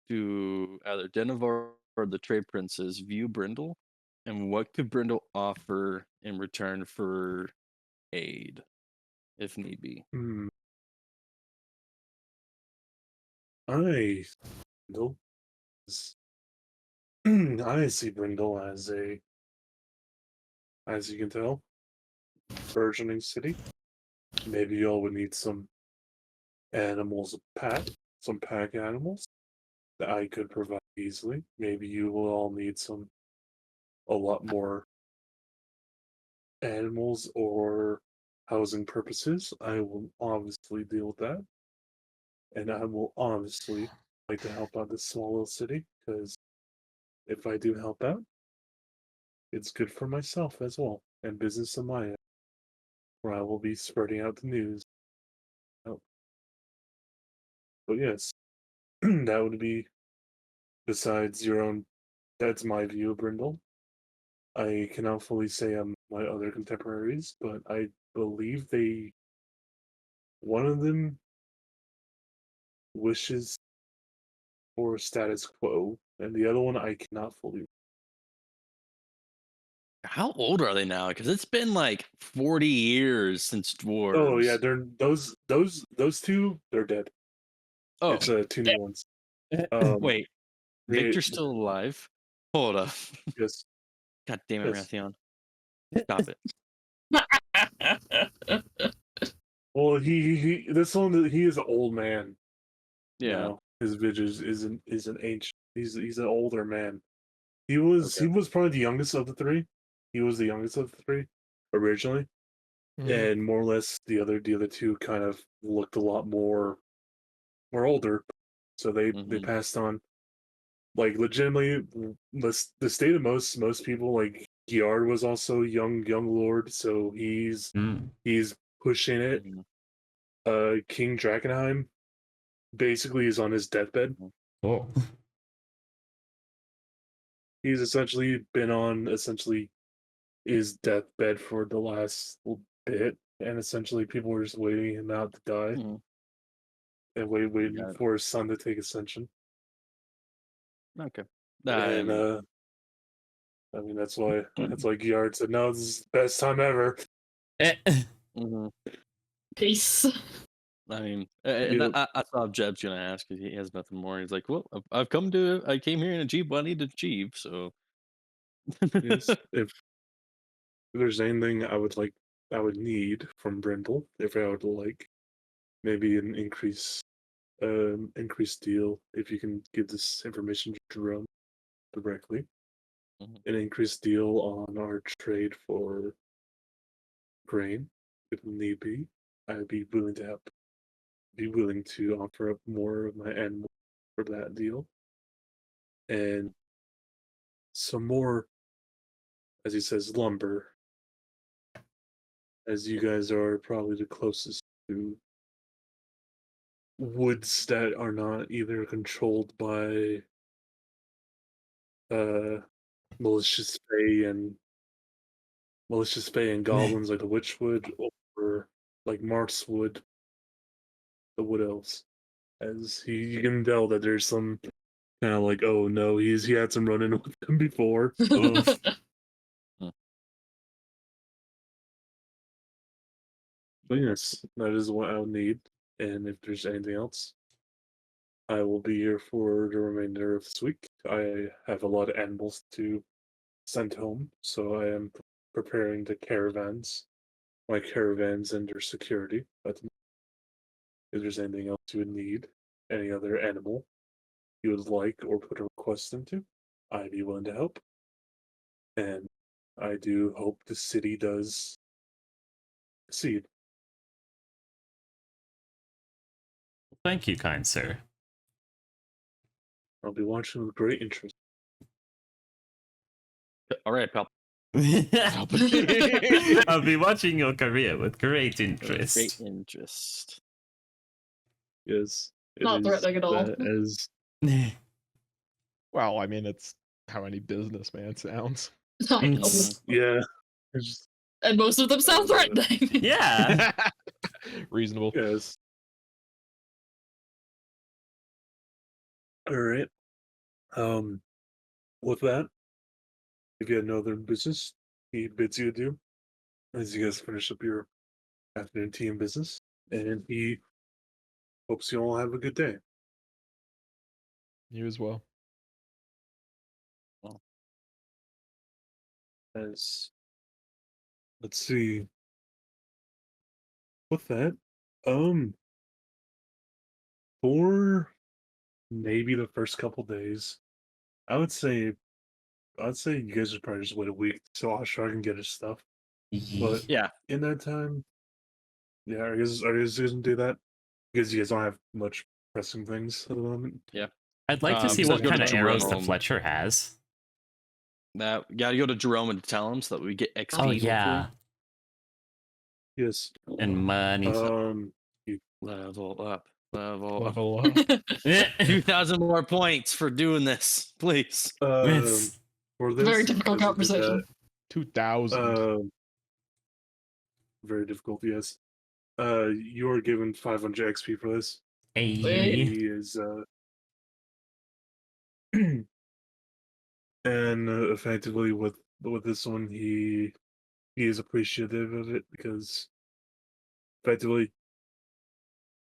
do either Denivar or the trade princes view Brindle, and what could Brindle offer in return for aid, if need be. Hmm. I Brindle is- I see Brindle as as you can tell, burgeoning city. Maybe y'all would need some some pack animals that I could provide easily. Maybe you will all need a lot more animals or housing purposes. I will obviously deal with that. And I will obviously like to help out this small little city, because if I do help out, it's good for myself as well, and business on my end, where I will be spreading out the news. Oh. But yes, that would be, besides your own that's my view of Brindle. I cannot fully say on my other contemporaries, but I believe one of them wishes for status quo, and the other one I cannot fully. How old are they now? Because it's been like 40 years since dwarves. Oh yeah, they're those two. They're dead. Oh, It's two new ones. wait. they- Victor's still alive? Hold up. Yes. God damn it, Yes. Raytheon. Stop it. Well, he this one he is an old man. Yeah. Now. His vision is an ancient. He's an older man. He was probably the youngest of the three. He was the youngest of the three originally, and more or less the other two kind of looked a lot more older, so they passed on. Like legitimately, the state of most people, like Giard was also young lord, so he's pushing it. King Drakenheim basically is on his deathbed. Oh. He's essentially been on his deathbed for the last little bit, and essentially people were just waiting him out to die and waiting for his son to take ascension. Okay. And I mean that's why Giard said, "No, this is the best time ever." Peace. I mean, I thought Jeb's gonna ask because he has nothing more. He's like, "Well, I came here and achieved what I need to achieve." So, Yes, if there's anything I would need from Brindle, if I would like maybe an increased deal, if you can give this information to Jerome directly, an increased deal on our trade for grain, if need be, I'd be willing to help. Be willing to offer up more of my animal for that deal, and some more, as he says, lumber, as you guys are probably the closest to woods that are not either controlled by malicious fae and goblins like the witchwood, or like Markswood, the wood elves. As you can tell that there's some kind of like, oh no, he had some run-in with them before. But yes, that is what I'll need. And if there's anything else, I will be here for the remainder of this week. I have a lot of animals to send home, so I am preparing my caravans and their security. But if there's anything else you would need, any other animal you would like or put a request into, I'd be willing to help. And I do hope the city does succeed. Thank you, kind sir. I'll be watching with great interest. all right, pal. I'll be watching your career with great Great interest. interest. Yes, it Not is threatening at all. that as Well, I mean, it's how any businessman sounds. I know. yeah, it's just, And most of them sound threatening. Yeah. Reasonable. yes. All right. With that, if you had no other business, he bids you adieu as you guys finish up your afternoon tea and business, and he hopes you all have a good day. You as well. As let's see. With that, for maybe the first couple days, I'd say you guys would probably just wait a week so Ashar can get his stuff. But Yeah. in that time, yeah, are you guys gonna do that? Because you guys don't have much pressing things at the moment. Yeah. I'd like to see besides what go to kind of arrows the Jerome. Fletcher has. That gotta go to Jerome and tell him so that we get XP. Oh yeah, Yes. and money. You Level up. Level up. 2,000 more points for doing this, please. It's For this, Very difficult because we did conversation. 2,000. that, very difficult. Yes. You are given 500 XP for this. a He is and effectively with this one, he is appreciative of it because effectively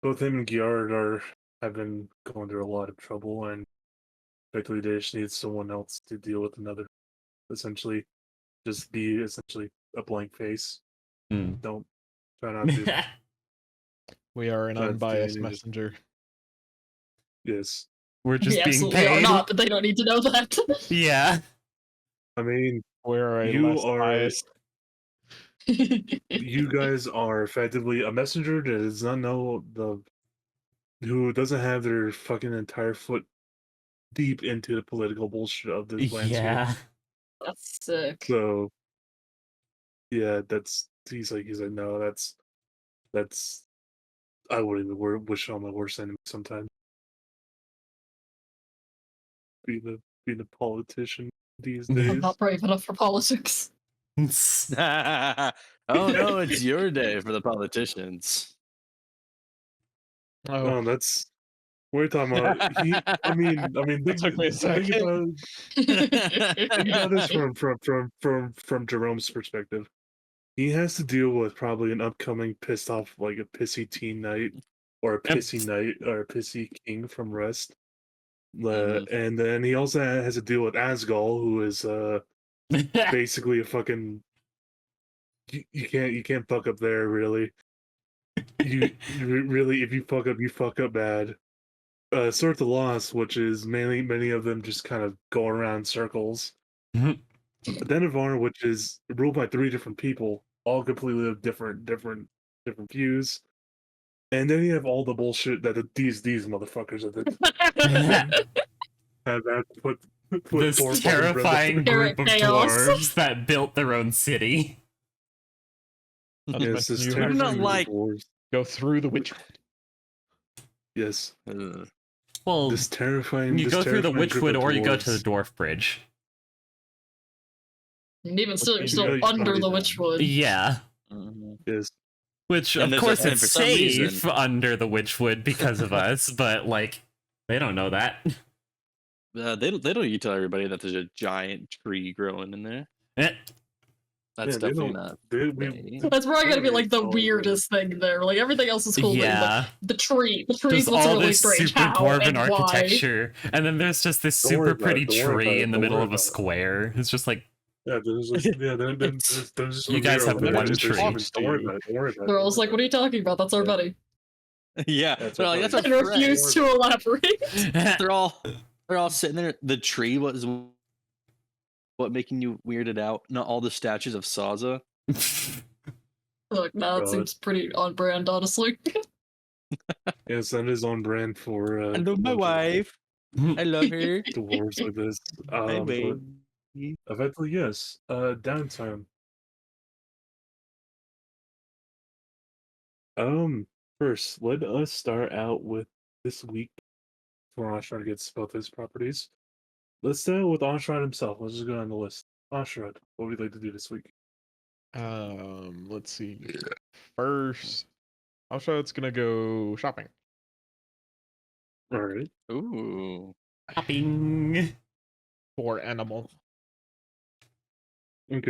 both him and Giard have been going through a lot of trouble, and effectively they just need someone else to deal with another. Essentially, just be essentially a blank face. Hmm. Don't try not to. We are an That's unbiased the- just- messenger. Yes, We're just We being absolutely are paid. not, but they don't need to know that. Yeah. I mean We're a You less are- biased. you guys are effectively a messenger that does not know who doesn't have their fucking entire foot deep into the political bullshit of this landscape. Yeah. That's sick. So yeah, he's like no, that's I wouldn't even wish on my worst enemy sometimes. Being a politician these I'm I'm days. not brave enough for politics. Oh no, it's your day for the politicians. Oh, That's what are you talking about? That took me a second. Think about this from Jerome's perspective. He has to deal with probably an upcoming pissed off, like a pissy teen knight, or a pissy knight, or a pissy king from Rest. And then he also has to deal with Asgal, who is basically a fucking. You can't fuck up there really. You really, if you fuck up bad. Sort the Lost, which is many of them just kind of go around in circles. Mhm. Denivar, which is ruled by 3 different people, all completely different views. And then you have all the bullshit that these motherfuckers have put This forth terrifying in Brindle. group of Chaos. dwarves that built their own city. Yes, this You do terrifying not group of like- dwarves. go through the witch. Yes, Well, this terrifying. you this go through the terrifying group Witchwood of or you go to the dwarves. Dwarf Bridge. And even still, you're you still gotta under find the them. Witchwood. Yeah. Yes, Which, And of there's a- course, and it's for some reason- safe under the Witchwood because of us, but, like, they don't know that. They don't you tell everybody that there's a giant tree growing in there. Eh, That's yeah, they definitely don't. not. They, right. That's probably gonna be like the Oh, right. weirdest thing there. Like everything else is cool, but yeah. the tree Just looks all really this strange. super How dwarven and why? architecture. And then there's just this Don't worry super about it, pretty don't worry about tree it, in the don't middle worry of a about it. square. It's just like, Yeah, there's just You guys have over there, one just tree. Don't worry about it. Don't worry about it. They're always like, "What are you talking about? That's our Yeah. buddy." Yeah, That's they're like, what that's I- our And friend. refuse to elaborate. They're all sitting there. The tree was what making you weirded out. Not all the statues of Saza. Look, no, it God. seems pretty on brand, honestly. Yes, that is on brand for. I love my bunch of wife. I love her. Dwarves like this. Hi, But babe. eventually, yes. Downtime. First, let us start out with this week before Oshran gets both his properties. Let's start with Oshran himself. Let's just go down the list. Oshran, what would you like to do this week? Let's see. First, I'll show it's gonna go shopping. All right. Ooh. Shopping. For animals. In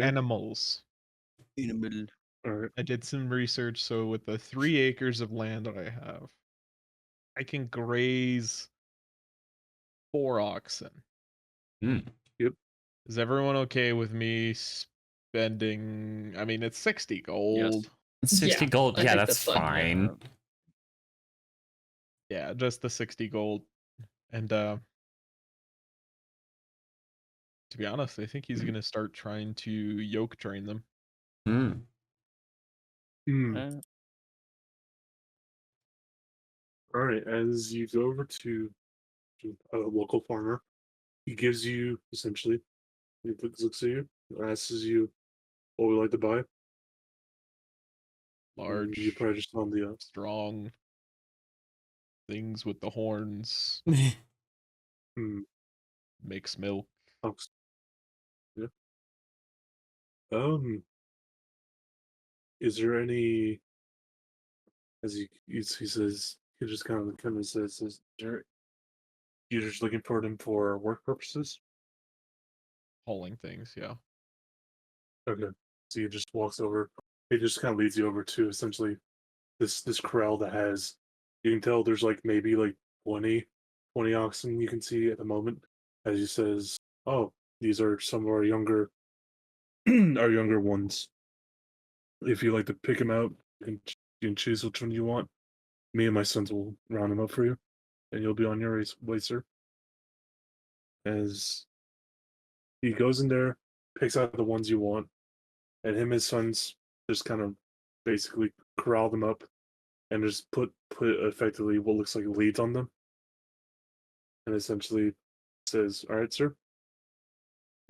All right. I did some research, so with the 3 acres of land that I have, I can graze 4 oxen. Mm. Is everyone okay with me spending? I mean, it's 60 gold. 60 Yeah, gold. I Yeah, think that's that's fine. fine. Yeah, just the 60 gold. And to be honest, I think he's gonna start trying to yoke train them. Mm. All right. As you go over to a local farmer, he gives you essentially. He looks at you, asks you, "What would you like to buy?" Large, You probably just on the strong. things with the horns, Hmm. makes milk. Oh, yeah. Is there any? As he says, he just kind of says, you're just looking for them for work purposes? Hauling things, yeah. Okay. So he just walks over. He just kind of leads you over to essentially this corral that has. You can tell there's like maybe like 20 oxen you can see at the moment. As he says, "Oh, these are some of our younger our younger ones. If you like to pick them out, you can choose which one you want. Me and my sons will round them up for you, and you'll be on your way, sir." As he goes in there, picks out the ones you want, and him and his sons just kind of basically corral them up and just put effectively what looks like leads on them, and essentially says, "All right, sir,"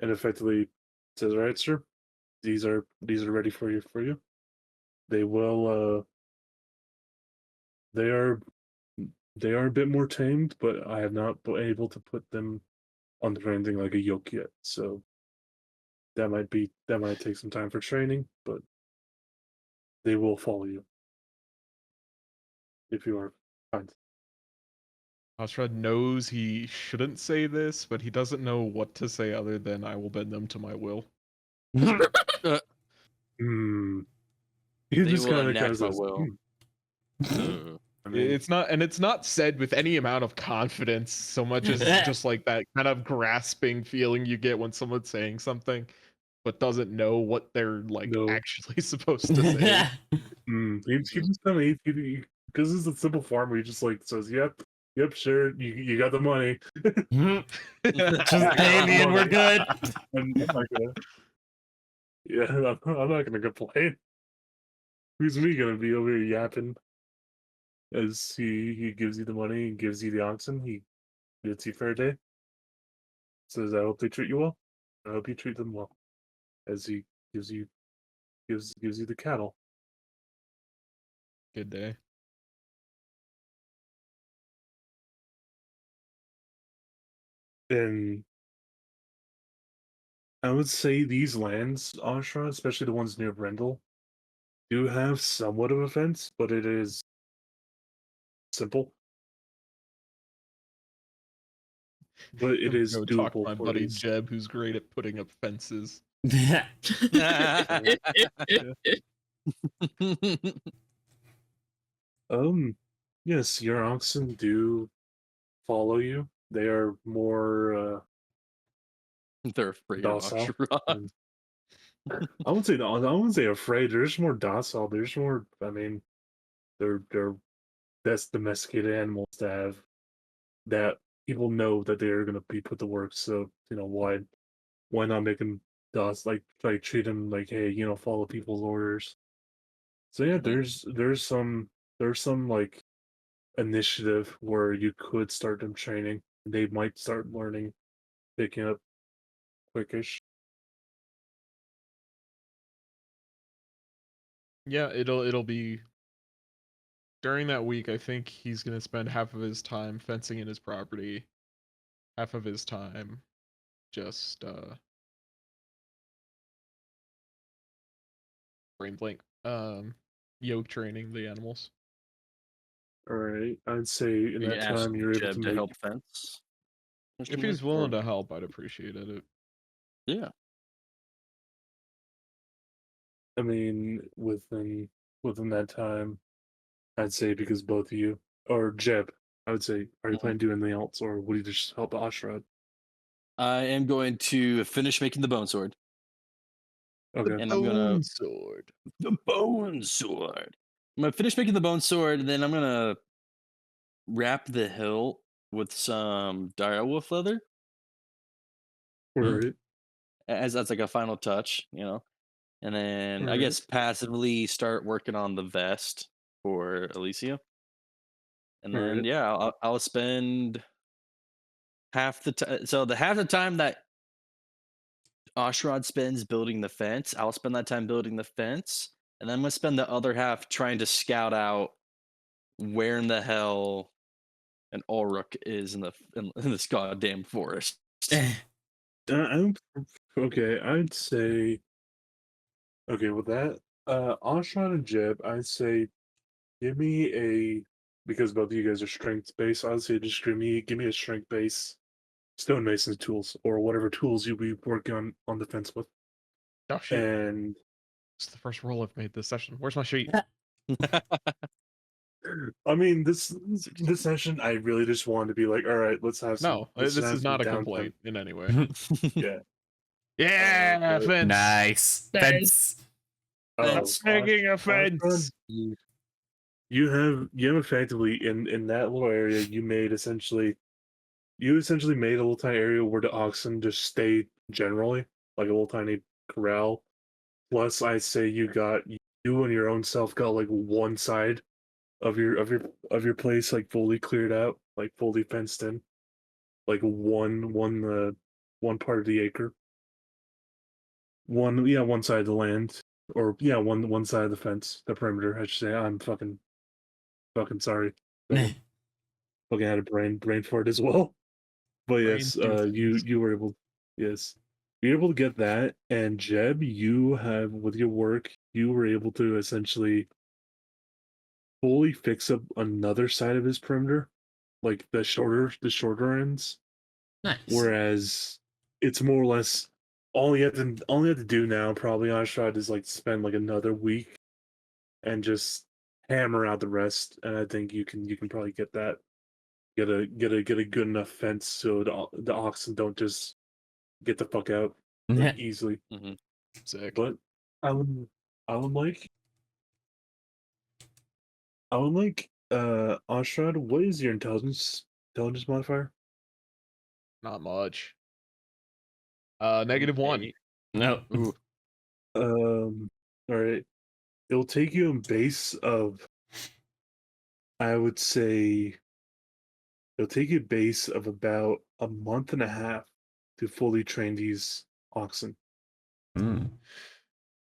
and effectively says, "All right, sir, these are ready for you. They will they are they are a bit more tamed, but I have not been able to put them under anything like a yoke yet. So that might take some time for training, but they will follow you if you are kind." Ashrad knows he shouldn't say this, but he doesn't know what to say other than "I will bend them to my will." Hmm. He They just will kind enact of my says, will. I mean, It's not said with any amount of confidence so much as just like that kind of grasping feeling you get when someone's saying something but doesn't know what they're like no. actually supposed to say. He just kind of because it's a simple farmer. He just like says, "Yep, sure, you got the money." Just pay me and we're good. I'm not gonna. Yeah, I'm not gonna complain. Who's me gonna be over here yapping as he gives you the money and gives you the oxen? He bids you fair day. Says, "I hope they treat you well. I hope you treat them well." As he gives you gives you the cattle. Good day. And I would say these lands, Ashra, especially the ones near Brindol, do have somewhat of a fence, but it is simple. But it is Go talk to doable my for buddy these. Jeb, who's great at putting up fences. Um, yes, your oxen do follow you. They are more They're afraid of docile. Ashrad. And I wouldn't say afraid. They're just more docile. They're just more. I mean, they're best domesticated animals to have that people know that they are going to be put to work. So why not make them like treat them like, hey, follow people's orders. So yeah, Mhm. there's some like initiative where you could start them training. They might start learning, picking up quickish. Yeah, it'll be during that week. I think he's gonna spend half of his time fencing in his property, half of his time just brain blank yoke training the animals. All right, I'd say in You that ask time you're able Jeb to to make. help fence. If Question he's mark, or- willing to help, I'd appreciate it. Yeah. I mean, within that time, I'd say because both of you or Jeb, I would say, are you Mhm. planning to do anything else, or would you just help Ashrad? I am going to finish making the bone sword, Okay. and I'm gonna Sword. the bone sword. I'm gonna finish making the bone sword, and then I'm gonna wrap the hilt with some direwolf leather All right. as like a final touch, and then All I right. guess passively start working on the vest for Alicia, and All then right. yeah, I'll spend half the time. So the half the time that Ashrad spends building the fence, I'll spend that time building the fence, and then I'm gonna spend the other half trying to scout out where in the hell and Ulrich is in this goddamn forest. I'm okay. I'd say okay with that. Ashran and Jeb, I'd say give me a because both of you guys are strength based. I'd say just give me a strength base stonemason tools or whatever tools you'll be working on the fence with. Oh shit! And It's the first roll I've made this session. Where's my sheet? I mean, this session, I really just wanted to be like, all right, let's have some. No, let's this have is some not a downtime." complaint in any way. Yeah. Yeah, but- fence. Nice. Nice. Fence. Oh, Fence. Making a Ashran, fence. you have effectively in that little area you essentially made a little tiny area where the oxen just stay generally, like a little tiny corral. Plus, I say you and your own self got like one side of your place like fully cleared out, like fully fenced in, like one part of the acre, one side of the land, or one side of the fence, the perimeter. I should say. I'm fucking sorry. Fucking had a brain for it as well. But yes, you were able, yes, you're able to get that, and Jeb, you have with your work, you were able to essentially fully fix up another side of his perimeter, like the shorter ends. Nice. Whereas it's more or less all you have to do now probably on Stride is like spend like another week and just hammer out the rest, and I think you can probably get that. Get a good enough fence so the oxen don't just get the fuck out like, easily. Sick. But I would like Ostrad, what is your intelligence modifier? Not much. -1. No. Ooh. All right. It'll take you in base of, I would say, it'll take you base of about a month and a half to fully train these oxen Mm.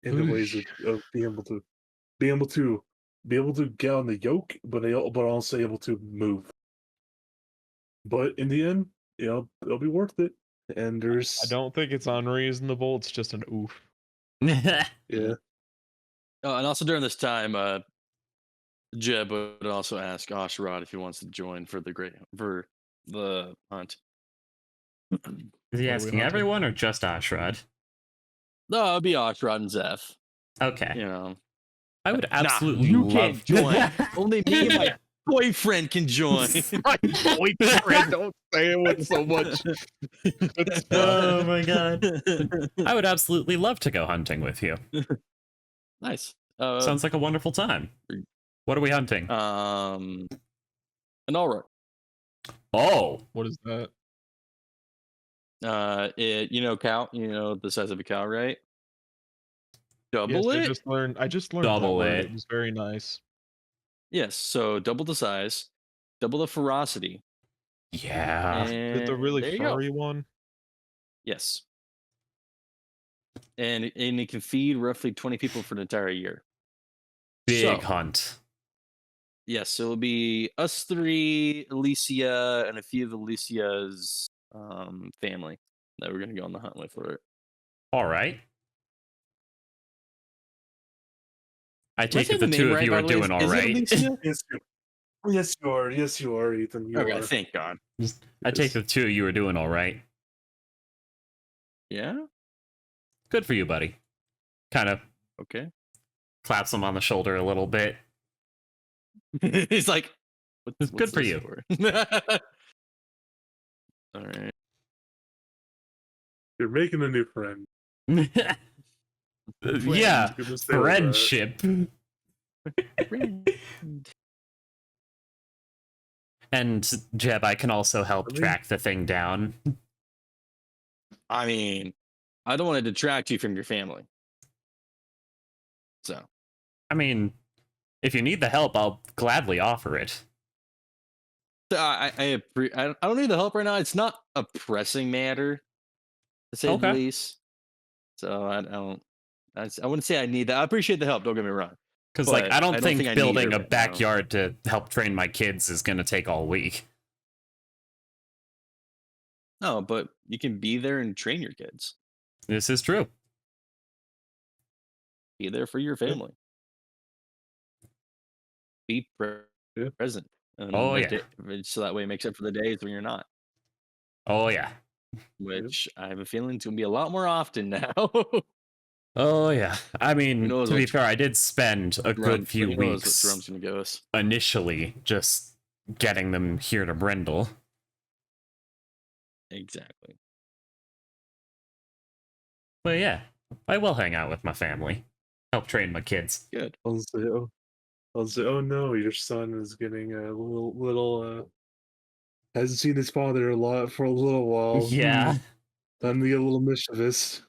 in the ways of being able to get on the yoke, but also able to move. But in the end, it'll be worth it. And there's I don't think it's unreasonable. It's just an oof. yeah. Oh, and also during this time, Jeb would also ask Ashrod if he wants to join for the hunt. Is he What are we asking hunting? everyone or just Ashrod? No, it'd be Ashrod and Zeph. Okay. You know, I would Nah, absolutely you love can't join. Only me and my boyfriend can join. My boyfriend, don't say it with so much. Oh my god. I would absolutely love to go hunting with you. Nice. Sounds like a wonderful time. What are we hunting? An Ulrich. Oh. What is that? Cow. You know the size of a cow, right? Double Yes, it. I just learned Double that word. it. It was very nice. Yes. So double the size, double the ferocity. Yeah. Is it the And really there you go. furry one? Yes. And it can feed roughly 20 people for an entire year. Big So, hunt. yes, it'll be us three, Alicia, and a few of Alicia's family that we're gonna go on the hunt with for it. All right. I Am I take saying it the the two name of right, you by are the way? doing all Is it right. Alicia? Yes, you are. Yes, you are, Ethan. You Okay, are. thank God. I take it the two of you are doing all right. Yeah. Good for you, buddy. Kind of Okay. claps him on the shoulder a little bit. He's like, It's good for you. All right. You're making a new friend. Yeah. Gonna stay like that. Friendship. And Jeb, I can also help I mean- track the thing down. I mean, I don't want to detract you from your family. So, I mean, if you need the help, I'll gladly offer it. I don't need the help right now. It's not a pressing matter, to say the Okay. least. So I wouldn't say I need that. I appreciate the help. Don't get me wrong. Because, like, But I don't think I need building it a right now. backyard to help train my kids is going to take all week. No, but you can be there and train your kids. This is true. Be there for your family. Be Yeah. present. And Oh, yeah. so that way it makes up for the days when you're not. Oh yeah. Which I have a feeling it's gonna be a lot more often now. Oh yeah. I mean, knows to be what- fair, I did spend a good few Who knows what weeks Jerome's gonna give us. initially just getting them here to Brindle. Exactly. But yeah, I will hang out with my family. Help train my kids. Good. I'll say, oh no, your son is getting a little hasn't seen his father for a little while. Yeah. Time to get a little mischievous.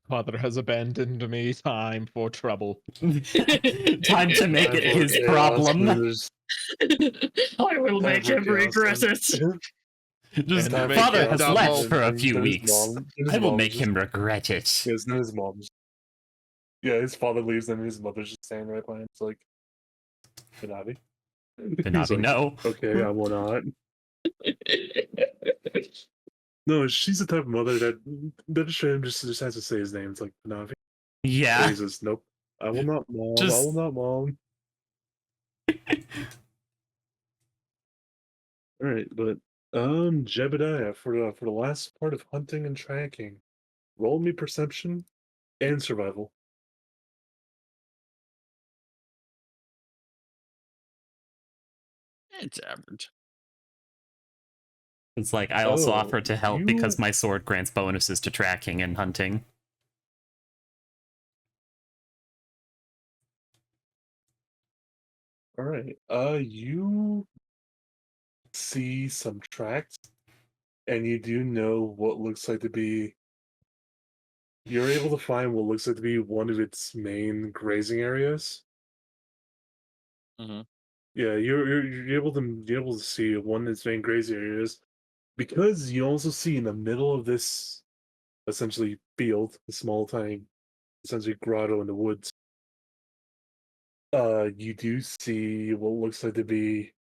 Father has abandoned me. Time for trouble. Time to make Time it for his chaos, problem. there's I will time make for him chaos, regret it. Just And make father it has double. left for a And few then his weeks. mom- and his I will mom make just- him regret it. Yes, then his mom's. Yeah, his father leaves and his mother's just standing right by him. It's like, Hanabi? Hanabi, like, no. Okay, I will not. No, she's the type of mother that straight up just has to say his name. It's like, Hanabi. Yeah. He says, nope. I will not, mom. I Just- will not, mom. Alright, but Jebediah, for the last part of hunting and tracking, roll me perception and survival. It's average. It's like I also Oh, offer to help you- because my sword grants bonuses to tracking and hunting. Alright. You see some tracks, and you do know what looks like to be. You're able to find what looks like to be one of its main grazing areas. Mhm. Yeah, you're able to see one of its main grazing areas, because you also see in the middle of this essentially field, a small tiny essentially grotto in the woods. You do see what looks like to be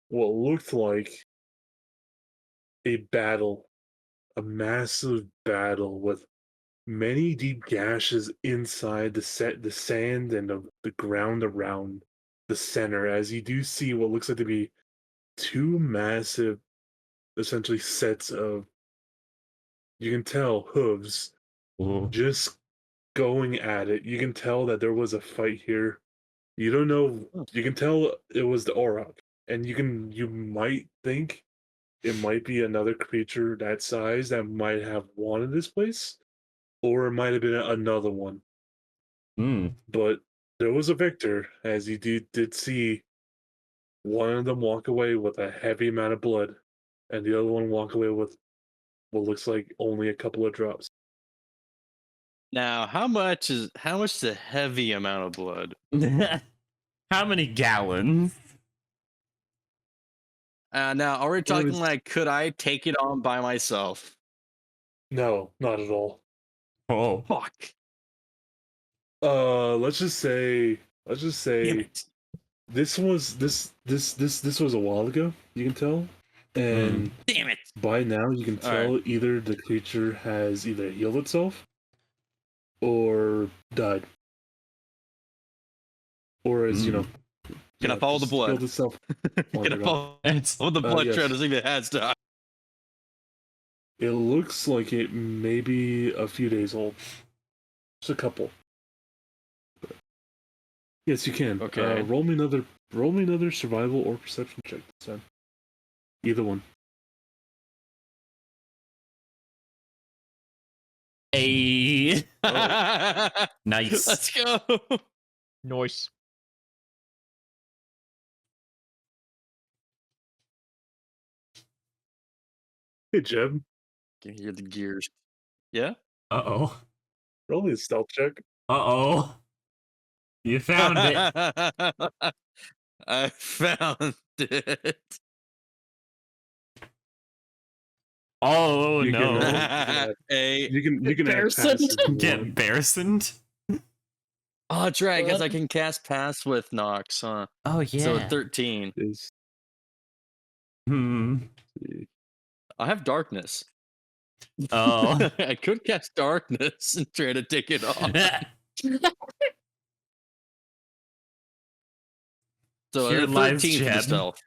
what looked like a battle, a massive battle with many deep gashes inside the sand and the ground around the center, as you do see what looks like to be two massive, essentially sets of, you can tell, hooves Ooh. just going at it. You can tell that there was a fight here. You don't know. You can tell it was the Auroch, and you might think it might be another creature that size that might have wanted this place, or it might have been another one. Hmm. But there was a victor, as you did see one of them walk away with a heavy amount of blood, and the other one walk away with what looks like only a couple of drops. Now, how much is the heavy amount of blood? How many gallons? Now, are we Well, talking it's- like could I take it on by myself? No, not at all. Oh. Fuck. Let's just say Damn it. this was a while ago. You can tell, and Damn it. by now you can All right. tell either the creature has either healed itself or died, or is Can I follow the just blood? healed itself. Can I wandered off. follow It's the blood yes. trail to see if it has died? It looks like it may be a few days old. Just a couple. Yes, you can. Okay. Roll me another survival or perception check this time. Either one. a Oh. nice. Let's go. Noise. Hey Jeb, Can hear the gears. Yeah. Uh-oh. roll me a stealth check. Uh-oh. You found it. I found it. Oh You no. can, A. You can add Embarrassing. pass if you Get want. embarrassed? Oh, that's right. Because I can cast pass with Nox, huh? Oh yeah. So 13. Is Hmm. I have darkness. Oh. I could cast darkness and try to take it off. So Here a lies 13 for the Jeb. stealth.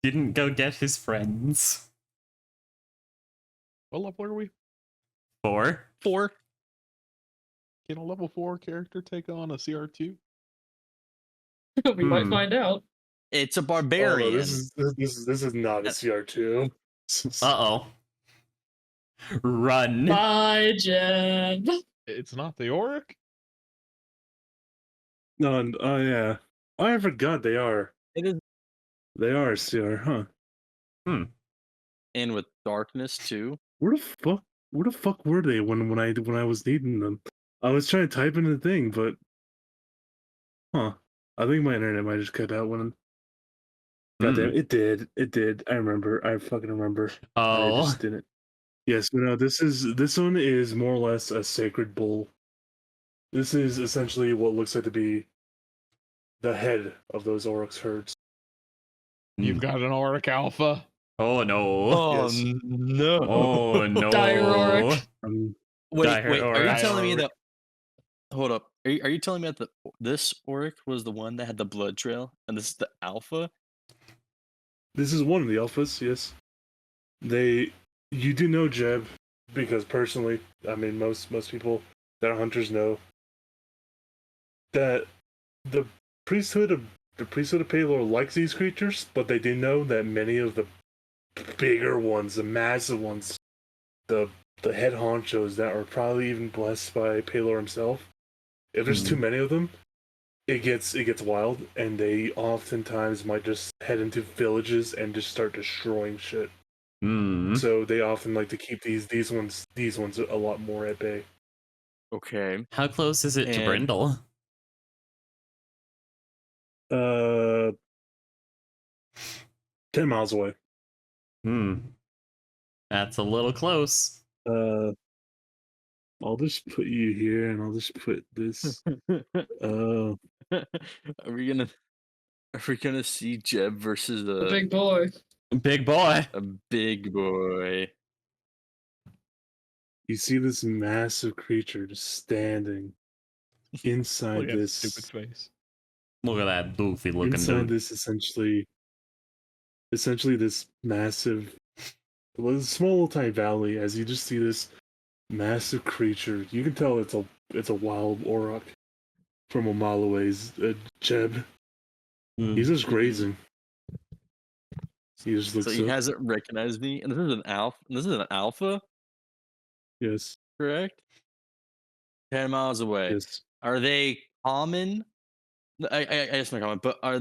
Didn't go get his friends. What level are we? 4. 4. Can a level 4 character take on a CR2? We might Hmm. find out. It's a Oh, barbarian. no, this is not a CR2. Uh-oh. Run. Bye, Jeb. It's not the Auric? No, oh yeah. Oh, I forgot they are. It is, They are a CR, huh? and with darkness too. Where the fuck were they when I was needing them? I was trying to type in the thing, but I think my internet might just cut out when goddamn it did. It did. I remember. I fucking remember. I Oh. just didn't. Yes, but no, this one is more or less a sacred bull. This is essentially what looks like to be the head of those Oryx herds. You've got an Auric Alpha. Oh no. Oh Yes. no! Oh no. Dire Auric. Wait, Dire wait. Are you Auric. telling me Auric. that? Hold up. Are you telling me that this Auric was the one that had the blood trail, and this is the alpha? This is one of the alphas, yes. You do know Jeb, because personally, I mean most people that are hunters know that the priesthood of Palor likes these creatures, but they do know that many of the bigger ones, the massive ones, the head honchos that are probably even blessed by Palor himself, if there's too many of them, it gets wild, and they oftentimes might just head into villages and just start destroying shit. So they often like to keep these ones a lot more at bay. Okay. How close is it to And- Brindle? 10 miles away. That's a little close. I'll just put you here, and I'll just put this. Are we gonna see Jeb versus The big boy. Big boy. a big boy? You see this massive creature just standing inside Look at his this. stupid face. Look at that doofy looking Inside dude. this, essentially this massive, well, this small little tiny valley. As you just see this massive creature, you can tell it's a wild auroch from a mile away. Jeb. He's just grazing. He just looks So he up. hasn't recognized me, and this is an alpha. This is an alpha, Yes. correct? 10 miles away. Yes. Are they common? I guess not common, but are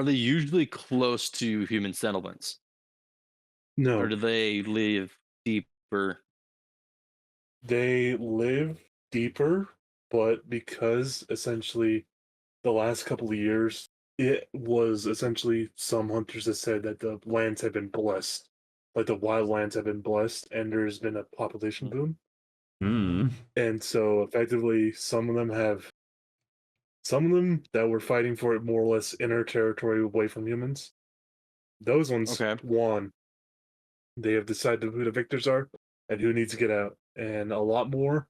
they usually close to human settlements, No. or do they live deeper? They live deeper, but because essentially the last couple of years, it was essentially some hunters have said that the lands have been blessed, like the wild lands have been blessed, and there's been a population boom. And so effectively, some of them that were fighting for it more or less inner territory away from humans. Those ones Okay. won. They have decided who the victors are and who needs to get out, and a lot more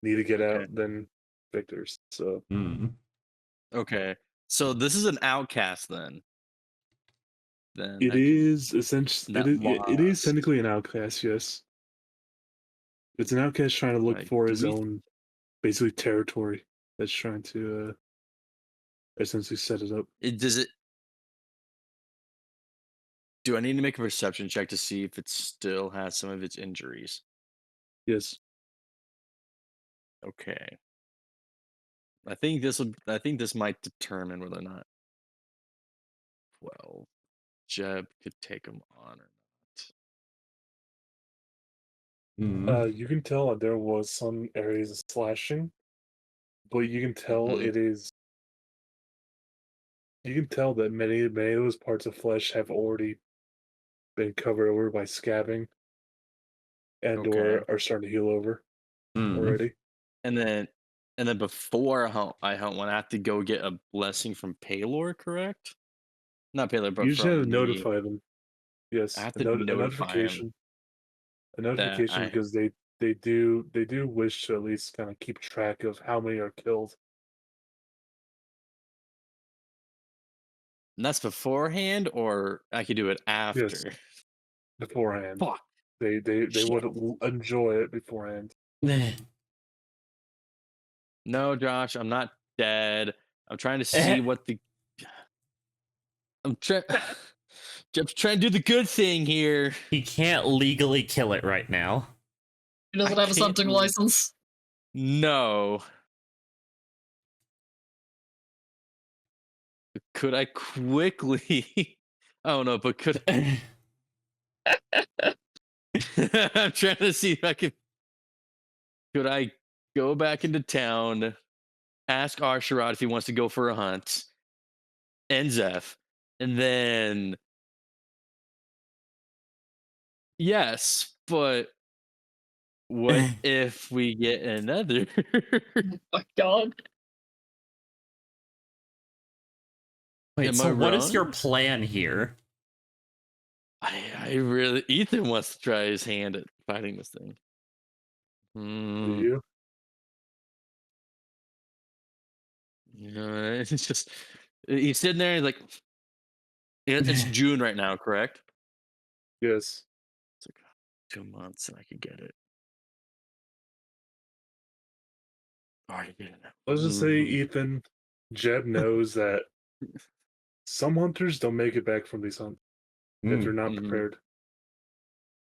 need to get Okay. out than victors. So Okay, so this is an outcast then. it is essentially that it is was- technically an outcast. Yes, it's an outcast trying to look Like, for do his we- own, basically territory. That's trying to essentially set it up. Does it? Do I need to make a perception check to see if it still has some of its injuries? Yes. Okay. I think this might determine whether or not 12 Jeb could take him on or not. You can tell that there was some areas of slashing, but you can tell Mhm. it is. You can tell that many of those parts of flesh have already been covered over by scabbing, and Okay. or are starting to heal over already. And then before I hunt one, I have to go get a blessing from Palor, correct? Not Palor, but You just from have to the notify them. Yes, I have a, to a notify him notification. A notification I- because they do wish to at least kind of keep track of how many are killed. And that's beforehand, or I could do it after. Beforehand. Fuck. They Shit. would enjoy it beforehand. No, Josh, I'm not dead. I'm trying to see what the. I'm trying. Just trying to do the good thing here. He can't legally kill it right now. He doesn't I have a can't hunting l- license. No. Could I quickly? I don't know, but could I'm trying to see if I can. Could I go back into town, ask Arsharad if he wants to go for a hunt, and Zeph, and then yes, but what if we get another? Oh my god. Wait, Am so I what is your wrong? plan here? I really Ethan wants to try his hand at fighting this thing. Do Mm, you? you know, it's just he's sitting there. He's like, it's June right now, correct? Yes. It's like 2 months, and I could get it. Already getting it. Let's just say Ethan, Jeb knows that some hunters don't make it back from these hunts if they're not Mhm. prepared.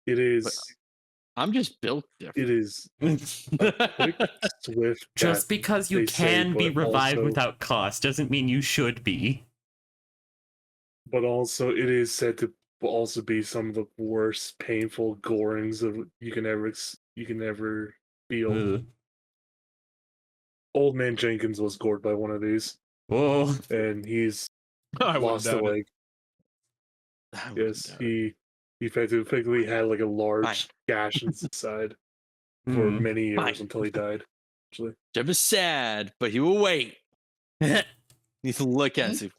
It But is I'm just built it different. is a quick, swift Just death, because you they say, can be but revived also without cost doesn't mean you should be. but also it is said to also be some of the worst painful gorings of you can ever feel. Ugh. Old man Jenkins was gored by one of these, Whoa. and he's I wouldn't lost a doubt it. leg. I wouldn't Yes, doubt it. he effectively had like a Fine. large gash in his side for Hmm. many years Fine. until he died. Actually, Jeb is sad, but he will wait. Needs to look at it and say,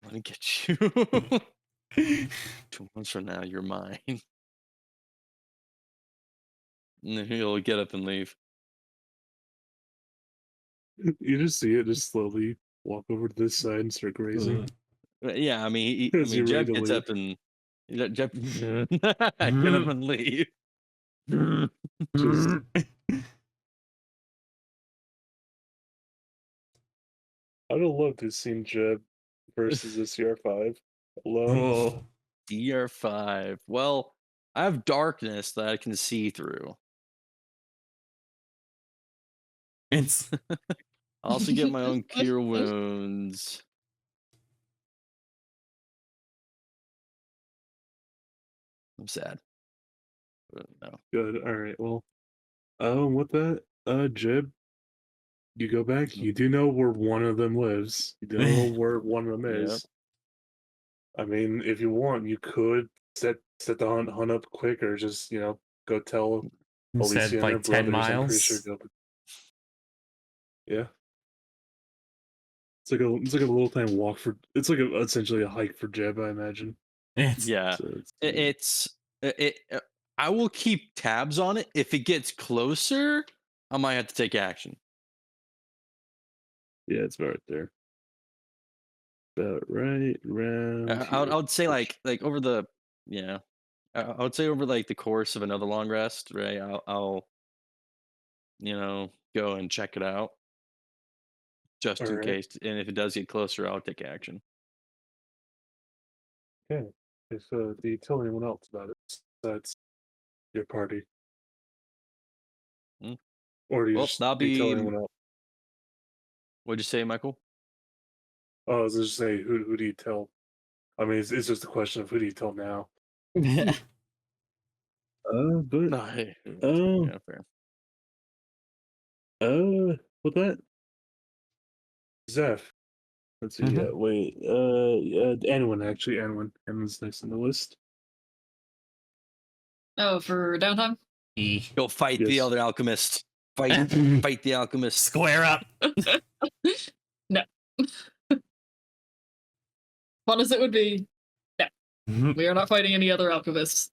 "Let me get you." 2 months from now, you're mine. And then he'll get up and leave. you just see it just slowly walk over to this side and start grazing. But yeah, I mean, As you're ready Jeb to gets leave. up and Jeb get up and leave. Just I'd have loved to have seen Jeb versus the CR5 alone. Whoa. DR5. Well, I have darkness that I can see through. It's I also get my own cure wounds. I'm sad. But no. Good. All right. Well, with that, Jeb, you go back. You do know where one of them lives. You do know where one of them Yep. is. I mean, if you want, you could set the hunt up quick, or just go tell you Alicia said and their like 10 brothers. I'm pretty sure miles. they'll. Yeah. It's like a little time walk for. It's like essentially a hike for Jeb, I imagine. It's Yeah. So I will keep tabs on it. If it gets closer, I might have to take action. yeah, it's about right there. About right around. I would say like over the I would say over like the course of another long rest, right? I'll go and check it out just All in right. case. And if it does get closer, I'll take action. Okay. If do you tell anyone else about it besides your party, Hmm. or do you Well, just that'll do you tell be. anyone else? What'd you say, Michael? Oh, I was just saying, who do you tell? I mean, it's just a question of who do you tell now. But No, hey, oh, yeah, fair. with that, Zeph. Let's see. Mhm. Wait. Anwin next on the list. Oh, for downtime? Go fight the Yes. other alchemist. Fight the alchemist. Square up. No. Fun as it would be. We are not fighting any other alchemists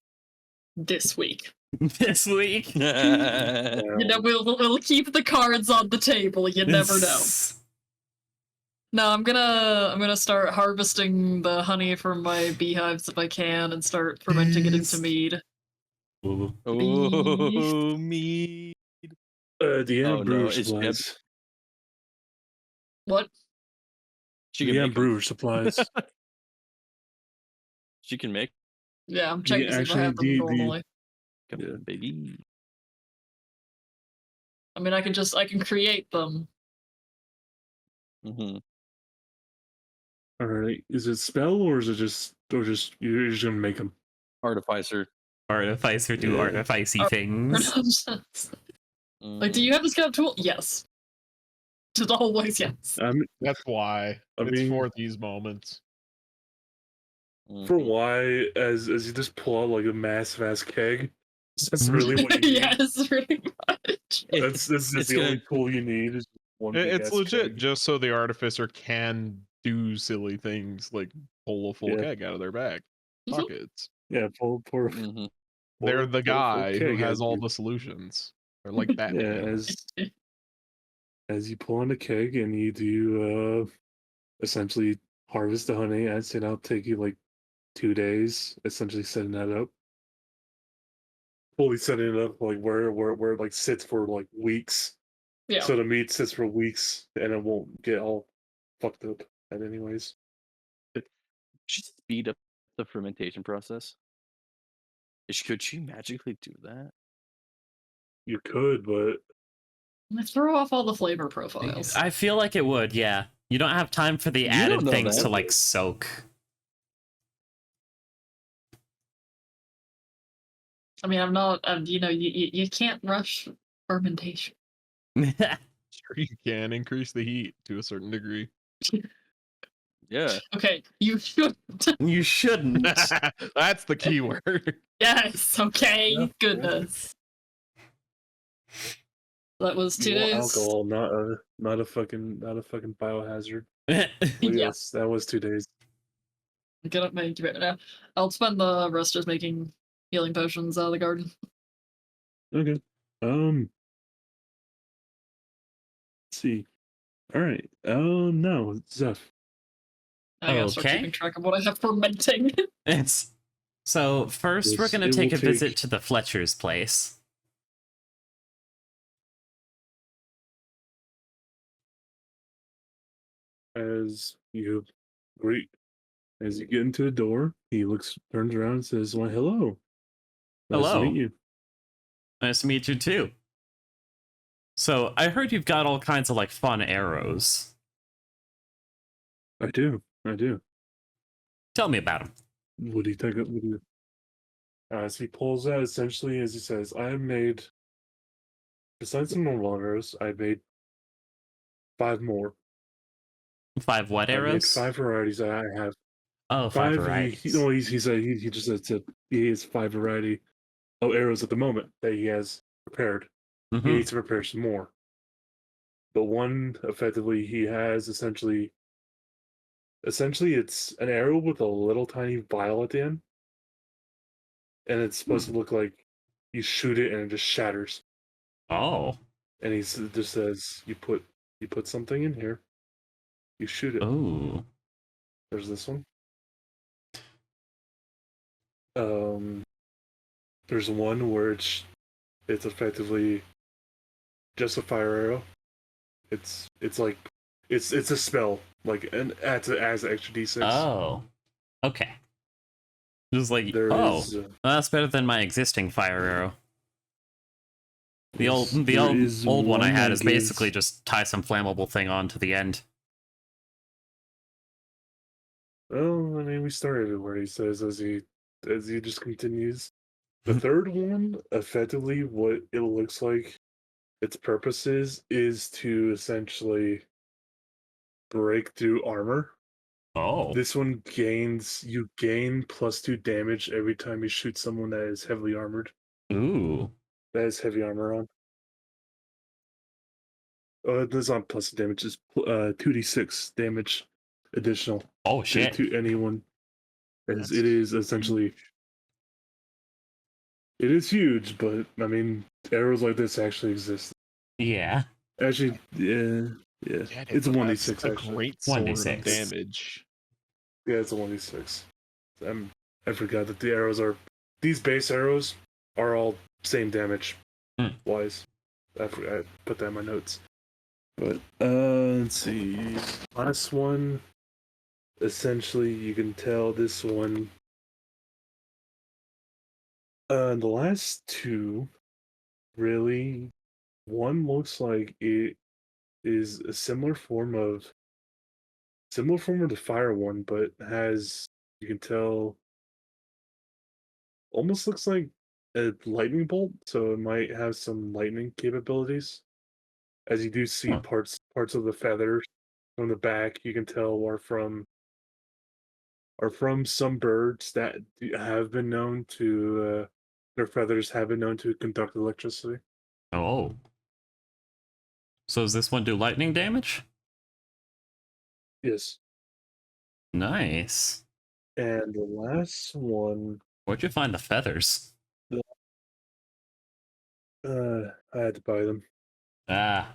this week. This week. You know, we'll keep the cards on the table. You never know. No, I'm gonna start harvesting the honey from my beehives if I can, and start fermenting it into mead. Ooh. Oh, me. Do you have Oh, no, brewer it's- supplies? What? She Do can you have make 'em. brewer supplies? She can make Yeah, I'm Do you checking to see if I have actually- them do you- normally. them, Yeah. baby. I mean, I can create them. Mm-hmm. All right. Is it spell or is it just you're just gonna make them? Artificer. Artificer do Yeah. artificey things. Like, do you have this kind of tool? Yes. Just always yes. That's why. I It's mean- for these moments. For Mhm. why, as you just pull out like a massive ass keg, that's really what you need. Yes, pretty much. That's It's the gonna- only tool you need is one big It's ass legit, keg. just so the artificer can do silly things like pull a full Yeah. keg out of their back Mhm. pockets. Yeah, pour. Mhm. They're the pour a full guy who keg has as all you- the solutions. They're like Yeah, Batman. as you pull on the keg and you do essentially harvest the honey, I'd say that'll take you like 2 days, essentially setting that up. Fully setting it up like where it like sits for like weeks. Yeah. So the meat sits for weeks and it won't get all fucked up. And anyways. Should speed up the fermentation process. Could she magically do that? You could, but Let's throw off all the flavor profiles. I feel like it would, yeah. You don't have time for the You added don't know things that. to like soak. I mean, I'm not. You know, you can't rush fermentation. Sure, you can increase the heat to a certain degree. Yeah. Okay, you should. You shouldn't. That's the key word. Yes. Okay. Yeah, Goodness. That was 2 you want days. alcohol, not a fucking biohazard. Yeah. Yes, that was 2 days. Get up, make it now. I'll spend the rest just making healing potions out of the garden. Okay. Let's see. All right. No, Zeph. I gotta start Okay. keeping track of what I have fermenting. It's so first we're Yes, gonna it take a will visit take- to the Fletcher's place. As you greet, as you get into the door, he turns around and says, "Well, hello. Nice Hello. to meet you." Nice to meet you too. So I heard you've got all kinds of like fun arrows. I do. Tell me about them. Would he take it? Would he? As he pulls out, essentially, as he says, "I have made, besides the normal arrows, I made 5 more. 5 what I made arrows? 5 varieties. I have Oh, 5 varieties. He said he just said he has 5 variety of arrows at the moment that he has prepared. He Mhm. needs to prepare some more. But one effectively he has essentially it's an arrow with a little tiny vial at the end. And it's supposed to look like you shoot it and it just shatters. Oh. And he just says you put something in here, you shoot it. Oh. There's this one. There's one where it's effectively just a fire arrow. It's like it's a spell, like, and adds an extra d6. Oh. Okay. Just like There oh, is, that's better than my existing fire arrow. The old there is old one I had that is gives- basically just tie some flammable thing on to the end. Well, I mean, we start everywhere. He says as he just continues. Mm-hmm. The third one, effectively, what it looks like, its purpose is to essentially break through armor. Oh. This one you gain +2 damage every time you shoot someone that is heavily armored. Ooh. That has heavy armor on. That's not plus damage. It's 2d6 damage additional Oh shit. to anyone. as That's it is essentially it is huge, but I mean arrows like this actually exist. Yeah. Actually, yeah. Get it, It's a but 1d6 that's a actually. great sword of 1d6. damage. Yeah, it's a 1d6. I forgot that the arrows are these base arrows are all same damage wise. I put that in my notes. But let's see. Last one. Essentially, you can tell this one. The last two, really, one looks like it is a similar form of the fire one, but has you can tell almost looks like a lightning bolt, so it might have some lightning capabilities. As you do see Huh. parts of the feathers from the back, you can tell are from some birds that have been known to their feathers have been known to conduct electricity. Oh. So does this one do lightning damage? Yes. Nice. And the last one, Where'd you find the feathers? I had to buy them. Ah.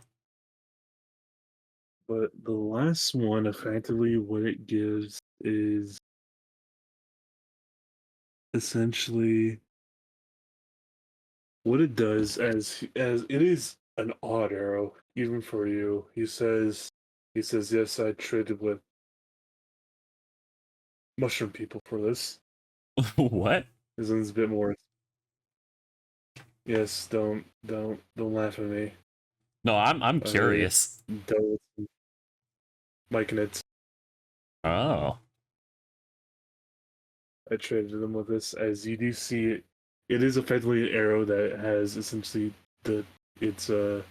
But the last one, effectively, what it gives is essentially what it does as it is an odd arrow, even for you. He says, yes, I traded with mushroom people for this. What? This one's a bit more. Yes, don't laugh at me. No, I'm curious. Don't Mike and it's Oh. I traded them with this. As you do see it, it is effectively an arrow that has essentially the the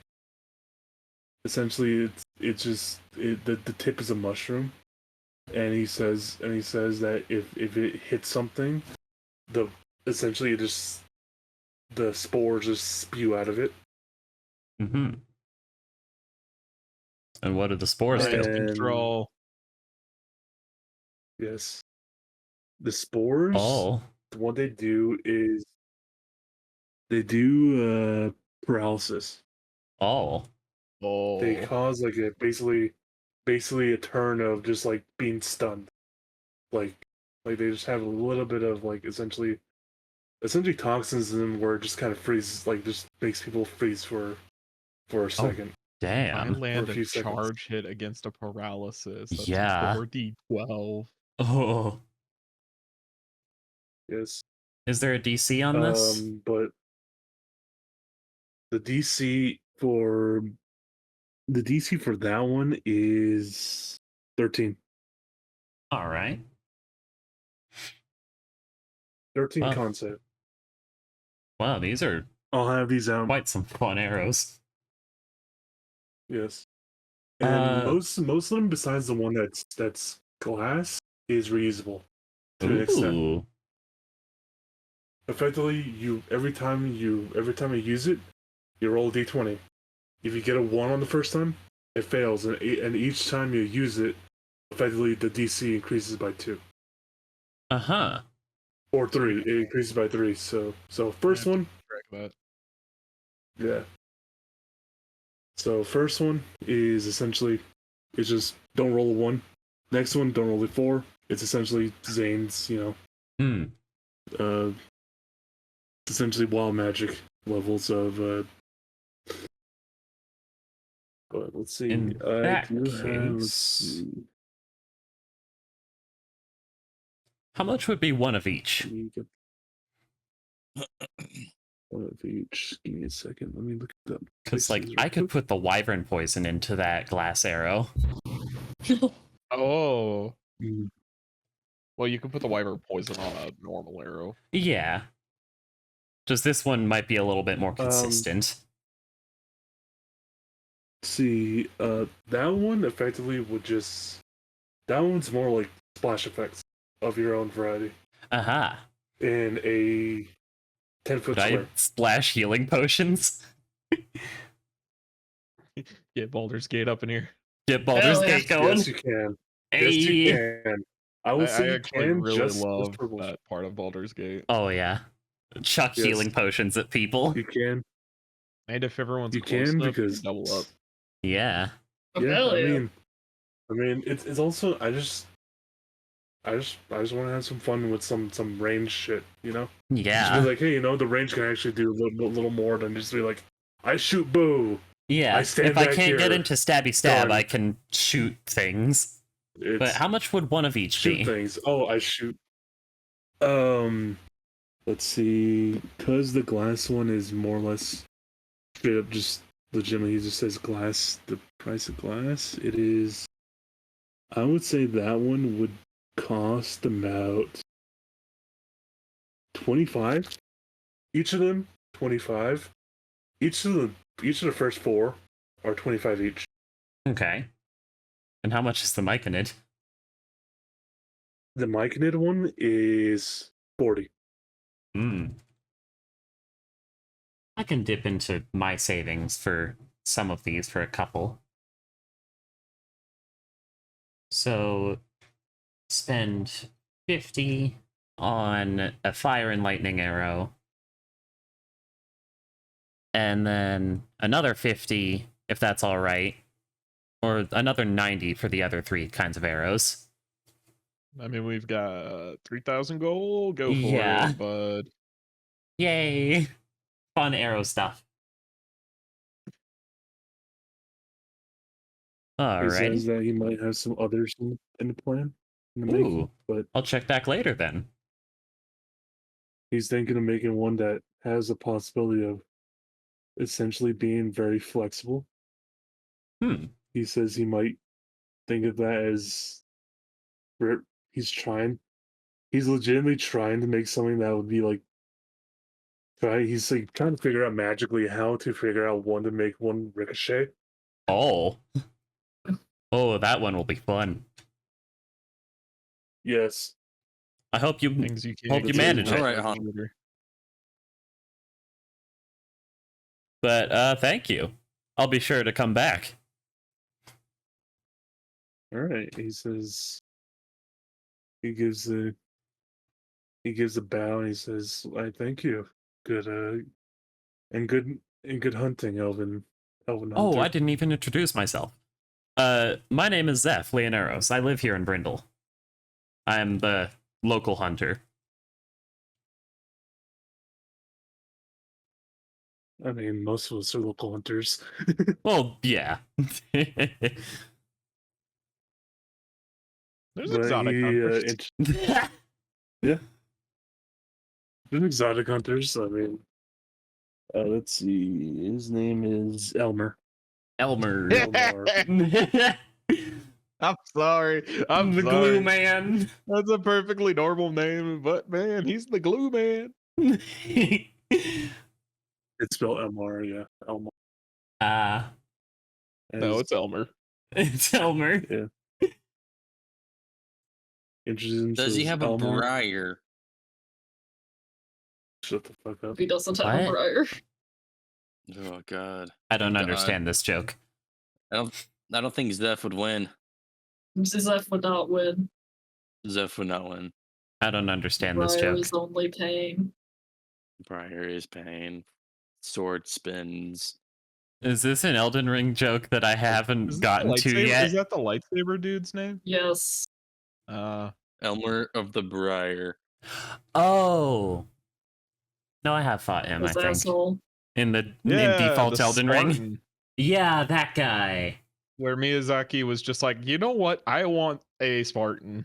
tip is a mushroom, and he says that if it hits something, the essentially it just the spores just spew out of it. Mm-hmm. And what do the spores do? And- Control. Yes, the spores. Oh. What they do is they do paralysis. Oh. Oh. They cause like a basically a turn of just like being stunned, like they just have a little bit of like essentially toxins in them where it just kind of freezes, like just makes people freeze for a second. I Damn. land For a a few seconds. charge hit against a paralysis. That's Yeah. 4d12. Oh. Yes. Is there a DC on this? But the DC for that one is 13. All right. 13 Wow. concept. Wow, these are I'll have these out. quite some fun arrows. Yes. And Uh, most of them, besides the one that's glass, is reusable to an extent. Ooh. Effectively, every time you use it, you roll a d20. If you get a 1 on the first time, it fails, and each time you use it, effectively the DC increases by 2 Uh-huh. or 3. It increases by 3. So first Yeah. one, Track that. yeah. So first one is essentially it's just don't roll a 1. Next one, don't roll a 4. It's essentially Zane's, essentially wild magic levels of but let's see. In I that do have, let's case- see. How much would be one of each? Let me get one of each. Give me a second. Let me look it up. Because, like, Places I real could quick. put the wyvern poison into that glass arrow. Oh. Mm, Well, you can put the wyvern poison on a normal arrow. Yeah. Just this one might be a little bit more consistent. see, that one effectively would just. That one's more like splash effects of your own variety Aha. in a 10-foot Could I square. splash healing potions? Get Baldur's Gate up in here. Get Baldur's Hell yeah. Gate going? Yes, you can. Hey. Yes, you can. I would say I you actually can really just love for bullshit. that part of Baldur's Gate. Oh yeah, chuck Yes. healing potions at people. You can. And if everyone's You close can enough, you because can double up. Yeah. Oh, yeah, hell yeah. I mean, it's also I just want to have some fun with some range shit, you know. Just Yeah. be like, hey, you know, the range can actually do a little more than just be like, I shoot boo. Yeah. I stand If I back can't get here, into stabby stab, gun. I can shoot things. It's But how much would one of each shoot be? things. Oh, I shoot. Let's see, because the glass one is more or less straight up just legitimately. He just says glass. The price of glass. It is. I would say that one would cost about 25. Each of them 25. Each of the first four are 25 each. Okay. And how much is the Myconid? The Myconid one is 40. Hmm. I can dip into my savings for some of these for a couple. So spend 50 on a fire and lightning arrow. And then another 50, if that's all right. Or another 90 for the other 3 kinds of arrows. I mean, we've got 3,000 gold. Go for Yeah. it, bud. Yay! Fun arrow stuff. He says Alright. that he might have some others in the plan, in the making, Ooh. but I'll check back later then. he's thinking of making one that has a possibility of essentially being very flexible. Hmm. He says he might think of that as he's legitimately trying to make something that would be like he's like trying to figure out magically how to figure out one to make one ricochet. Oh. Oh, that one will be fun. Yes. I hope you Things you can't hope you do manage with it. Alright, a Han. shooter. But thank you. I'll be sure to come back. All right. He says he gives a bow and he says, "I thank you. Good and good hunting, Elvin Oh, Hunter." I didn't even introduce myself. My name is Zeph Leonaros. I live here in Brindol. I am the local hunter. I mean, most of us are local hunters. Well, yeah. There's But exotic he hunters. yeah, there's exotic hunters. I mean, let's see. His name is Elmer. Elmer. Elmar. I'm sorry. I'm the sorry. glue man. That's a perfectly normal name, but man, he's the glue man. It's spelled Elmar. Yeah, Elmar. Ah, No, As- it's Elmer. it's Elmer. yeah. Introduces Does he himself have as a Elmar. briar? Shut the fuck up. If he doesn't have a What? briar. Oh god. I don't God. understand this joke. I don't think Zeph would win. Zeph would not win. Zeph would not win. I don't understand this Briar joke. is only pain. Briar is pain. Sword spins. Is this an Elden Ring joke that I Is haven't this the gotten to lightsaber- yet? Is that the lightsaber dude's name? Yes. Elmer of the Briar. Oh. No, I have fought him, I This think. asshole. In Yeah, default the Elden Ring. Spartan, Yeah, that guy. where Miyazaki was just like, you know what? I want a Spartan.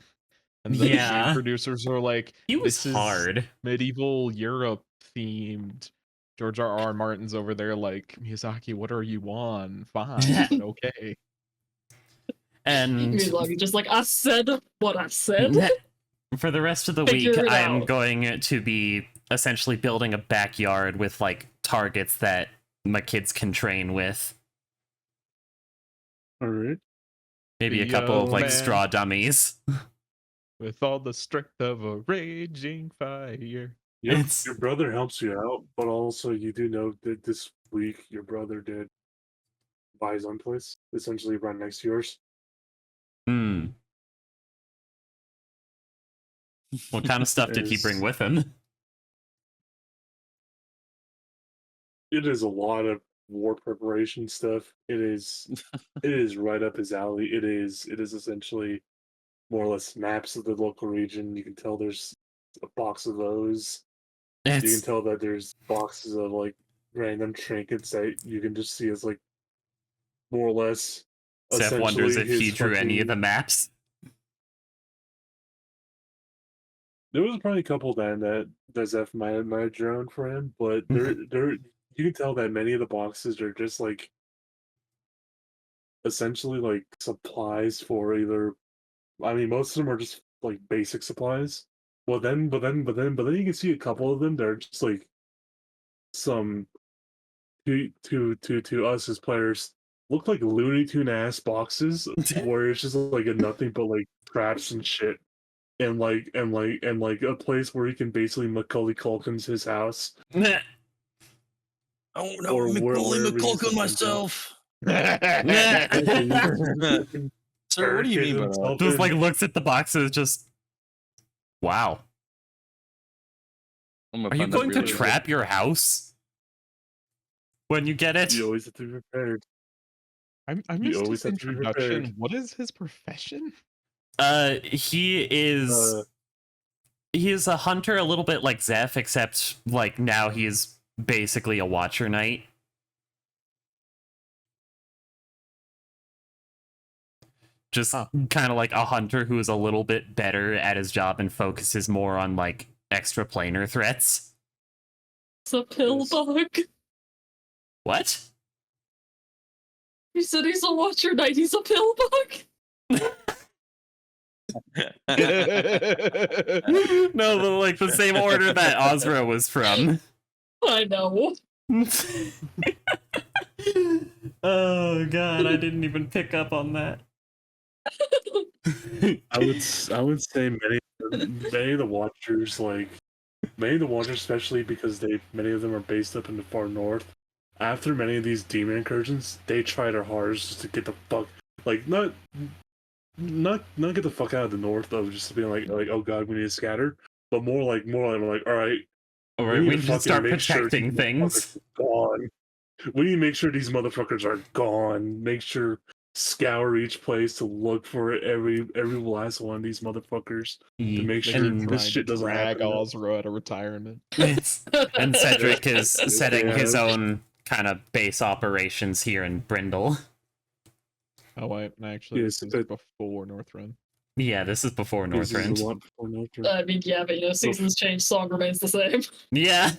And the Yeah. game producers were like, He was this hard. is medieval Europe themed. George R. Martin's over there like, Miyazaki, what are you on? Fine, but okay. And He's like, just like, I said what I said. for the rest of the Figure week, it I am out. going to be essentially building a backyard with like targets that my kids can train with. All right. Maybe a The couple of young like man straw dummies. with all the strength of a raging fire. Yep, It's- your brother helps you out, but also you do know that this week your brother did buy his own place, essentially right next to yours. Hmm. What kind of stuff did he bring Is- with him? It is a lot of war preparation stuff. It is right up his alley. It is essentially more or less maps of the local region. You can tell there's a box of those. You can It's tell that there's boxes of like random trinkets that you can just see as like more or less Seth wonders essentially if he his drew any of fucking. the maps. There was probably a couple then that Zeph might have drawn for him, but there you can tell that many of the boxes are just like essentially like supplies for either. I mean, most of them are just like basic supplies. But then you can see a couple of them that are just like some to us as players look like Looney Tune ass boxes where it's just like a nothing but like traps and shit. And a place where he can basically Macaulay Culkin's his house Oh no, or Macaulay wherever he's McCulkin fucking myself. got. Sir, what do you mean by that? Himself Just in. like looks at the boxes, just wow. I'm gonna Are you find that going to really- trap your house when you get it? You always have to be prepared. I You missed always his have to be introduction. prepared. What is his profession? He is he is a hunter, a little bit like Zeph, except like now he's basically a Watcher Knight. Just kind of like a hunter who is a little bit better at his job and focuses more on like extra planar threats. It's a pill Yes. bug. What? He said he's a Watcher Knight. He's a pill bug. No, but like the same order that Ozra was from. I know. Oh god, I didn't even pick up on that. I would say many of the Watchers especially because many of them are based up in the far north. After many of these demon incursions, they try their hardest just to get the fuck like not get the fuck out of the north of just being like oh god we need to scatter, but more like all right Or we need to fucking start make sure protecting these things. motherfuckers are gone. We need to make sure these motherfuckers are gone. Make sure scour each place to look for every last one of these motherfuckers to make sure And- this shit doesn't drag happen. Ozro out of retirement. And Cedric is setting his Yeah. own kind of base operations here in Brindle. Oh wait, actually, Yes, this is but- before Northrend. Yeah, this is before This is a Northrend. lot before Northrend. I mean, yeah, but seasons change, song remains the same. Yeah.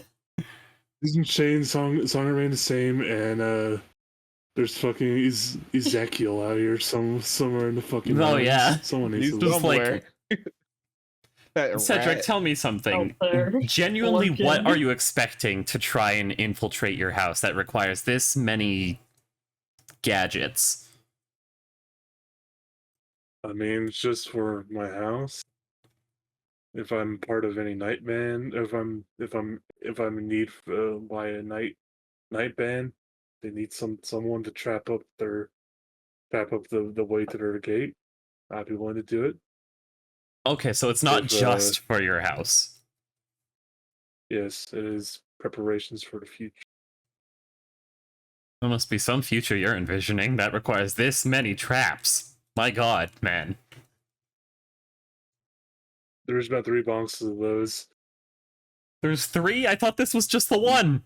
Isn't Shane's song remain the same? And there's fucking Ezekiel out here somewhere in the fucking. Oh, mountains. yeah. Someone needs He's to just look. like- That Cedric, rat. tell me something. Out there. Genuinely, what Lurking. are you expecting to try and infiltrate your house that requires this many gadgets? I mean, it's just for my house. If I'm part of any night band, if I'm in need by a night band, they need someone to trap up the way to their gate. I'd be willing to do it. Okay, so it's not If, just for your house. Yes, it is preparations for the future. There must be some future you're envisioning that requires this many traps. My god, man. There's about 3 boxes of those. There's 3? I thought this was just the one.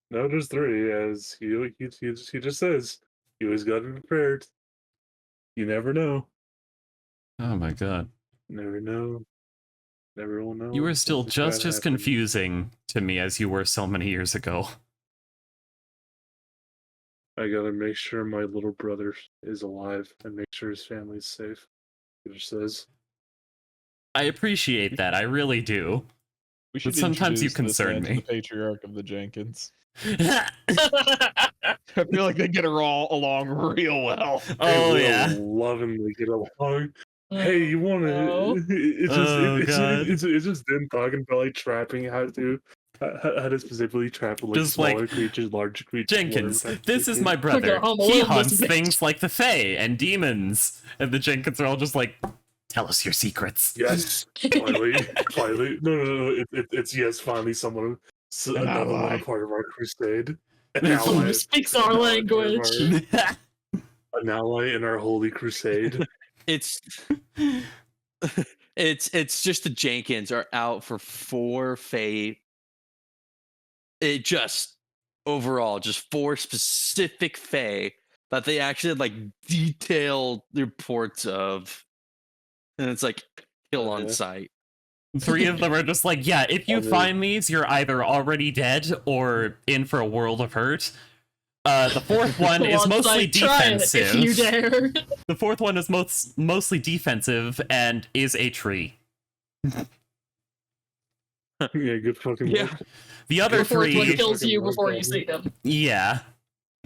No, there's 3. As he just says, you always got to be prepared. You never know. Oh my god. Never know. Never will know. You were still Something just bad as happens. confusing to me as you were so many years ago. I gotta make sure my little brother is alive and make sure his family's safe. He just says. I appreciate that, I really do. We should But sometimes you introduce this concern man to me. The patriarch of the Jenkins. I feel like they get along real well. Oh, will yeah. lovingly get along. Hey, you want Oh. to? It's just Oh, God. it's just them talking about like trapping how to specifically trap like Just, like, smaller creatures, larger creatures. Jenkins, whatever. this is my brother. Humble He this hunts bitch. things like the Fae and demons. And the Jenkins are all just like, Tell us your secrets. Yes, finally, finally. No. It's yes, finally, someone, An another one, a ally. part of our crusade. An Someone Someone who ally, speaks an our ally part of language. an ally in our holy crusade. It's it's just the Jenkins are out for 4 Fae. It just overall just 4 specific Fae that they actually had like detailed reports of, and it's like kill on Yeah. sight. 3 of them are just like, yeah, if you I mean- find these, you're either already dead or in for a world of hurt. The fourth one is Once mostly I try it, defensive. if you dare. The fourth one is mostly defensive and is a tree. Yeah, good fucking Yeah. work. The other The fourth one three, kills you Fucking work, before you Bobby. see him. yeah.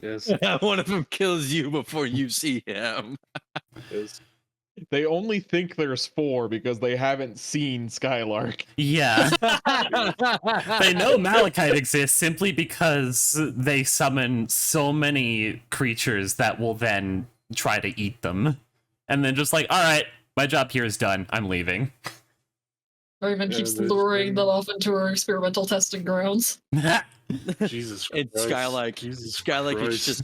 Yes, One of them kills you before you see him. yes. They only think there's 4 because they haven't seen Skylark. Yeah. They know Malachite exists simply because they summon so many creatures that will then try to eat them. And then just like, alright, my job here is done. I'm leaving. Raven Yeah, keeps there's- luring them off into her experimental testing grounds. Jesus Christ. It's Skylark. Jesus Skylark is Christ. just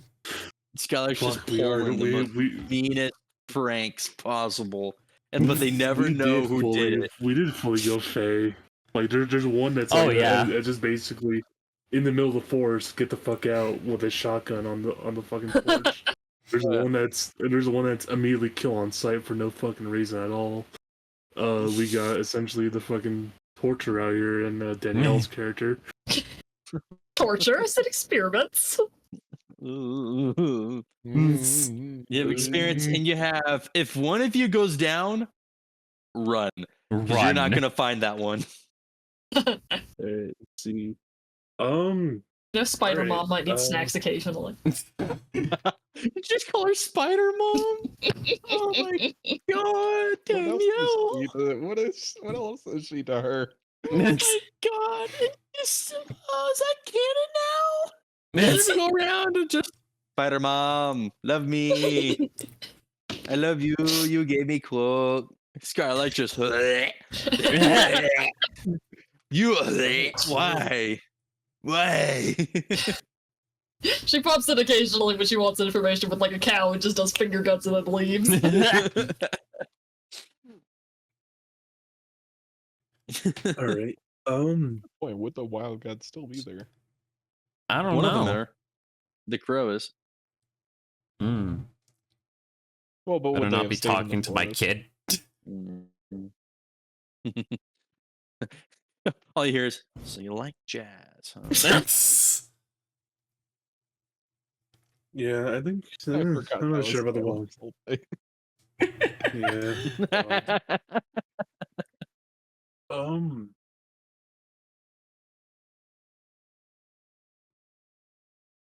Skylark's just Fuck, we are. pulling the most We meanest pranks possible, and but they never know who did it. We did fully go Fae. Like there's one that's Oh, like yeah. just basically in the middle of the forest, get the fuck out with a shotgun on the fucking porch. There's one that's immediately kill on sight for no fucking reason at all. We got essentially the fucking torture out here in Danielle's character. Torture? I said experiments. Ooh. You have experience, and you have. If one of you goes down, run. 'Cause Run. you're not gonna find that one. Let's see. Spider Alright, Mom might need snacks occasionally. You just call her Spider Mom. Oh my god, Danielle! What else is she to her? Oh my god! Is that canon now? It's- Let me go around and just Spider Mom, love me. I love you. You gave me cloak. Scarlet just you why? Why? She pops in occasionally when she wants information with like a cow and just does finger guns and then leaves. All right. Boy, would the wild god still be there? I don't One know. of them there. The crow is. Hmm. Well, but Better would they not have be stayed in the talking to my forest? kid. All you hear is, so you like jazz, huh? That's- Yeah, I think I forgot I'm that not sure was about the one. Skylark's whole thing. Yeah. Um.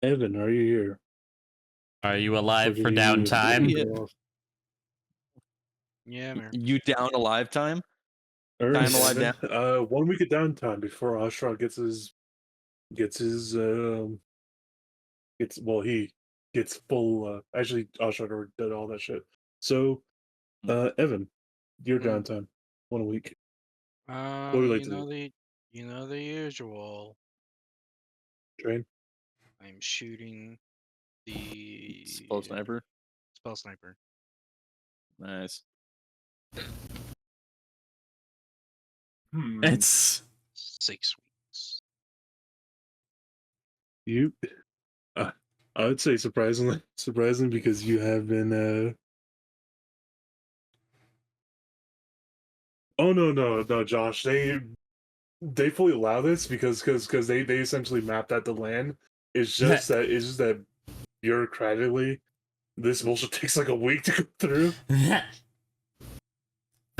Evan, are you here? Are you alive Or for did you- downtime? did you go off? Yeah, I'm here. You down a lifetime? All right, Time alive Evan. 1 week of downtime before Ashra gets his he gets full. Actually, Ashra already did all that shit. So, Evan, your Mm. downtime 1 week. would you like You to know do? the usual. Train. I'm shooting the Spell sniper. spell sniper. Nice. It's 6 weeks. You. I would say surprising because you have been. Oh no, Josh. They fully allow this because they essentially mapped out the land. It's just that bureaucratically, this bullshit takes like a week to go through. they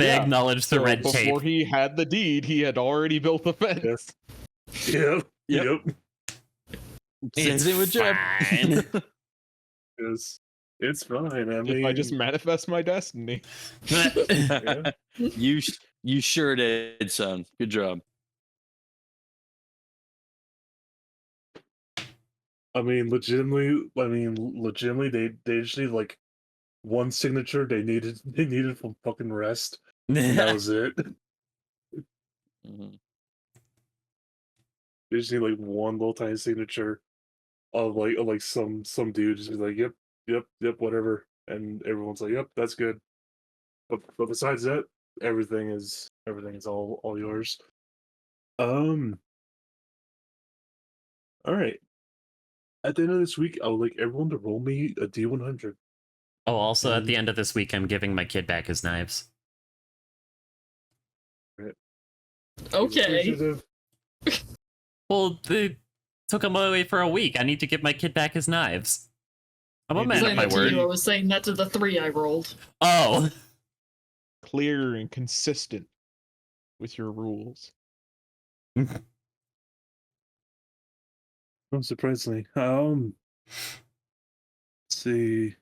Yeah, acknowledge the So red before tape. he had the deed, he had already built the fence. Yes. Yep. Yep. Same It's thing with Jeb. fine. It's fine. I mean, If I just manifest my destiny. yeah. You sure did, son. Good job. I mean, legitimately, they just need like one signature they needed for fucking rest, and that was it. Mhm. They just need like one little tiny signature of like some dude just be like, yep, whatever, and everyone's like, yep, that's good. But besides that, everything is all yours. Um. All right. At the end of this week, I would like everyone to roll me a D100. Oh, also at the And- end of this week, I'm giving my kid back his knives. Okay. Appreciative. Well, they took him away for a week. I need to give my kid back his knives. I'm a Need man to of Saying my that to you, I word. was saying that to the 3 I rolled. Oh. Clear and consistent with your rules. Unsurprisingly. Let's see.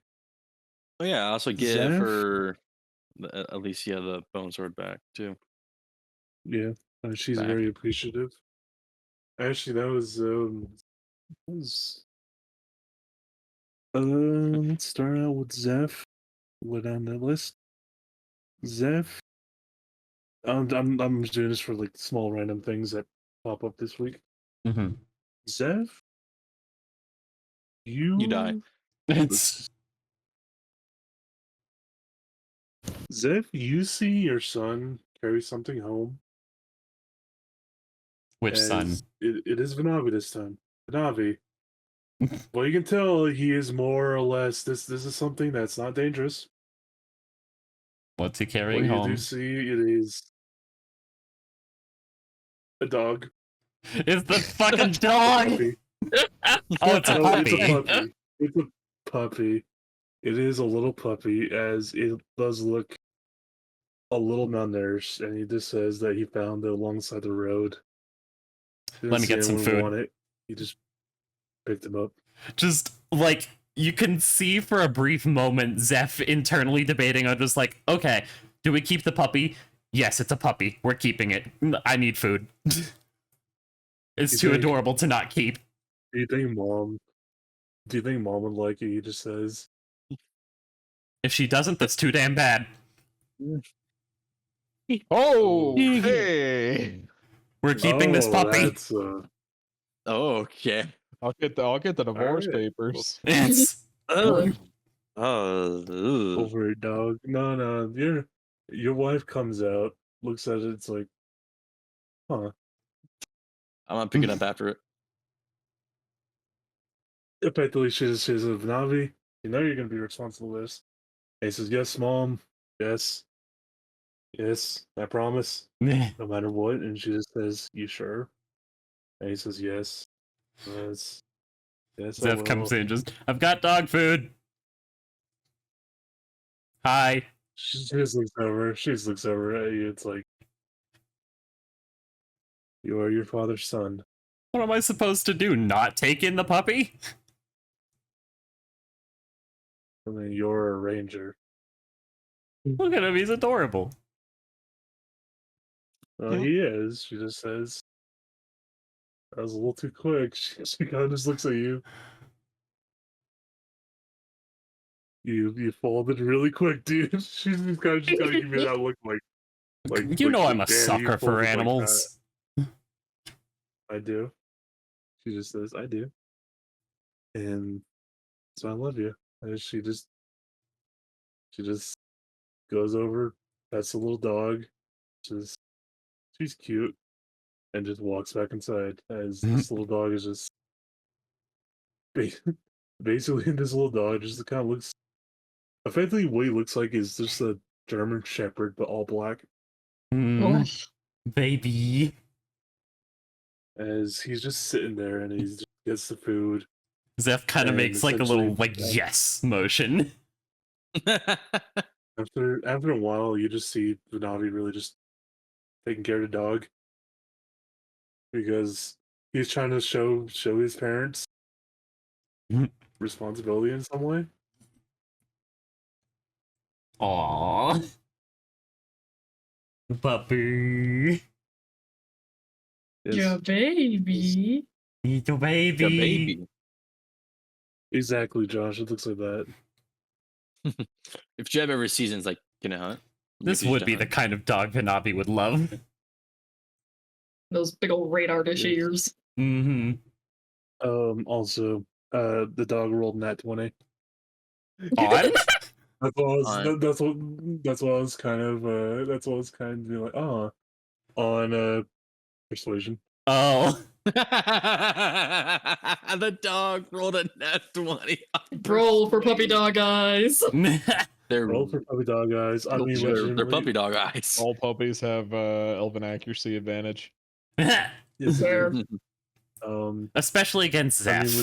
Oh yeah, I also give Zeph? her Alicia the bone sword back too. Yeah, she's Back. very appreciative. Actually, that was let's start out with Zeph. Go down that list. Zeph. I'm just doing this for like small random things that pop up this week. Mhm. Zeph, You die. It's Zeph, you see your son carry something home. which son? As it is Vanavi this time. Vanavi. Well, you can tell he is more or less. This is something that's not dangerous. What's he What carrying you do home? see, it is a dog. It's the fucking dog. Puppy. Oh, it's a No, it's a puppy. puppy. It's a puppy. It is a little puppy, as it does look a little malnourished, and he just says that he found it alongside the road. Didn't Let me see get some anyone food. want it. He just picked him up. Just like you can see for a brief moment, Zeph internally debating on just like, okay, do we keep the puppy? Yes, it's a puppy. We're keeping it. I need food. It's You too think- adorable to not keep. Do you think mom? Do you think mom would like it? He just says, If she doesn't, that's too damn bad. Oh, Ooh. hey! We're keeping this puppy. That's Oh, okay. I'll get the divorce Alright. papers. It's Oh, over ugh. it, dog. No, your wife comes out, looks at it, it's like, huh. I'm not picking up after it. Effectively, she says, Navi, you know you're gonna be responsible for this. And he says, yes, mom. Yes. Yes, I promise. No matter what. And she just says, you sure? And he says, yes. Yes. Yes, I Zeph comes will. in just, I've got dog food. Hi. She just looks over. She just looks over at you. It's like, you are your father's son. What am I supposed to do? Not take in the puppy? I mean, you're a ranger. Look at him, he's adorable. He is. She just says, that was a little too quick. She kind of just looks at you. You folded really quick, dude. She's kind of just gotta give you that look like You know I'm like, a damn, you sucker for folded like that. animals. I do. She just says, I do. And so I love you. And she just goes over, pets the little dog, just she's cute, and just walks back inside as this little dog is just ba- basically this little dog just kind of looks effectively what he looks like is just a German Shepherd but all black. Mm, baby. As he's just sitting there and he just gets the food. Zeph kind of And makes like a little essentially, like yes motion. After a while, you just see Vanavi really just taking care of the dog because he's trying to show his parents responsibility in some way. Aww. Puppy. Your baby. Little baby. The baby. Exactly, Josh. It looks like that. If Jeb ever sees it, it's like, can I hunt? This Teach would to be the hunt. kind of dog Hanabi would love. Those big old radar dish Yes. ears. Mm-hmm. Also, the dog rolled nat 20. On? That's what I was. On. That's what I was kind of. That's what I was kind of being like. Oh, on persuasion. Oh. The dog rolled a nat 20. Roll for puppy dog eyes. They're Roll for puppy dog eyes. I mean, they're legitimately. puppy dog eyes. All puppies have elven accuracy advantage. Yes, they Fair. do. Especially against Zeph. I mean,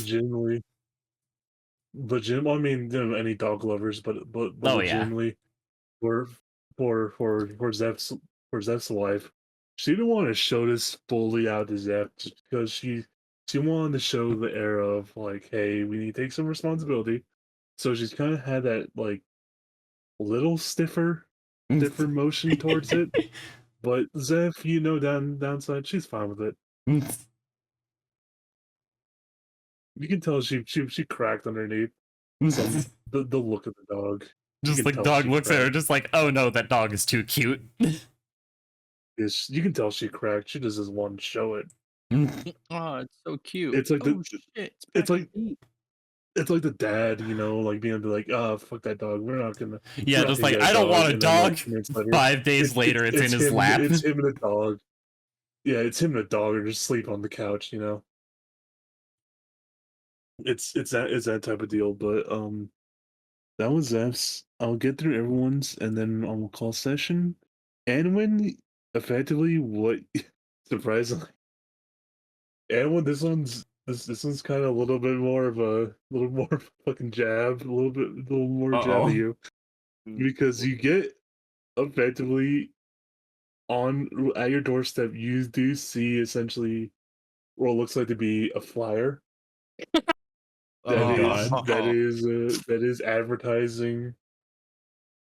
legitimately. I mean, you know, any dog lovers, but Oh, yeah. legitimately, for Zeph's wife, she didn't want to show this fully out to Zeph just because she wanted to show the era of like, hey, we need to take some responsibility. So she's kind of had that like little stiffer motion towards it. But Zeph, you know, downside, she's fine with it. You can tell she cracked underneath some the look of the dog. Just can like tell dog she looks at her, cracked. just like, oh no, that dog is too cute. Yes, you can tell she cracked. She just doesn't want to show it. Oh, it's so cute. It's like the- oh, shit, it's back like- in deep. It's like the dad, you know, like being like, "Oh, fuck that dog. We're not gonna." Yeah, we're not just gonna like, get I don't want a and then, like, dog. 2 minutes later, 5 days later, it's in his him, lap. It's him and a dog. Yeah, it's him and a dog are just sleep on the couch. You know, it's that type of deal. But that was Zeph's. I'll get through everyone's, and then I'll call session. And when effectively, what surprisingly, and when this one's kind of a little bit more of a fucking jab, a little more jab Uh-oh. at you, because you get effectively on at your doorstep. You do see essentially what looks like to be a flyer Oh, God. that is advertising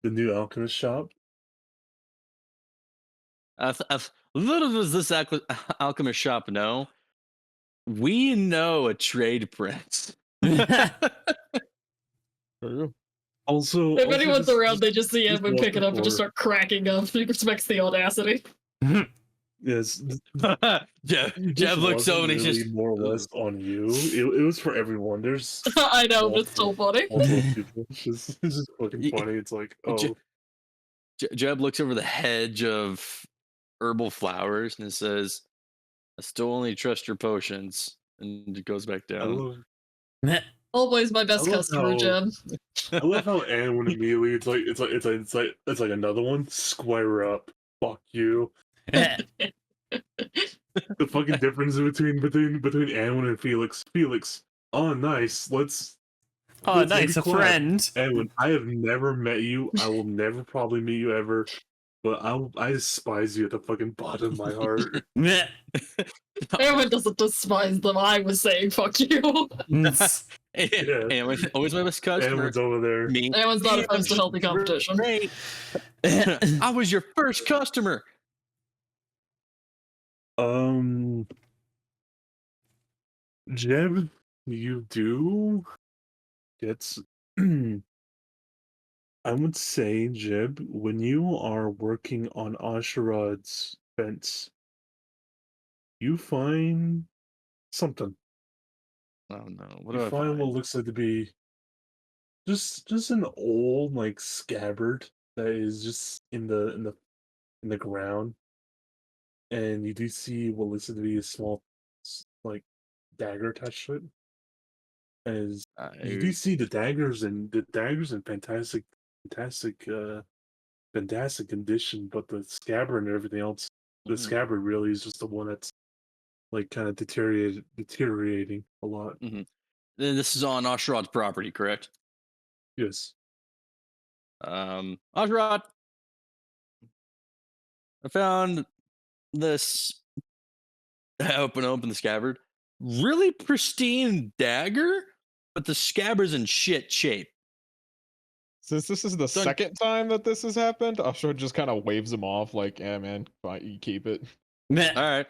the new alchemist shop. Little does this alchemist shop know, we know a trade prince. True. Also, If anyone's just- around, they just see just Edwin walk pick it up and just before- start cracking up. He respects the audacity. Yes, Jeb this looks wasn't over and he's really just more or less on you. It was for everyone. There's I know, but it's still funny. multiple people. It's just fucking Ye- funny. It's like, Je- oh, Jeb looks over the hedge of herbal flowers and it says, I still only trust your potions. And it goes back I down. love Always my best I love customer, how- Jeb. I love how Anne would immediately it's like another one. Square up. Fuck you. The fucking difference between Anwin and Felix. Felix, oh nice. Let's Oh, maybe nice, a collab. friend. Anwin, I have never met you. I will never probably meet you ever. But I despise you at the fucking bottom of my heart. Everyone doesn't despise them. I was saying fuck you. And always my best customer. Anwin's over there. Me. Everyone's not opposed to healthy competition. Great. I was your first customer. Jeb, you do get I would say, Jeb, when you are working on Asherod's fence, you find something. Oh no! What You do I find find? what looks like to be just an old like scabbard that is just in the ground, and you do see what looks like to be a small like dagger attached to it. As you do see the daggers and fantastic condition, but the scabbard and everything else, the Mhm. scabbard really is just the one that's like kind of deteriorating a lot. Then this is on Osherod's property, correct? Yes. Osherod, I found this. I open the scabbard. Really pristine dagger, but the scabbard's in shit shape. Since this is the Done. second time that this has happened, Ashra just kind of waves him off, like, "Yeah, man, fine, you keep it." All right.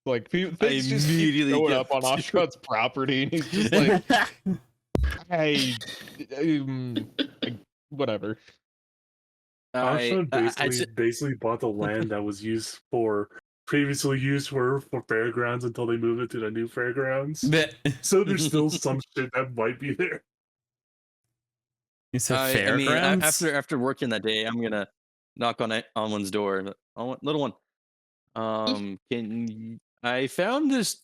Like things just keep immediately showing get up on to- Ashrad's property, and he's just like, I, whatever. Ashra I basically bought the land that was previously used for fairgrounds until they moved it to the new fairgrounds. So there's still some shit that might be there. You said I mean, fairgrounds? after working that day, I'm gonna knock on one's door. Little one, I found this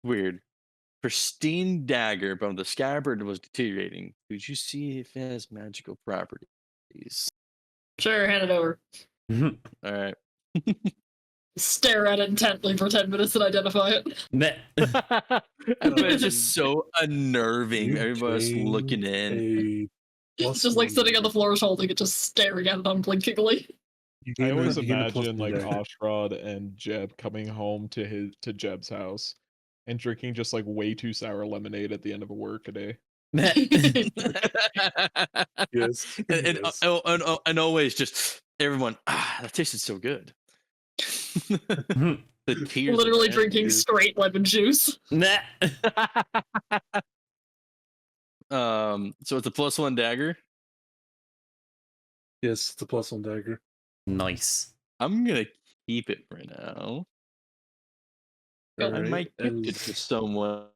weird pristine dagger, but the scabbard was deteriorating. Could you see if it has magical properties? Sure, hand it over. All right. Stare at it intently for 10 minutes and identify it. But it's just so unnerving. You Everybody's looking in. gain Just like sitting on the floor holding it, just staring at it unblinkingly. I always you gain a imagine like +1 dagger. Oshrod and Jeb coming home to Jeb's house and drinking just like way too sour lemonade at the end of a work a day. Yes. and, yes. and always just everyone, that tasted so good. The tears Literally of drinking envy. straight lemon juice. So it's a +1 dagger. Yes, it's a +1 dagger. Nice. I'm gonna keep it for now. Go. I Alright, might gift it as- to someone.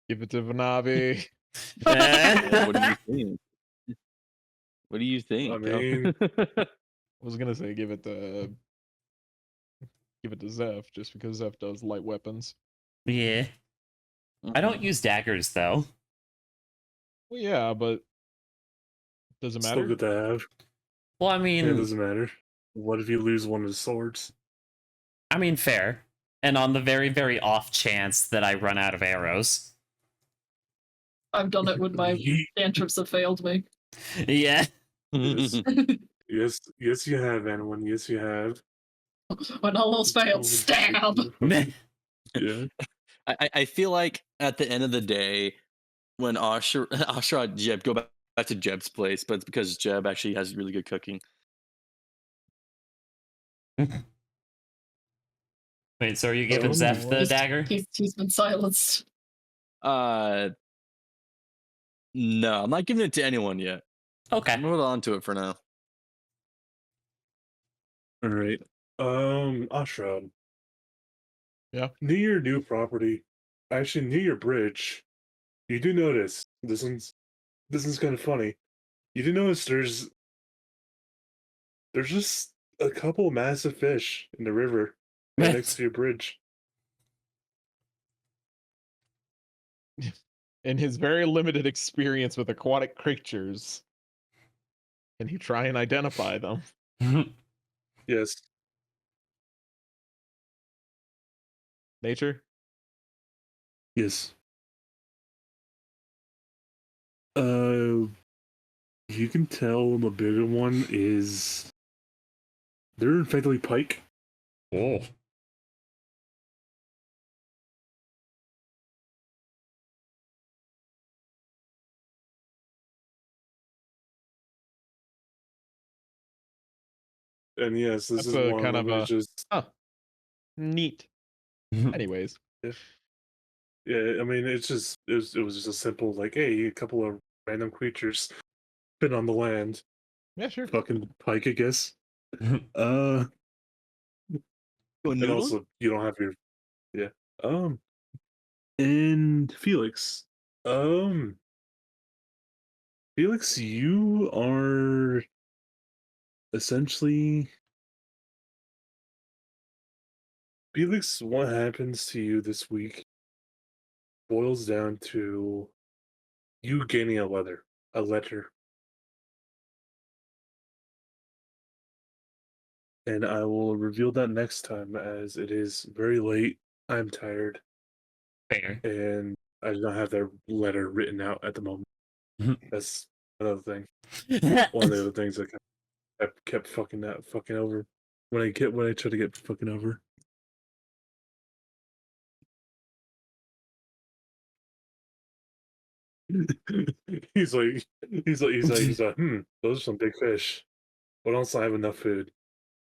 Give it to Vanavi. What do you think? What do you think? I mean, I was gonna say give it to Zeph just because Zeph does light weapons. Yeah. I don't use daggers though. Well, yeah, but does it still matter? good to have. Well, I Yeah, it mean, doesn't matter. What if you lose one of the swords? fair. And on the very, very off chance that I run out of arrows. I've done it when my Ye- cantrips have failed me. Yeah. Yes. yes, you have, Anwin. Yes, you have. When all else failed, stab! Yeah. I feel like at the end of the day, when Ashra and Jeb go back to Jeb's place, but it's because Jeb actually has really good cooking. Wait, so are you giving Oh, Zeph the He's- dagger? He's been silenced. No, I'm not giving it to anyone yet. Okay. I'm hold on to it for now. All right. Ashrad. Yeah. Near your new property, actually near your bridge, you do notice this is kind of funny. You do notice there's just a couple massive fish in the river right next to your bridge. In his very limited experience with aquatic creatures, can he try and identify them? Yes. Nature? Yes. You can tell the bigger one is they're effectively pike. Oh. And yes, this That's is a one kind of of them a- is just Neat. Anyways, yeah, I mean it was just a simple like, hey, a couple of random creatures been on the land. yeah, sure. Fucking pike, I guess. Go And noodle? also you don't have your and Felix. Felix, you are essentially Felix, what happens to you this week boils down to you gaining a letter. And I will reveal that next time as it is very late. I'm tired. Fair. And I do not have that letter written out at the moment. That's another thing. One of the other things that kept fucking over. When I try to get fucking over. he's like, those are some big fish. But also I have enough food.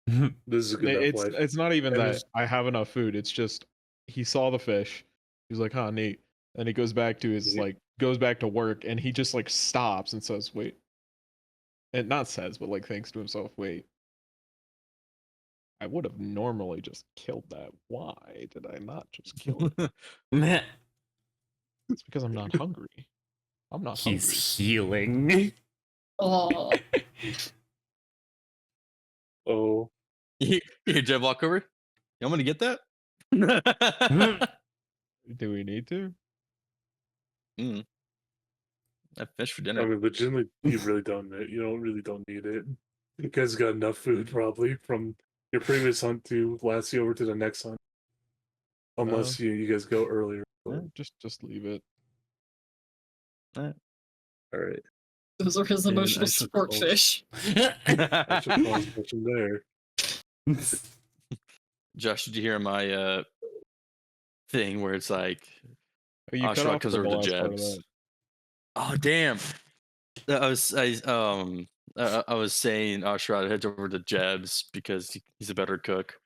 This is a good enough life. It's not even And that there's- I have enough food. It's just he saw the fish. He's like, huh, neat. And he goes back to his goes back to work, and he just like stops and says, "Wait," and not says, but like thinks to himself, "Wait, I would have normally just killed that. Why did I not just kill it? Meh. It's because I'm not hungry. I'm not hungry." He's healing. Oh, Oh, Here, Jeb, walk over. You want me to get that? Do we need to? I fish for I dinner. mean, legitimately, you really don't. You really don't need it. You guys got enough food probably from your previous hunt to last you over to the next hunt, unless you guys go earlier. Yeah, just leave it. All right, those are his And emotional I should support close. fish. I should pause pushing there. Josh, did you hear my thing where it's like, You cut Oshawott off comes the over to last part of Jeb's. that. Oh damn! I was saying Oshawott heads over to Jeb's because he's a better cook.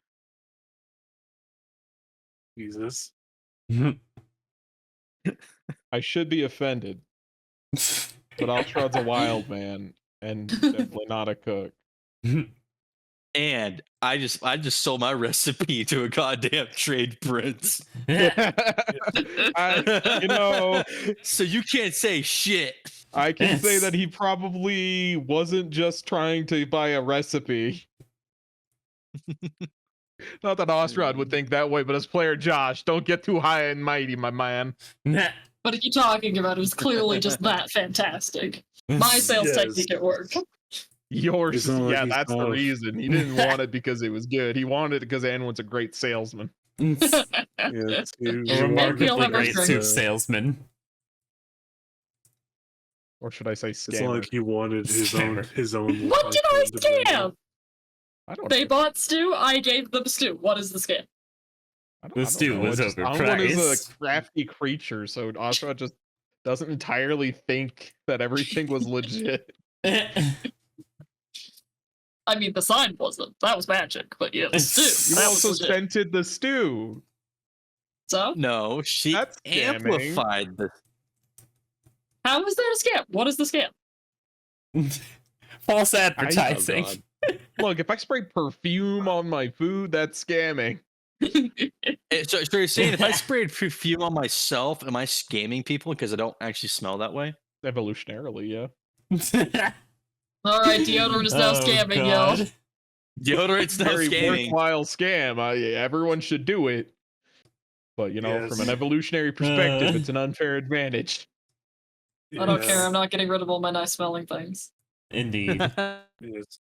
Jesus. I should be offended, but Oshrod's a wild man and definitely not a cook. And I just sold my recipe to a goddamn trade prince. So you can't say shit. I can say that he probably wasn't just trying to buy a recipe. Not that Ostrod would think that way, but as player Josh, don't get too high and mighty, my man. What are you talking about? It was clearly just that fantastic. My sales Yes. technique at work. Yours, It's not like yeah, he's that's the not- reason. He didn't want it because it was good. He wanted it because Anwin's a great salesman. Yes, A Feel remarkably how great much soup salesman. Or should I say It's not scammer? like he wanted his own Scammer. What did I scam? I don't They know. bought stew, I gave them stew. What is the scam? The stew was Anwin is overpriced. a crafty creature, so Ostrod just doesn't entirely think that everything was legit. I mean, the sign wasn't. That was magic, but yeah, the stew. You That was also legit. scented the stew. So, No, she That's scamming. amplified the. how is that a scam? What is the scam? False Oh, advertising. God. Look, if I spray perfume on my food, that's scamming. So you're saying if I sprayed perfume on myself, am I scamming people because I don't actually smell that way? Evolutionarily, yeah. All right, deodorant is now Oh, scamming, God. yo. Deodorant's not Very scamming. worthwhile scam. Everyone should do it. But, from an Yes. evolutionary perspective, it's an unfair advantage. I don't Yes. care. I'm not getting rid of all my nice smelling things. Indeed. Yes.